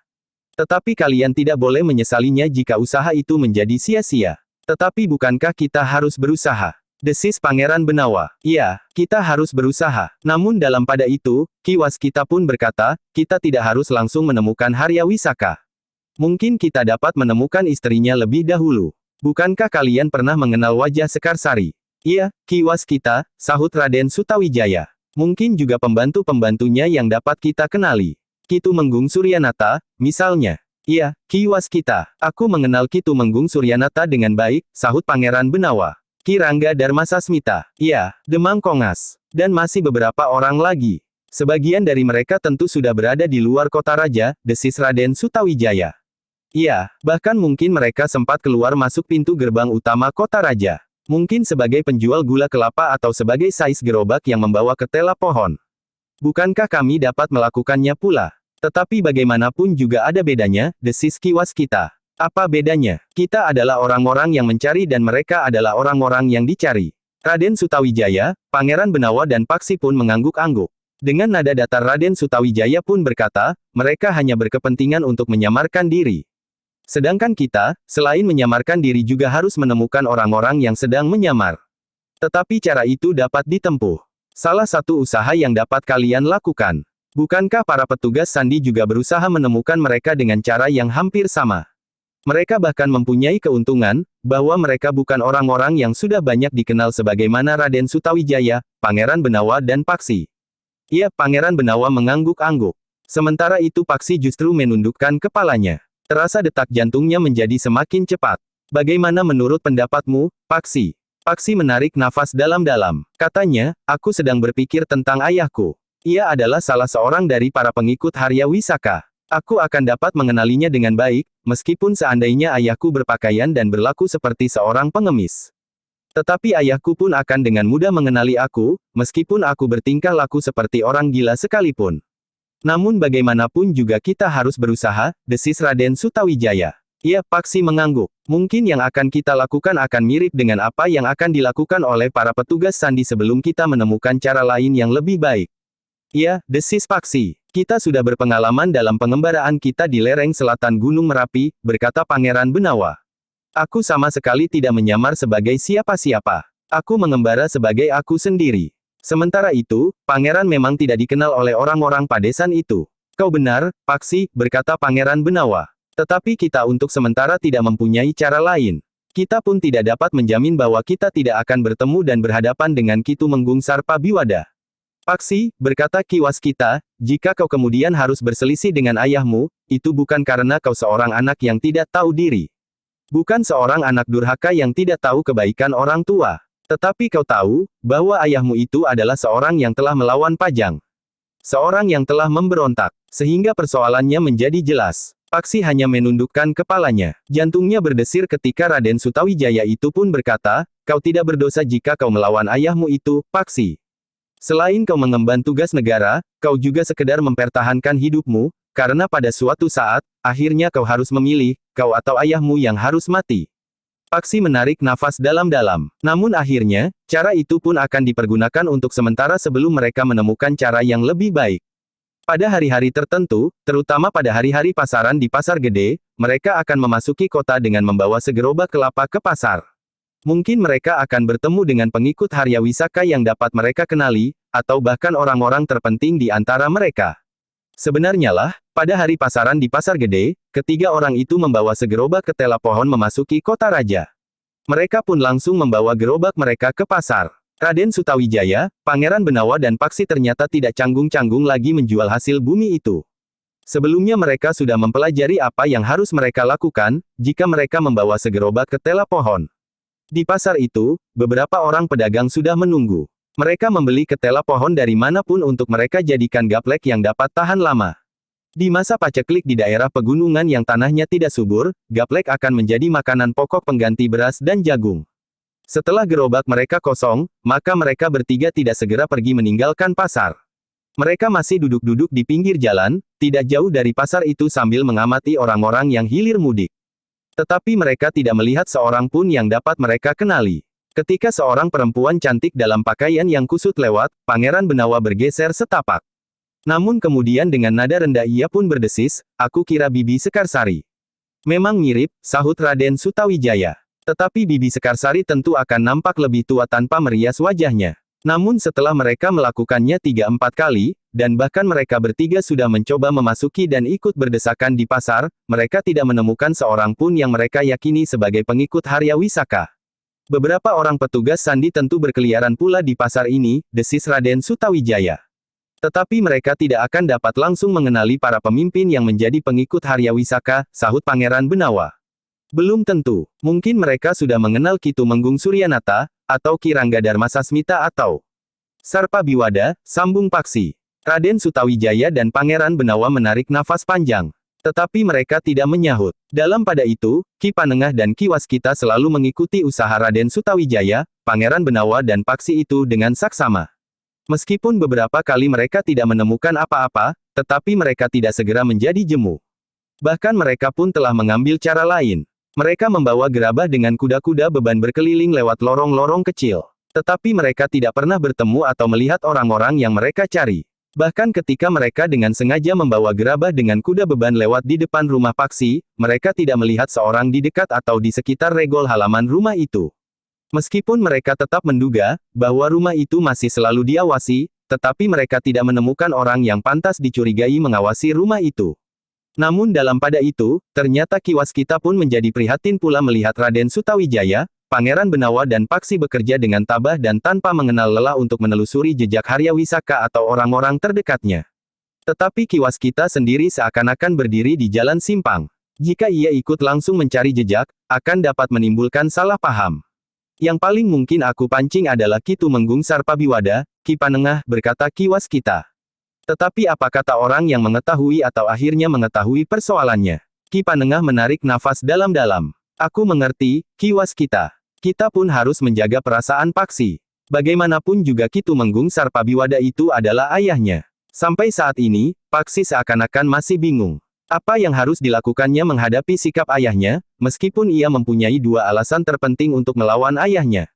Tetapi kalian tidak boleh menyesalinya jika usaha itu menjadi sia-sia. Tetapi bukankah kita harus berusaha? Desis Pangeran Benawa. Iya, kita harus berusaha. Namun dalam pada itu, Ki Waskita pun berkata, kita tidak harus langsung menemukan Harya Wisaka. Mungkin kita dapat menemukan istrinya lebih dahulu. Bukankah kalian pernah mengenal wajah Sekarsari? Iya, Ki Waskita, sahut Raden Sutawijaya. Mungkin juga pembantu-pembantunya yang dapat kita kenali. Ki Tumenggung Suryanata, misalnya. Iya, Ki Waskita. Aku mengenal Ki Tumenggung Suryanata dengan baik, sahut Pangeran Benawa. Ki Rangga Darmasasmita. Iya, Demang Kongas. Dan masih beberapa orang lagi. Sebagian dari mereka tentu sudah berada di luar kota raja, desis Raden Sutawijaya. Iya, bahkan mungkin mereka sempat keluar masuk pintu gerbang utama kota raja. Mungkin sebagai penjual gula kelapa atau sebagai sais gerobak yang membawa ketela pohon. Bukankah kami dapat melakukannya pula? Tetapi bagaimanapun juga ada bedanya, desis Ki Waskita. Apa bedanya? Kita adalah orang-orang yang mencari dan mereka adalah orang-orang yang dicari. Raden Sutawijaya, Pangeran Benawa dan Paksi pun mengangguk-angguk. Dengan nada datar Raden Sutawijaya pun berkata, mereka hanya berkepentingan untuk menyamarkan diri. Sedangkan kita, selain menyamarkan diri juga harus menemukan orang-orang yang sedang menyamar. Tetapi cara itu dapat ditempuh. Salah satu usaha yang dapat kalian lakukan. Bukankah para petugas sandi juga berusaha menemukan mereka dengan cara yang hampir sama? Mereka bahkan mempunyai keuntungan, bahwa mereka bukan orang-orang yang sudah banyak dikenal sebagaimana Raden Sutawijaya, Pangeran Benawa dan Paksi. Iya, Pangeran Benawa mengangguk-angguk. Sementara itu Paksi justru menundukkan kepalanya. Terasa detak jantungnya menjadi semakin cepat. Bagaimana menurut pendapatmu, Paksi? Paksi menarik nafas dalam-dalam. Katanya, aku sedang berpikir tentang ayahku. Ia adalah salah seorang dari para pengikut Harya Wisaka. Aku akan dapat mengenalinya dengan baik, meskipun seandainya ayahku berpakaian dan berlaku seperti seorang pengemis. Tetapi ayahku pun akan dengan mudah mengenali aku, meskipun aku bertingkah laku seperti orang gila sekalipun. Namun bagaimanapun juga kita harus berusaha, desis Raden Sutawijaya. Ya, Paksi mengangguk. Mungkin yang akan kita lakukan akan mirip dengan apa yang akan dilakukan oleh para petugas sandi sebelum kita menemukan cara lain yang lebih baik. Ya, desis Paksi. Kita sudah berpengalaman dalam pengembaraan kita di lereng selatan Gunung Merapi, berkata Pangeran Benawa. Aku sama sekali tidak menyamar sebagai siapa-siapa. Aku mengembara sebagai aku sendiri. Sementara itu, Pangeran memang tidak dikenal oleh orang-orang padesan itu. Kau benar, Paksi, berkata Pangeran Benawa. Tetapi kita untuk sementara tidak mempunyai cara lain. Kita pun tidak dapat menjamin bahwa kita tidak akan bertemu dan berhadapan dengan Ki Tumenggung Sarpabiwada. Paksi, berkata Ki Waskita, jika kau kemudian harus berselisih dengan ayahmu, itu bukan karena kau seorang anak yang tidak tahu diri. Bukan seorang anak durhaka yang tidak tahu kebaikan orang tua. Tetapi kau tahu, bahwa ayahmu itu adalah seorang yang telah melawan Pajang. Seorang yang telah memberontak. Sehingga persoalannya menjadi jelas. Paksi hanya menundukkan kepalanya. Jantungnya berdesir ketika Raden Sutawijaya itu pun berkata, kau tidak berdosa jika kau melawan ayahmu itu, Paksi. Selain kau mengemban tugas negara, kau juga sekedar mempertahankan hidupmu, karena pada suatu saat, akhirnya kau harus memilih, kau atau ayahmu yang harus mati. Paksi menarik nafas dalam-dalam. Namun akhirnya, cara itu pun akan dipergunakan untuk sementara sebelum mereka menemukan cara yang lebih baik. Pada hari-hari tertentu, terutama pada hari-hari pasaran di Pasar Gede, mereka akan memasuki kota dengan membawa segerobak kelapa ke pasar. Mungkin mereka akan bertemu dengan pengikut Harya Wisaka yang dapat mereka kenali, atau bahkan orang-orang terpenting di antara mereka. Sebenarnya lah, pada hari pasaran di Pasar Gede, ketiga orang itu membawa segerobak ketela pohon memasuki kota raja. Mereka pun langsung membawa gerobak mereka ke pasar. Raden Sutawijaya, Pangeran Benawa dan Paksi ternyata tidak canggung-canggung lagi menjual hasil bumi itu. Sebelumnya mereka sudah mempelajari apa yang harus mereka lakukan, jika mereka membawa segerobak ketela pohon. Di pasar itu, beberapa orang pedagang sudah menunggu. Mereka membeli ketela pohon dari manapun untuk mereka jadikan gaplek yang dapat tahan lama. Di masa paceklik di daerah pegunungan yang tanahnya tidak subur, gaplek akan menjadi makanan pokok pengganti beras dan jagung. Setelah gerobak mereka kosong, maka mereka bertiga tidak segera pergi meninggalkan pasar. Mereka masih duduk-duduk di pinggir jalan, tidak jauh dari pasar itu sambil mengamati orang-orang yang hilir mudik. Tetapi mereka tidak melihat seorang pun yang dapat mereka kenali. Ketika seorang perempuan cantik dalam pakaian yang kusut lewat, Pangeran Benawa bergeser setapak. Namun kemudian dengan nada rendah ia pun berdesis, aku kira Bibi Sekarsari. Memang mirip, sahut Raden Sutawijaya. Tetapi Bibi Sekarsari tentu akan nampak lebih tua tanpa merias wajahnya. Namun setelah mereka melakukannya 3-4 kali, dan bahkan mereka bertiga sudah mencoba memasuki dan ikut berdesakan di pasar, mereka tidak menemukan seorang pun yang mereka yakini sebagai pengikut Harya Wisaka. Beberapa orang petugas sandi tentu berkeliaran pula di pasar ini, desis Raden Sutawijaya. Tetapi mereka tidak akan dapat langsung mengenali para pemimpin yang menjadi pengikut Harya Wisaka, sahut Pangeran Benawa. Belum tentu. Mungkin mereka sudah mengenal Ki Tumenggung Suryanata, atau Ki Rangga Darmasasmita atau Sarpabiwada, sambung Paksi. Raden Sutawijaya dan Pangeran Benawa menarik nafas panjang. Tetapi mereka tidak menyahut. Dalam pada itu, Ki Panengah dan Ki Waskita selalu mengikuti usaha Raden Sutawijaya, Pangeran Benawa dan Paksi itu dengan saksama. Meskipun beberapa kali mereka tidak menemukan apa-apa, tetapi mereka tidak segera menjadi jemu. Bahkan mereka pun telah mengambil cara lain. Mereka membawa gerabah dengan kuda-kuda beban berkeliling lewat lorong-lorong kecil. Tetapi mereka tidak pernah bertemu atau melihat orang-orang yang mereka cari. Bahkan ketika mereka dengan sengaja membawa gerabah dengan kuda beban lewat di depan rumah Paksi, mereka tidak melihat seorang di dekat atau di sekitar regol halaman rumah itu. Meskipun mereka tetap menduga bahwa rumah itu masih selalu diawasi, tetapi mereka tidak menemukan orang yang pantas dicurigai mengawasi rumah itu. Namun dalam pada itu, ternyata Ki Waskita pun menjadi prihatin pula melihat Raden Sutawijaya, Pangeran Benawa dan Paksi bekerja dengan tabah dan tanpa mengenal lelah untuk menelusuri jejak Harya Wisaka atau orang-orang terdekatnya. Tetapi Ki Waskita sendiri seakan-akan berdiri di jalan simpang. Jika ia ikut langsung mencari jejak, akan dapat menimbulkan salah paham. Yang paling mungkin aku pancing adalah Ki Tumenggung Sarpabiwada, Ki Panengah, berkata Ki Waskita. Tetapi apa kata orang yang mengetahui atau akhirnya mengetahui persoalannya? Ki Panengah menarik nafas dalam-dalam. Aku mengerti, Ki Waskita. Kita pun harus menjaga perasaan Paksi. Bagaimanapun juga Ki Tumenggung Sarpabiwada itu adalah ayahnya. Sampai saat ini, Paksi seakan-akan masih bingung. Apa yang harus dilakukannya menghadapi sikap ayahnya, meskipun ia mempunyai dua alasan terpenting untuk melawan ayahnya.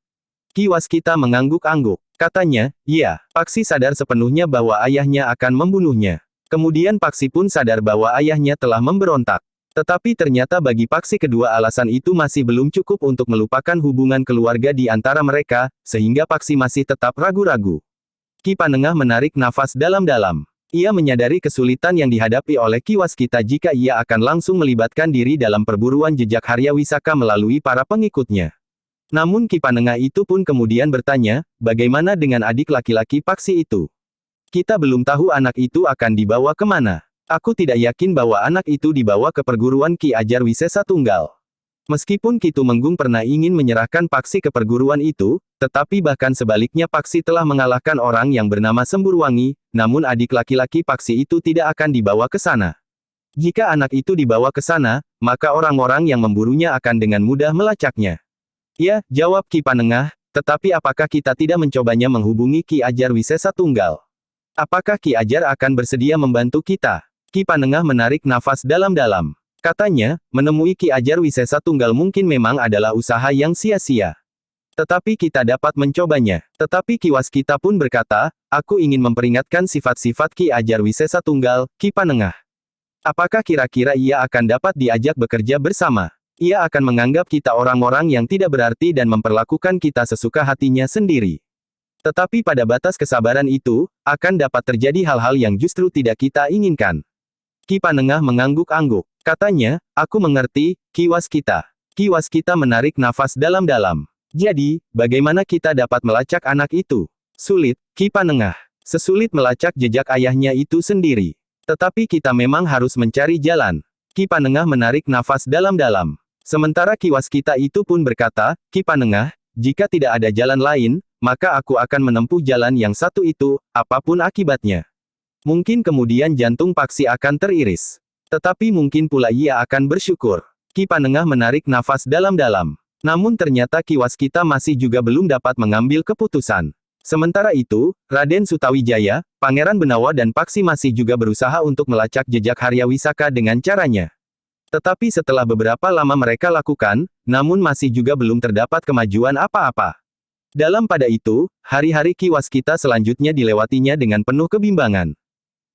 Ki Waskita mengangguk-angguk. Katanya, iya, Paksi sadar sepenuhnya bahwa ayahnya akan membunuhnya. Kemudian Paksi pun sadar bahwa ayahnya telah memberontak. Tetapi ternyata bagi Paksi kedua alasan itu masih belum cukup untuk melupakan hubungan keluarga di antara mereka, sehingga Paksi masih tetap ragu-ragu. Ki Panengah menarik nafas dalam-dalam. Ia menyadari kesulitan yang dihadapi oleh Ki Waskita jika ia akan langsung melibatkan diri dalam perburuan jejak Harya Wisaka melalui para pengikutnya. Namun Ki Panengah itu pun kemudian bertanya, bagaimana dengan adik laki-laki Paksi itu? Kita belum tahu anak itu akan dibawa kemana. Aku tidak yakin bahwa anak itu dibawa ke perguruan Ki Ajar Wisesa Tunggal. Meskipun Ki Tumenggung pernah ingin menyerahkan Paksi ke perguruan itu, tetapi bahkan sebaliknya Paksi telah mengalahkan orang yang bernama Semburwangi, namun adik laki-laki Paksi itu tidak akan dibawa ke sana. Jika anak itu dibawa ke sana, maka orang-orang yang memburunya akan dengan mudah melacaknya. Ya, jawab Ki Panengah, tetapi apakah kita tidak mencobanya menghubungi Ki Ajar Wisesa Tunggal? Apakah Ki Ajar akan bersedia membantu kita? Ki Panengah menarik nafas dalam-dalam. Katanya, menemui Ki Ajar Wisesa Tunggal mungkin memang adalah usaha yang sia-sia. Tetapi kita dapat mencobanya. Tetapi Ki Waskita pun berkata, aku ingin memperingatkan sifat-sifat Ki Ajar Wisesa Tunggal, Ki Panengah. Apakah kira-kira ia akan dapat diajak bekerja bersama? Ia akan menganggap kita orang-orang yang tidak berarti dan memperlakukan kita sesuka hatinya sendiri. Tetapi pada batas kesabaran itu, akan dapat terjadi hal-hal yang justru tidak kita inginkan. Ki Panengah mengangguk-angguk. Katanya, aku mengerti, Ki Waskita. Ki Waskita menarik nafas dalam-dalam. Jadi, bagaimana kita dapat melacak anak itu? Sulit, Ki Panengah. Sesulit melacak jejak ayahnya itu sendiri. Tetapi kita memang harus mencari jalan. Ki Panengah menarik nafas dalam-dalam. Sementara Ki Waskita itu pun berkata, Ki Panengah, jika tidak ada jalan lain, maka aku akan menempuh jalan yang satu itu, apapun akibatnya. Mungkin kemudian jantung Paksi akan teriris. Tetapi mungkin pula ia akan bersyukur. Ki Panengah menarik nafas dalam-dalam. Namun ternyata Ki Waskita masih juga belum dapat mengambil keputusan. Sementara itu, Raden Sutawijaya, Pangeran Benawa dan Paksi masih juga berusaha untuk melacak jejak Harya Wisaka dengan caranya. Tetapi setelah beberapa lama mereka lakukan, namun masih juga belum terdapat kemajuan apa-apa. Dalam pada itu, hari-hari Ki Waskita selanjutnya dilewatinya dengan penuh kebimbangan.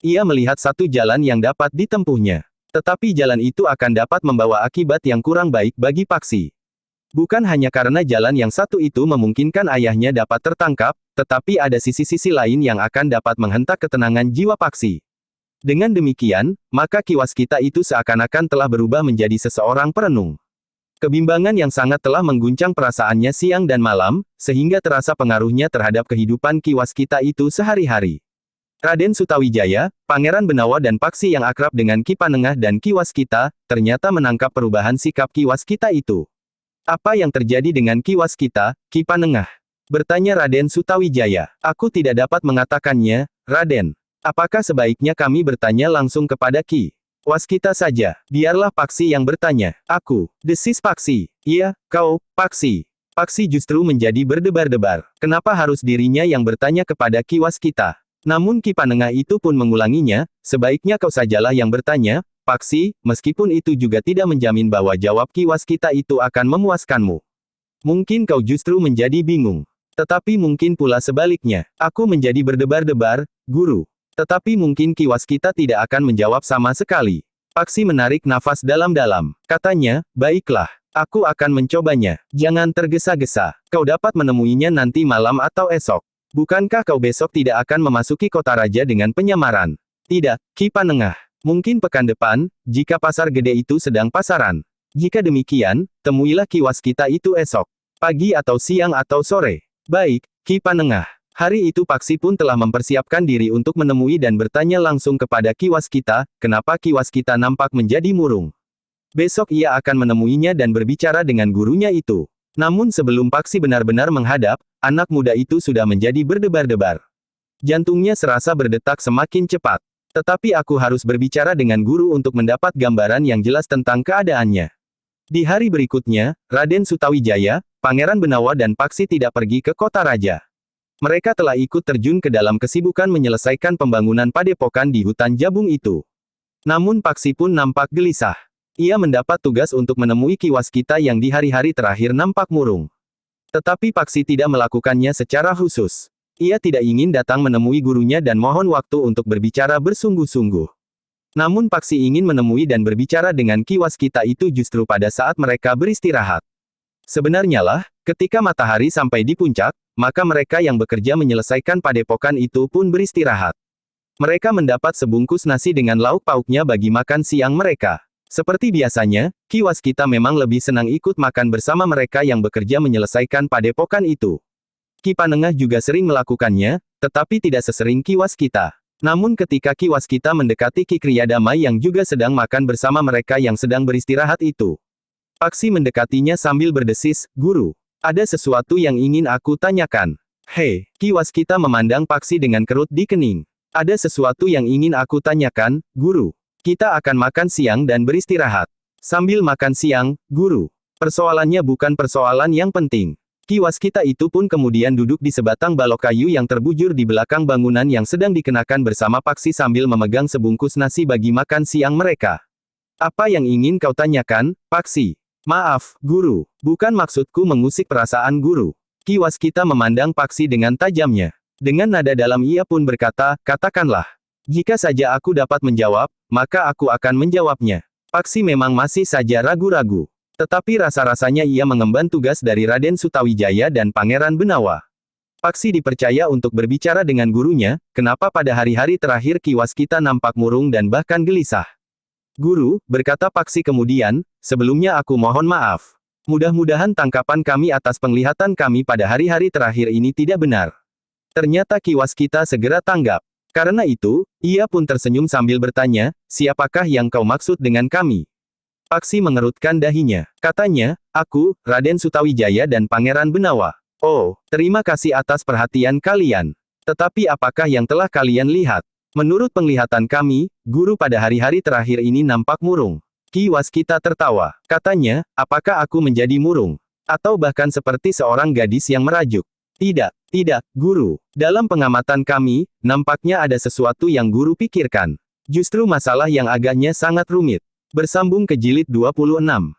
Ia melihat satu jalan yang dapat ditempuhnya. Tetapi jalan itu akan dapat membawa akibat yang kurang baik bagi Paksi. Bukan hanya karena jalan yang satu itu memungkinkan ayahnya dapat tertangkap, tetapi ada sisi-sisi lain yang akan dapat menghentak ketenangan jiwa Paksi. Dengan demikian, maka Ki Waskita itu seakan-akan telah berubah menjadi seseorang perenung. Kebimbangan yang sangat telah mengguncang perasaannya siang dan malam, sehingga terasa pengaruhnya terhadap kehidupan Ki Waskita itu sehari-hari. Raden Sutawijaya, Pangeran Benawa dan Paksi yang akrab dengan Ki Panengah dan Ki Waskita, ternyata menangkap perubahan sikap Ki Waskita itu. Apa yang terjadi dengan Ki Waskita, Ki Panengah? Bertanya Raden Sutawijaya. Aku tidak dapat mengatakannya, Raden. Apakah sebaiknya kami bertanya langsung kepada Ki Waskita saja? Biarlah Paksi yang bertanya. Aku, desis Paksi. Iya, kau, Paksi. Paksi justru menjadi berdebar-debar. Kenapa harus dirinya yang bertanya kepada Ki Waskita? Namun Ki Panengah itu pun mengulanginya, sebaiknya kau sajalah yang bertanya, Paksi, meskipun itu juga tidak menjamin bahwa jawab Ki Waskita itu akan memuaskanmu. Mungkin kau justru menjadi bingung. Tetapi mungkin pula sebaliknya, aku menjadi berdebar-debar, guru. Tetapi mungkin Ki Waskita tidak akan menjawab sama sekali. Paksi menarik nafas dalam-dalam. Katanya, baiklah, aku akan mencobanya. Jangan tergesa-gesa. Kau dapat menemuinya nanti malam atau esok. Bukankah kau besok tidak akan memasuki kota raja dengan penyamaran? Tidak, Ki Panengah. Mungkin pekan depan, jika pasar gede itu sedang pasaran. Jika demikian, temuilah Ki Waskita itu esok. Pagi atau siang atau sore. Baik, Ki Panengah. Hari itu Paksi pun telah mempersiapkan diri untuk menemui dan bertanya langsung kepada Ki Waskita, kenapa Ki Waskita nampak menjadi murung. Besok ia akan menemuinya dan berbicara dengan gurunya itu. Namun sebelum Paksi benar-benar menghadap, anak muda itu sudah menjadi berdebar-debar. Jantungnya serasa berdetak semakin cepat. Tetapi aku harus berbicara dengan guru untuk mendapat gambaran yang jelas tentang keadaannya. Di hari berikutnya, Raden Sutawijaya, Pangeran Benawa dan Paksi tidak pergi ke kota raja. Mereka telah ikut terjun ke dalam kesibukan menyelesaikan pembangunan padepokan di hutan Jabung itu. Namun Paksi pun nampak gelisah. Ia mendapat tugas untuk menemui Ki Waskita yang di hari-hari terakhir nampak murung. Tetapi Paksi tidak melakukannya secara khusus. Ia tidak ingin datang menemui gurunya dan mohon waktu untuk berbicara bersungguh-sungguh. Namun Paksi ingin menemui dan berbicara dengan Ki Waskita itu justru pada saat mereka beristirahat. Sebenarnya lah, ketika matahari sampai di puncak, maka mereka yang bekerja menyelesaikan padepokan itu pun beristirahat. Mereka mendapat sebungkus nasi dengan lauk pauknya bagi makan siang mereka. Seperti biasanya, Ki Waskita memang lebih senang ikut makan bersama mereka yang bekerja menyelesaikan padepokan itu. Ki Panengah juga sering melakukannya, tetapi tidak sesering Ki Waskita. Namun ketika Ki Waskita mendekati Ki Kriyadamai yang juga sedang makan bersama mereka yang sedang beristirahat itu, Paksi mendekatinya sambil berdesis, "Guru, ada sesuatu yang ingin aku tanyakan." "Hei," Ki Waskita memandang Paksi dengan kerut di kening. "Ada sesuatu yang ingin aku tanyakan, Guru. Kita akan makan siang dan beristirahat." "Sambil makan siang, Guru. Persoalannya bukan persoalan yang penting." Ki Waskita itu pun kemudian duduk di sebatang balok kayu yang terbujur di belakang bangunan yang sedang dikenakan bersama Paksi sambil memegang sebungkus nasi bagi makan siang mereka. "Apa yang ingin kau tanyakan, Paksi?" "Maaf, Guru. Bukan maksudku mengusik perasaan Guru." Ki Waskita memandang Paksi dengan tajamnya. Dengan nada dalam ia pun berkata, "Katakanlah. Jika saja aku dapat menjawab, maka aku akan menjawabnya." Paksi memang masih saja ragu-ragu. Tetapi rasa-rasanya ia mengemban tugas dari Raden Sutawijaya dan Pangeran Benawa. Paksi dipercaya untuk berbicara dengan gurunya, kenapa pada hari-hari terakhir Ki Waskita nampak murung dan bahkan gelisah. "Guru," berkata Paksi kemudian, "sebelumnya aku mohon maaf. Mudah-mudahan tangkapan kami atas penglihatan kami pada hari-hari terakhir ini tidak benar." Ternyata Ki Waskita segera tanggap. Karena itu, ia pun tersenyum sambil bertanya, "Siapakah yang kau maksud dengan kami?" Paksi mengerutkan dahinya. Katanya, "Aku, Raden Sutawijaya dan Pangeran Benawa." "Oh, terima kasih atas perhatian kalian. Tetapi apakah yang telah kalian lihat?" "Menurut penglihatan kami, Guru pada hari-hari terakhir ini nampak murung." Ki Waskita tertawa. Katanya, "Apakah aku menjadi murung? Atau bahkan seperti seorang gadis yang merajuk?" "Tidak, tidak, Guru. Dalam pengamatan kami, nampaknya ada sesuatu yang Guru pikirkan. Justru masalah yang agaknya sangat rumit." Bersambung ke jilid 26.